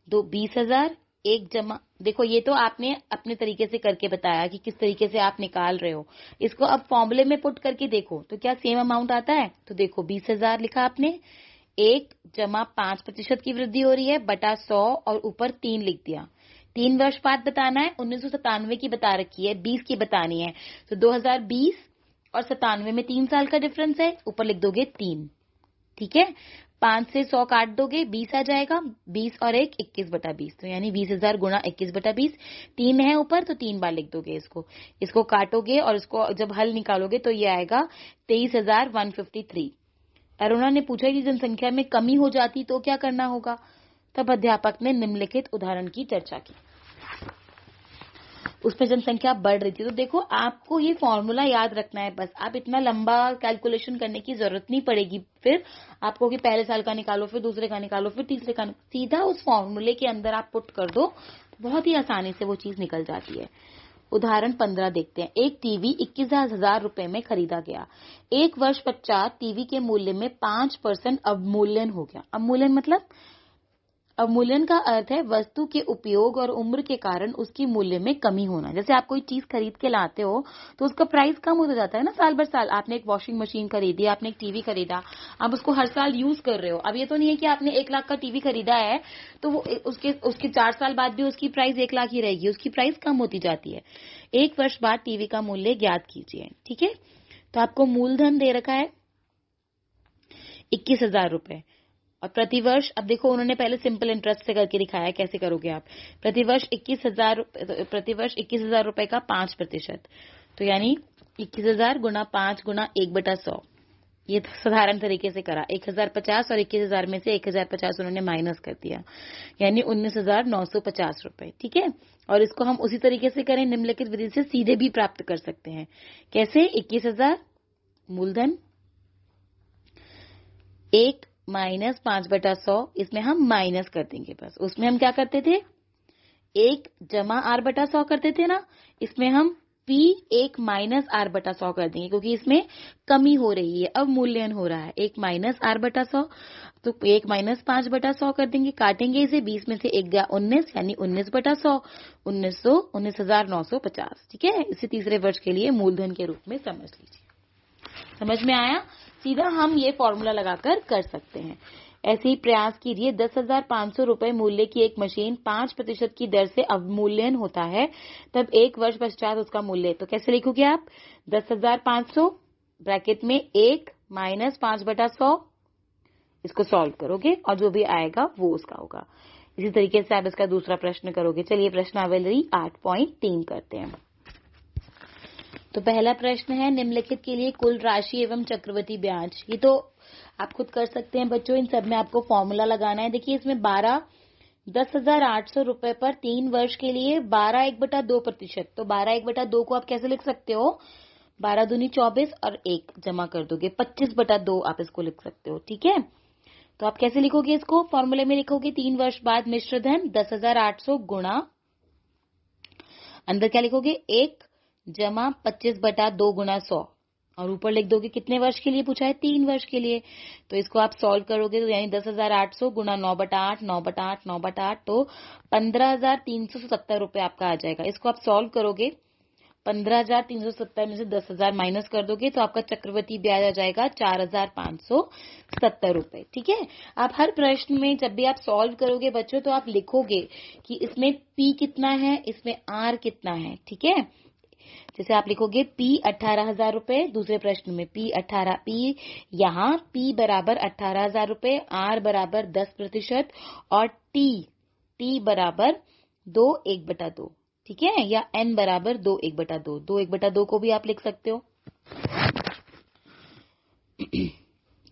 20,000। एक जमा, देखो ये तो आपने अपने तरीके से करके बताया कि किस तरीके से आप निकाल रहे हो। इसको अब फॉर्मूले में पुट करके देखो तो क्या सेम अमाउंट आता है? तो देखो 20,000 लिखा आपने, 1 जमा 5% की वृद्धि हो रही है बटा 100 और ऊपर 3 लिख दिया। 3 वर्ष बाद बताना है, 1997 की बता रखी है, 20 की बतानी है, तो 2020 और 97 में 3 साल का डिफरेंस है, ऊपर लिख दोगे 3, ठीक है। 5 से 100 काट दोगे 20 आ जाएगा, 20 और 1 21/20, तो यानी 20,000 गुणा 21/20, 3 है ऊपर तो 3 बार लिख दोगे इसको काटोगे और इसको जब हल निकालोगे तो ये आएगा 23,153। अरुणा ने पूछा कि जनसंख्या में कमी हो जाती तो क्या करना होगा? तब अध्यापक ने निम्नलिखित उदाहरण की चर्चा की। उसमें जनसंख्या बढ़ रही थी, तो देखो आपको ये फॉर्मूला याद रखना है, बस आप इतना लंबा कैलकुलेशन करने की जरूरत नहीं पड़ेगी फिर आपको कि पहले साल का निकालो, फिर दूसरे का निकालो, फिर तीसरे का, सीधा उस फॉर्मूले के अंदर आप पुट कर दो, बहुत ही आसानी से वो चीज निकल जाती है। उदाहरण 15 देखते हैं। एक टीवी 21,000 रुपए में खरीदा गया। 1 वर्ष पश्चात टीवी के मूल्य में 5% अवमूल्यन हो गया। अवमूल्यन मतलब, अवमूल्यन का अर्थ है वस्तु के उपयोग और उम्र के कारण उसकी मूल्य में कमी होना। जैसे आप कोई चीज खरीद के लाते हो तो उसका प्राइस कम होता जाता है ना साल भर साल। आपने एक वॉशिंग मशीन खरीदी, आपने एक टीवी खरीदा, आप उसको हर साल यूज कर रहे हो। अब ये तो नहीं है कि आपने 1 लाख का टीवी खरीदा है तो वो उसके 4 साल बाद भी उसकी प्राइस 1 लाख ही रहेगी, उसकी प्राइस कम होती जाती है। 1 वर्ष बाद टीवी का मूल्य ज्ञात कीजिए, ठीक है। तो आपको मूलधन दे रखा है 21,000 रुपए और प्रतिवर्ष, अब देखो उन्होंने पहले सिंपल इंटरेस्ट से करके दिखाया, कैसे करोगे आप? प्रतिवर्ष 21,000 रुपए का 5%, तो यानी 21,000 गुना 5 गुना 1/100। ये तो साधारण तरीके से करा। 1,050 और 21,000 में से 1,050 उन्होंने माइनस कर दिया, यानी 19,950 रुपए, ठीक है। और इसको हम उसी तरीके से करें, निम्नलिखित विधि से सीधे भी प्राप्त कर सकते हैं। कैसे? 21,000 मूलधन 1 माइनस 5/100, इसमें हम माइनस कर देंगे बस। उसमें हम क्या करते थे? 1 जमा r/100 करते थे ना, इसमें हम P 1 माइनस r/100 कर देंगे क्योंकि इसमें कमी हो रही है, अवमूल्यन हो रहा है। 1 माइनस r/100, तो 1 माइनस 5/100 कर देंगे, काटेंगे इसे, 20 में से 1 गया 19, यानी 19/100, 19,950, ठीक है। इसे तीसरे वर्ष के लिए मूलधन के रूप में समझ लीजिए। समझ में आया? सीधा हम ये फॉर्मूला लगाकर कर सकते हैं। ऐसे ही प्रयास कीजिए। 10,500 रुपए मूल्य की एक मशीन 5% की दर से अवमूल्यन होता है, तब 1 वर्ष पश्चात उसका मूल्य, तो कैसे लिखोगे आप? 10,500 ब्रैकेट में 1 माइनस 5/100, इसको सॉल्व करोगे और जो भी आएगा वो उसका होगा। इसी तरीके से आप इसका दूसरा प्रश्न करोगे। चलिए प्रश्नावली 8.3 करते हैं। तो पहला प्रश्न है, निम्नलिखित के लिए कुल राशि एवं चक्रवृद्धि ब्याज। ये तो आप खुद कर सकते हैं बच्चों, इन सब में आपको फॉर्मूला लगाना है। देखिए इसमें 10,800 रुपए पर 3 वर्ष के लिए 12 1/2%, तो 12 1/2 को आप कैसे लिख सकते हो? 12 दूनी 24 और 1 जमा कर दोगे 25/2 आप इसको लिख सकते हो, ठीक है। तो आप कैसे लिखोगे इसको? फॉर्मूले में लिखोगे 3 वर्ष बाद मिश्र धन 10,800 गुणा, अंदर क्या लिखोगे? 1 जमा 25/2 गुना 100 और ऊपर लिख दोगे कितने वर्ष के लिए पूछा है? 3 वर्ष के लिए। तो इसको आप सॉल्व करोगे तो यानी 10,800 गुना 9/8, 9/8, 9/8, तो 15,370 रुपए आपका आ जाएगा। इसको आप सॉल्व करोगे, 15,370 में से 10,000 माइनस कर दोगे तो आपका चक्रवृद्धि ब्याज आ जाएगा 4,570 रुपए, ठीक है। आप हर प्रश्न में जब भी आप सॉल्व करोगे बच्चों तो आप लिखोगे कि इसमें P कितना है, इसमें R कितना है, ठीक है। जैसे आप लिखोगे P 18,000 रुपए, दूसरे प्रश्न में P यहाँ P बराबर 18,000 रुपए, R बराबर 10% और T बराबर 2 1/2, ठीक है, या n बराबर 2 1/2। 2 1/2 को भी आप लिख सकते हो।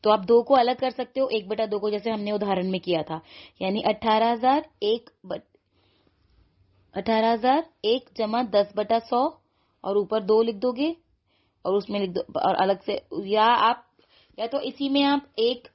तो आप 2 को अलग कर सकते हो 1/2 को, जैसे हमने उदाहरण में किया था, यानी 18,001 जमा 10/100 और ऊपर 2 लिख दोगे और उसमें लिख दो और अलग से, या तो इसी में आप 1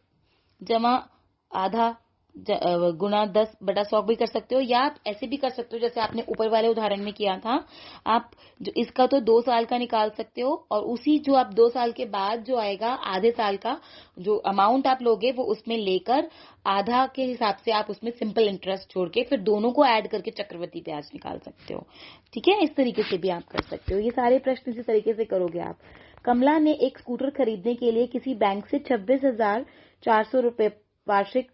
जमा आधा गुणा 10/100 भी कर सकते हो, या आप ऐसे भी कर सकते हो जैसे आपने ऊपर वाले उदाहरण में किया था। आप जो इसका तो 2 साल का निकाल सकते हो और उसी जो आप 2 साल के बाद जो आएगा आधे साल का जो अमाउंट आप लोगे वो उसमें लेकर आधा के हिसाब से आप उसमें सिंपल इंटरेस्ट छोड़ के फिर दोनों को ऐड करके चक्रवृद्धि ब्याज निकाल सकते हो। ठीक है, इस तरीके से भी आप कर सकते हो। ये सारे प्रश्न इसी तरीके से करोगे आप। कमला ने एक स्कूटर खरीदने के लिए किसी बैंक से 26,400 रुपए वार्षिक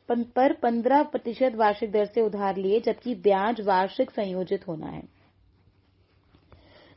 पर 15% वार्षिक दर से उधार लिए, जबकि ब्याज वार्षिक संयोजित होना है।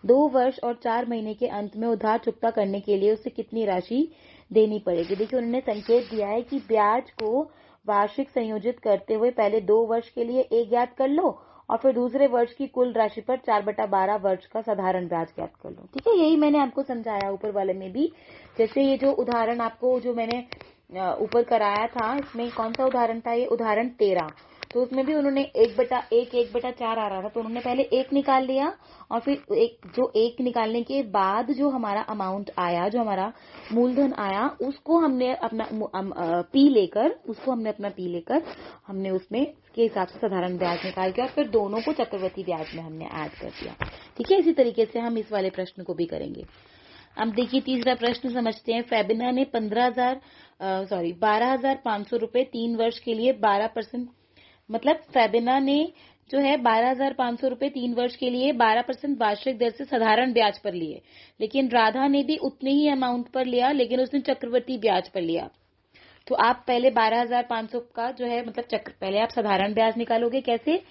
2 वर्ष और 4 महीने के अंत में उधार चुकता करने के लिए उसे कितनी राशि देनी पड़ेगी। देखिए, उन्होंने संकेत दिया है कि ब्याज को वार्षिक संयोजित करते हुए पहले 2 वर्ष के लिए 1 ज्ञात कर लो और फिर दूसरे वर्ष की कुल राशि पर 4/12 वर्ष का साधारण ब्याज ज्ञात कर लो। ठीक है, यही मैंने आपको समझाया ऊपर वाले में भी। जैसे ये जो उदाहरण आपको जो मैंने ऊपर कराया था, इसमें कौन सा उदाहरण था, ये उदाहरण 13। तो उसमें भी उन्होंने 1/4 आ रहा था, तो उन्होंने पहले 1 निकाल लिया और फिर जो 1 निकालने के बाद जो हमारा अमाउंट आया, जो हमारा मूलधन आया, उसको हमने अपना पी लेकर हमने उसमें के हिसाब से साधारण ब्याज निकाल के और फिर दोनों को चक्रवृद्धि ब्याज में हमने ऐड कर दिया। ठीक है, इसी तरीके से हम इस वाले प्रश्न को भी करेंगे। अब देखिए, तीसरा प्रश्न समझते हैं। फेबिना ने 12,500 रुपए 3 वर्ष के लिए 12%, मतलब फेबिना ने जो है 12,500 रुपए 3 वर्ष के लिए 12% वार्षिक दर से साधारण ब्याज पर लिए, लेकिन राधा ने भी उतने ही अमाउंट पर लिया, लेकिन उसने चक्रवृद्धि ब्याज पर लिया। तो आप पहले 12,500 का जो है मतलब पहले आप साधारण ब्याज निकालोगे, कैसे,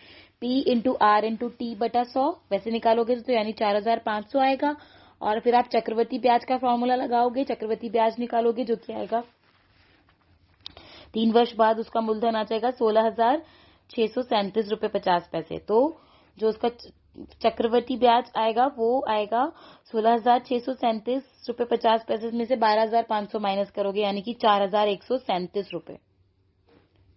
P into R into T बटा 100 वैसे निकालोगे, तो यानी 4,500 आएगा। और फिर आप चक्रवृद्धि ब्याज का फॉर्मूला लगाओगे, चक्रवृद्धि ब्याज निकालोगे, जो कि आएगा 3 वर्ष बाद उसका मूलधन आ जाएगा 16,637 रुपए 50 पैसे। तो जो उसका चक्रवृद्धि ब्याज आएगा वो आएगा 16,637 रुपए 50 पैसे में से 12,500 माइनस करोगे, यानी कि 4,137 रुपए।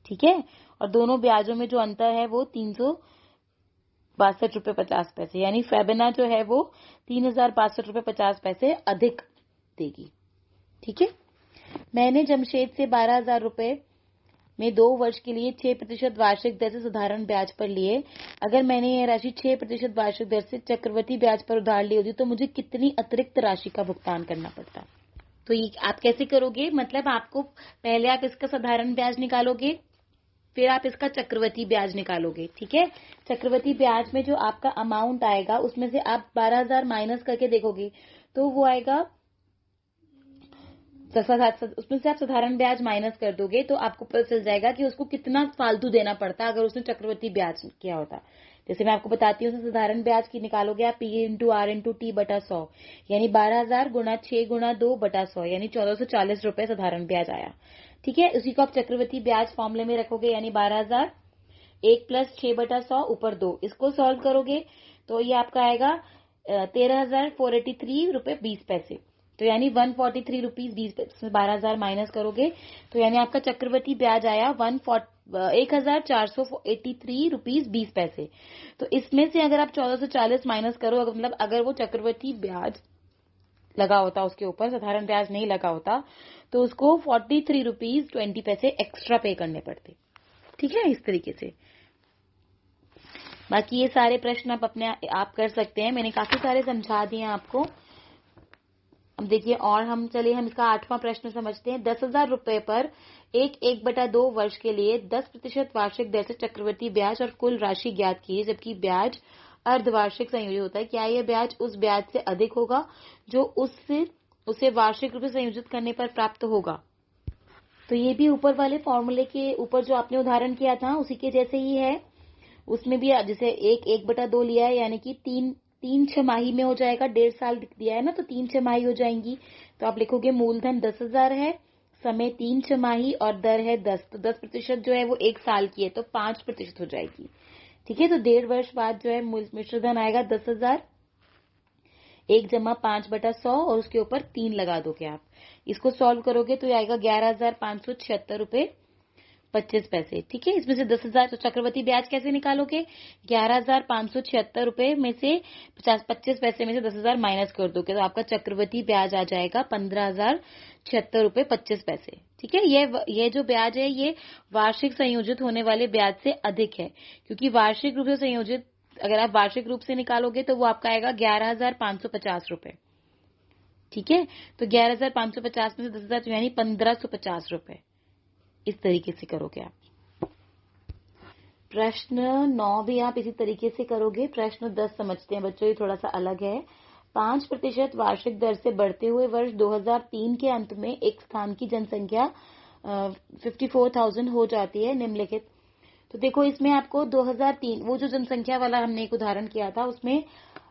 ठीक है, और दोनों ब्याजों में जो अंतर है वो 362 रुपए 50 पैसे, यानी फेबिना जो है वो 3,062 रुपए 50 पैसे अधिक देगी। ठीक है, मैंने जमशेद से 12,000 रुपए में 2 वर्ष के लिए 6% वार्षिक दर से साधारण ब्याज पर लिए। अगर मैंने यह राशि 6% वार्षिक दर से चक्रवृद्धि ब्याज पर उधार ली होती तो मुझे कितनी अतिरिक्त राशि का भुगतान करना पड़ता। तो ये आप कैसे करोगे, मतलब आपको पहले आप इसका साधारण ब्याज निकालोगे, फिर आप इसका चक्रवृद्धि ब्याज निकालोगे। ठीक है, चक्रवृद्धि ब्याज में जो आपका अमाउंट आएगा उसमें से आप 12,000 माइनस करके देखोगे तो वो आएगा, उसमें से आप साधारण ब्याज माइनस कर दोगे तो आपको पता चल जाएगा कि उसको कितना फालतू देना पड़ता अगर उसने चक्रवृद्धि ब्याज किया होता। जैसे मैं आपको बताती हूँ, साधारण ब्याज की निकालोगे आप P into R into T बटा 100, यानी 12,000 गुणा 6 गुणा 2 बटा 100, यानी 1,440 रुपए साधारण ब्याज आया। ठीक है, उसी को आप चक्रवृद्धि ब्याज फॉर्मूले में रखोगे, यानी 12,000 1 प्लस 6 बटा 100 ऊपर 2, इसको सॉल्व करोगे तो ये आपका आएगा 13,483 रुपए 20 पैसे। तो यानी 143 रुपीज 20 पैसे, 12,000 माइनस करोगे तो यानी आपका चक्रवृद्धि ब्याज आया 1,483 रुपीज 20 पैसे। तो इसमें से अगर आप 1,440 माइनस करो, मतलब अगर वो चक्रवृद्धि ब्याज लगा होता उसके ऊपर, साधारण ब्याज नहीं लगा होता, तो उसको 43 रुपीज 20 पैसे एक्स्ट्रा पे करने पड़ते। ठीक है, इस तरीके से। बाकी ये सारे प्रश्न आप कर सकते हैं, मैंने काफी सारे समझा दिए आपको। अब देखिए, और हम इसका 8वां प्रश्न समझते हैं। 10,000 रुपए पर 1/2 वर्ष के लिए 10% वार्षिक दर से चक्रवृद्धि ब्याज और कुल राशि ज्ञात कीजिए, जबकि ब्याज अर्धवार्षिक संयोजित होता है। क्या यह ब्याज उस ब्याज से अधिक होगा जो उसे वार्षिक रूप से संयोजित करने पर प्राप्त होगा? तो ये भी ऊपर वाले फॉर्मूले के ऊपर जो आपने उदाहरण किया था उसी के जैसे ही है। उसमें भी जैसे 1/2 लिया है, यानी कि 3 छमाही में हो जाएगा, 1.5 साल दिया है ना, तो 3 छमाही हो जाएंगी। तो आप लिखोगे मूलधन 10,000 है, समय 3 छमाही और दर है 10, तो 10% जो है वो 1 साल की है, तो 5% हो जाएगी। ठीक है, तो 1.5 वर्ष बाद जो है मिश्र धन आएगा 10,000, 1 जमा 5/100 और उसके ऊपर 3 लगा दोगे आप। इसको सॉल्व करोगे तो ये आएगा 11,576 रुपए 25 पैसे। ठीक है, इसमें से 10,000 तो चक्रवृद्धि ब्याज कैसे निकालोगे? 11,576 रुपए में से 25 पैसे में से 10,000 माइनस कर दोगे तो आपका चक्रवृद्धि ब्याज आ जाएगा 15,076 रुपए 25 पैसे। ठीक है, ये जो ब्याज है ये वार्षिक संयोजित होने वाले ब्याज से अधिक है, क्योंकि वार्षिक रूप से संयोजित अगर आप वार्षिक रूप से निकालोगे तो वो आपका आएगा 11,550 रुपए। ठीक है, तो 11,550 में से 10,000 यानी 1,550 रुपए। इस तरीके से करोगे आप। प्रश्न 9 भी आप इसी तरीके से करोगे। प्रश्न 10 समझते हैं बच्चों, ये थोड़ा सा अलग है। 5% वार्षिक दर से बढ़ते हुए वर्ष 2003 के अंत में एक स्थान की जनसंख्या 54,000 हो जाती है निम्नलिखित। तो देखो इसमें आपको 2003 वो जो जनसंख्या वाला हमने एक उदाहरण किया था उसमें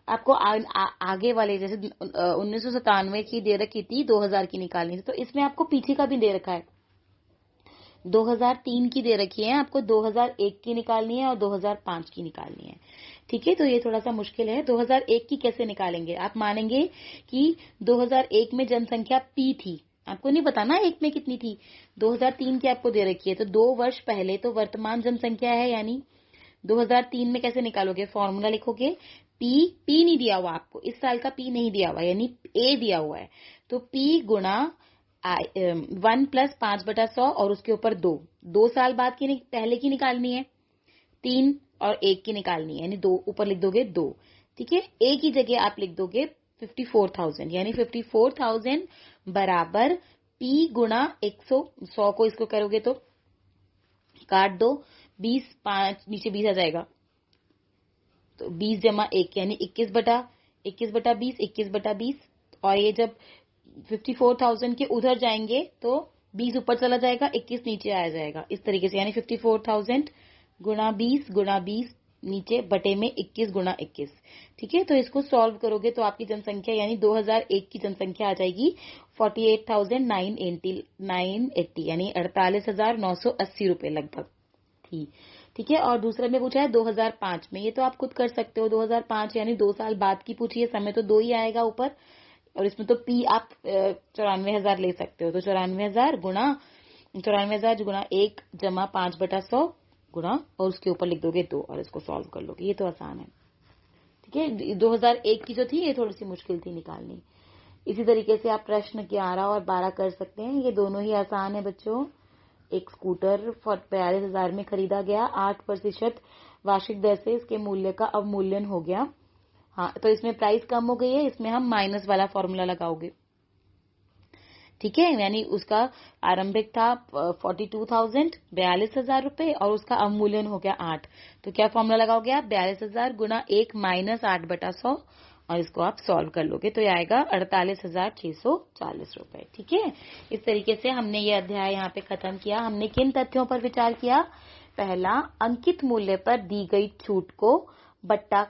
आपको आगे वाले जैसे 1997 की दे रखी थी, 2000 की निकालनी थी, तो इसमें आपको पीछे का भी दे रखा है। 2003 की दे रखी है, आपको 2001 की निकालनी है और 2005 की निकालनी है। ठीक है, तो ये थोड़ा सा मुश्किल है। 2001 की कैसे निकालेंगे? आप मानेंगे कि 2001 में जनसंख्या P थी, आपको नहीं पता ना एक में कितनी थी। 2003 की आपको दे रखी है, तो 2 वर्ष पहले तो वर्तमान जनसंख्या है, यानी 2003 में कैसे निकालोगे? फॉर्मूला लिखोगे, P नहीं दिया हुआ आपको, इस साल का P नहीं दिया हुआ, यानी A दिया हुआ है, तो P गुणा 1 + 5/100 और उसके ऊपर 2 साल बाद की पहले की निकालनी है, 3 और 1 की निकालनी है, यानी 2 ऊपर लिख दोगे 2। ठीक है, A की जगह आप लिख दोगे 54,000, यानी 54,000 बराबर P गुणा 100 को इसको करोगे तो काट दो, 20 5 नीचे 20 आ जाएगा, तो 20 जमा 1 यानी 21/20, 21/20। और ये जब 54,000 के उधर जाएंगे तो 20 ऊपर चला जाएगा, 21 नीचे आ जाएगा, इस तरीके से, यानी 54,000 गुणा 20 नीचे बटे में 21 गुणा 21। ठीक है, तो इसको सॉल्व करोगे तो आपकी जनसंख्या यानी 2001 की जनसंख्या आ जाएगी 48,980 यानी 48,980 रुपए लगभग थी। ठीक है, और दूसरा में पूछा है 2005 में, ये तो आप खुद कर सकते हो। 2005 यानी 2 साल बाद की पूछी है, समय तो 2 ही आएगा ऊपर, और इसमें तो P आप 94,000 ले सकते हो, तो 94,000 गुणा 1 जमा 5/100 गुणा और उसके ऊपर लिख दोगे 2 और इसको सॉल्व कर लोगे। ये तो आसान है। ठीक है, 2001 की जो थी ये थोड़ी सी मुश्किल थी निकालनी। इसी तरीके से आप प्रश्न 11 और 12 कर सकते हैं, ये दोनों ही आसान है बच्चों। एक स्कूटर 42,000 में खरीदा गया, 8% वार्षिक दर से इसके मूल्य का अवमूल्यन हो गया। हाँ, तो इसमें प्राइस कम हो गई है, इसमें हम माइनस वाला फॉर्मूला लगाओगे। ठीक है, यानी उसका आरंभिक था 42,000 42,000 रुपए और उसका अवमूल्यन हो गया 8, तो क्या फॉर्मूला लगाओगे आप? 42,000 गुणा 1 माइनस 8/100 और इसको आप सॉल्व कर लोगे तो ये आएगा 48,640 रुपए। ठीक है, इस तरीके से हमने ये अध्याय यहाँ पे खत्म किया। हमने किन तथ्यों पर विचार किया? पहला, अंकित मूल्य पर दी गई छूट को बट्टा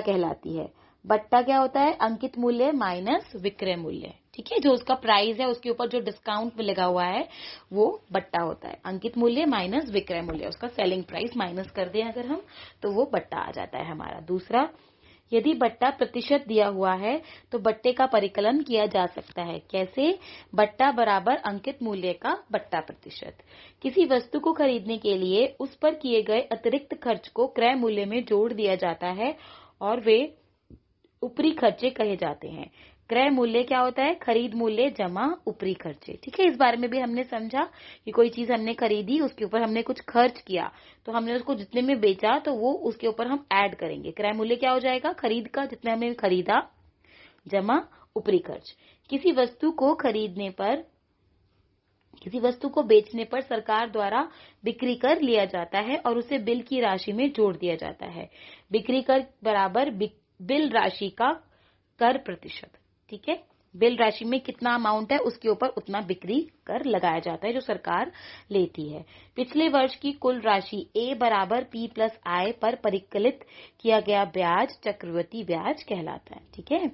कहलाती है। बट्टा क्या होता है? अंकित मूल्य माइनस विक्रय मूल्य। ठीक है, जो उसका प्राइस है उसके ऊपर जो डिस्काउंट लगा हुआ है वो बट्टा होता है। अंकित मूल्य माइनस विक्रय मूल्य, उसका सेलिंग प्राइस माइनस कर दें अगर हम, तो वो बट्टा आ जाता है हमारा। दूसरा, यदि बट्टा प्रतिशत दिया हुआ है तो बट्टे का परिकलन किया जा सकता है। कैसे? बट्टा बराबर अंकित मूल्य का बट्टा प्रतिशत। किसी वस्तु को खरीदने के लिए उस पर किए गए अतिरिक्त खर्च को क्रय मूल्य में जोड़ दिया जाता है और वे ऊपरी खर्चे कहे जाते हैं। क्रय मूल्य क्या होता है? खरीद मूल्य जमा ऊपरी खर्चे। ठीक है, इस बारे में भी हमने समझा कि कोई चीज हमने खरीदी, उसके ऊपर हमने कुछ खर्च किया, तो हमने उसको जितने में बेचा तो वो उसके ऊपर हम ऐड करेंगे। क्रय मूल्य क्या हो जाएगा? खरीद का जितने हमने खरीदा जमा ऊपरी खर्च। किसी वस्तु को बेचने पर सरकार द्वारा बिक्री कर लिया जाता है और उसे बिल की राशि में जोड़ दिया जाता है। बिक्री कर बराबर बिल राशि का कर प्रतिशत। ठीक है, बिल राशि में कितना अमाउंट है उसके ऊपर उतना बिक्री कर लगाया जाता है जो सरकार लेती है। पिछले वर्ष की कुल राशि A बराबर P + I पर परिकलित किया गया ब्याज चक्रवृद्धि ब्याज कहलाता है। ठीक है,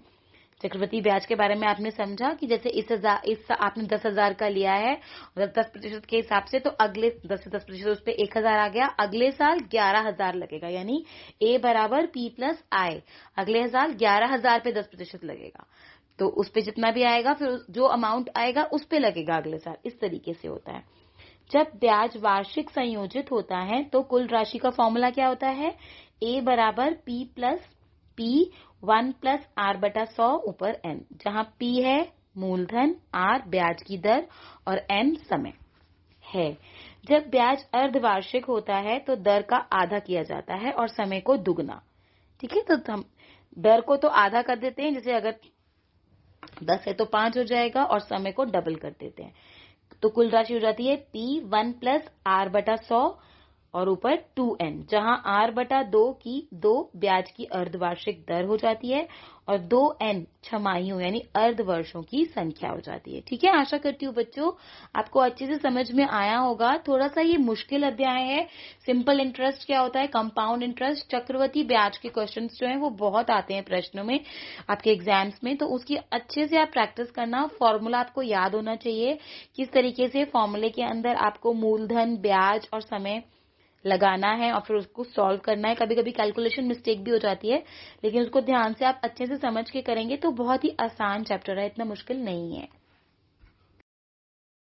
चक्रवृद्धि ब्याज के बारे में आपने समझा कि जैसे इस आपने 10,000 का लिया है और 10% के हिसाब से, तो अगले 10 से 10% उस पर 1,000 आ गया, अगले साल 11,000 लगेगा, यानी A बराबर P प्लस I, अगले साल 11,000 पे 10% लगेगा, तो उस पे जितना भी आएगा फिर जो अमाउंट आएगा उस पे लगेगा अगले साल। इस तरीके से होता है। जब ब्याज वार्षिक संयोजित होता है तो कुल राशि का फॉर्मूला क्या होता है? A बराबर P plus P 1 plus R बटा 100 ऊपर N, जहां P है मूलधन, R ब्याज की दर और N समय है। जब ब्याज अर्धवार्षिक होता है तो दर का आधा किया जाता है और समय को दुगना। ठीक है, तो हम दर को तो आधा कर देते हैं, जैसे अगर 10 है तो 5 हो जाएगा और समय को डबल कर देते हैं, तो कुल राशि हो जाती है P 1 प्लस R बटा 100 और ऊपर 2N, जहां R बटा 2 की 2 ब्याज की अर्धवार्षिक दर हो जाती है और 2N छमाहियों यानी अर्धवर्षों की संख्या हो जाती है। ठीक है, आशा करती हूँ बच्चों आपको अच्छे से समझ में आया होगा। थोड़ा सा ये मुश्किल अध्याय है। सिंपल इंटरेस्ट क्या होता है, कंपाउंड इंटरेस्ट, चक्रवृद्धि ब्याज के क्वेश्चंस जो हैं वो बहुत आते हैं प्रश्नों में आपके एग्जाम्स में, तो उसकी अच्छे से आप प्रैक्टिस करना। फॉर्मूला आपको याद होना चाहिए, किस तरीके से फॉर्मूले के अंदर आपको मूलधन, ब्याज और समय लगाना है और फिर उसको सॉल्व करना है। कभी कभी कैलकुलेशन मिस्टेक भी हो जाती है, लेकिन उसको ध्यान से आप अच्छे से समझ के करेंगे तो बहुत ही आसान चैप्टर है, इतना मुश्किल नहीं है।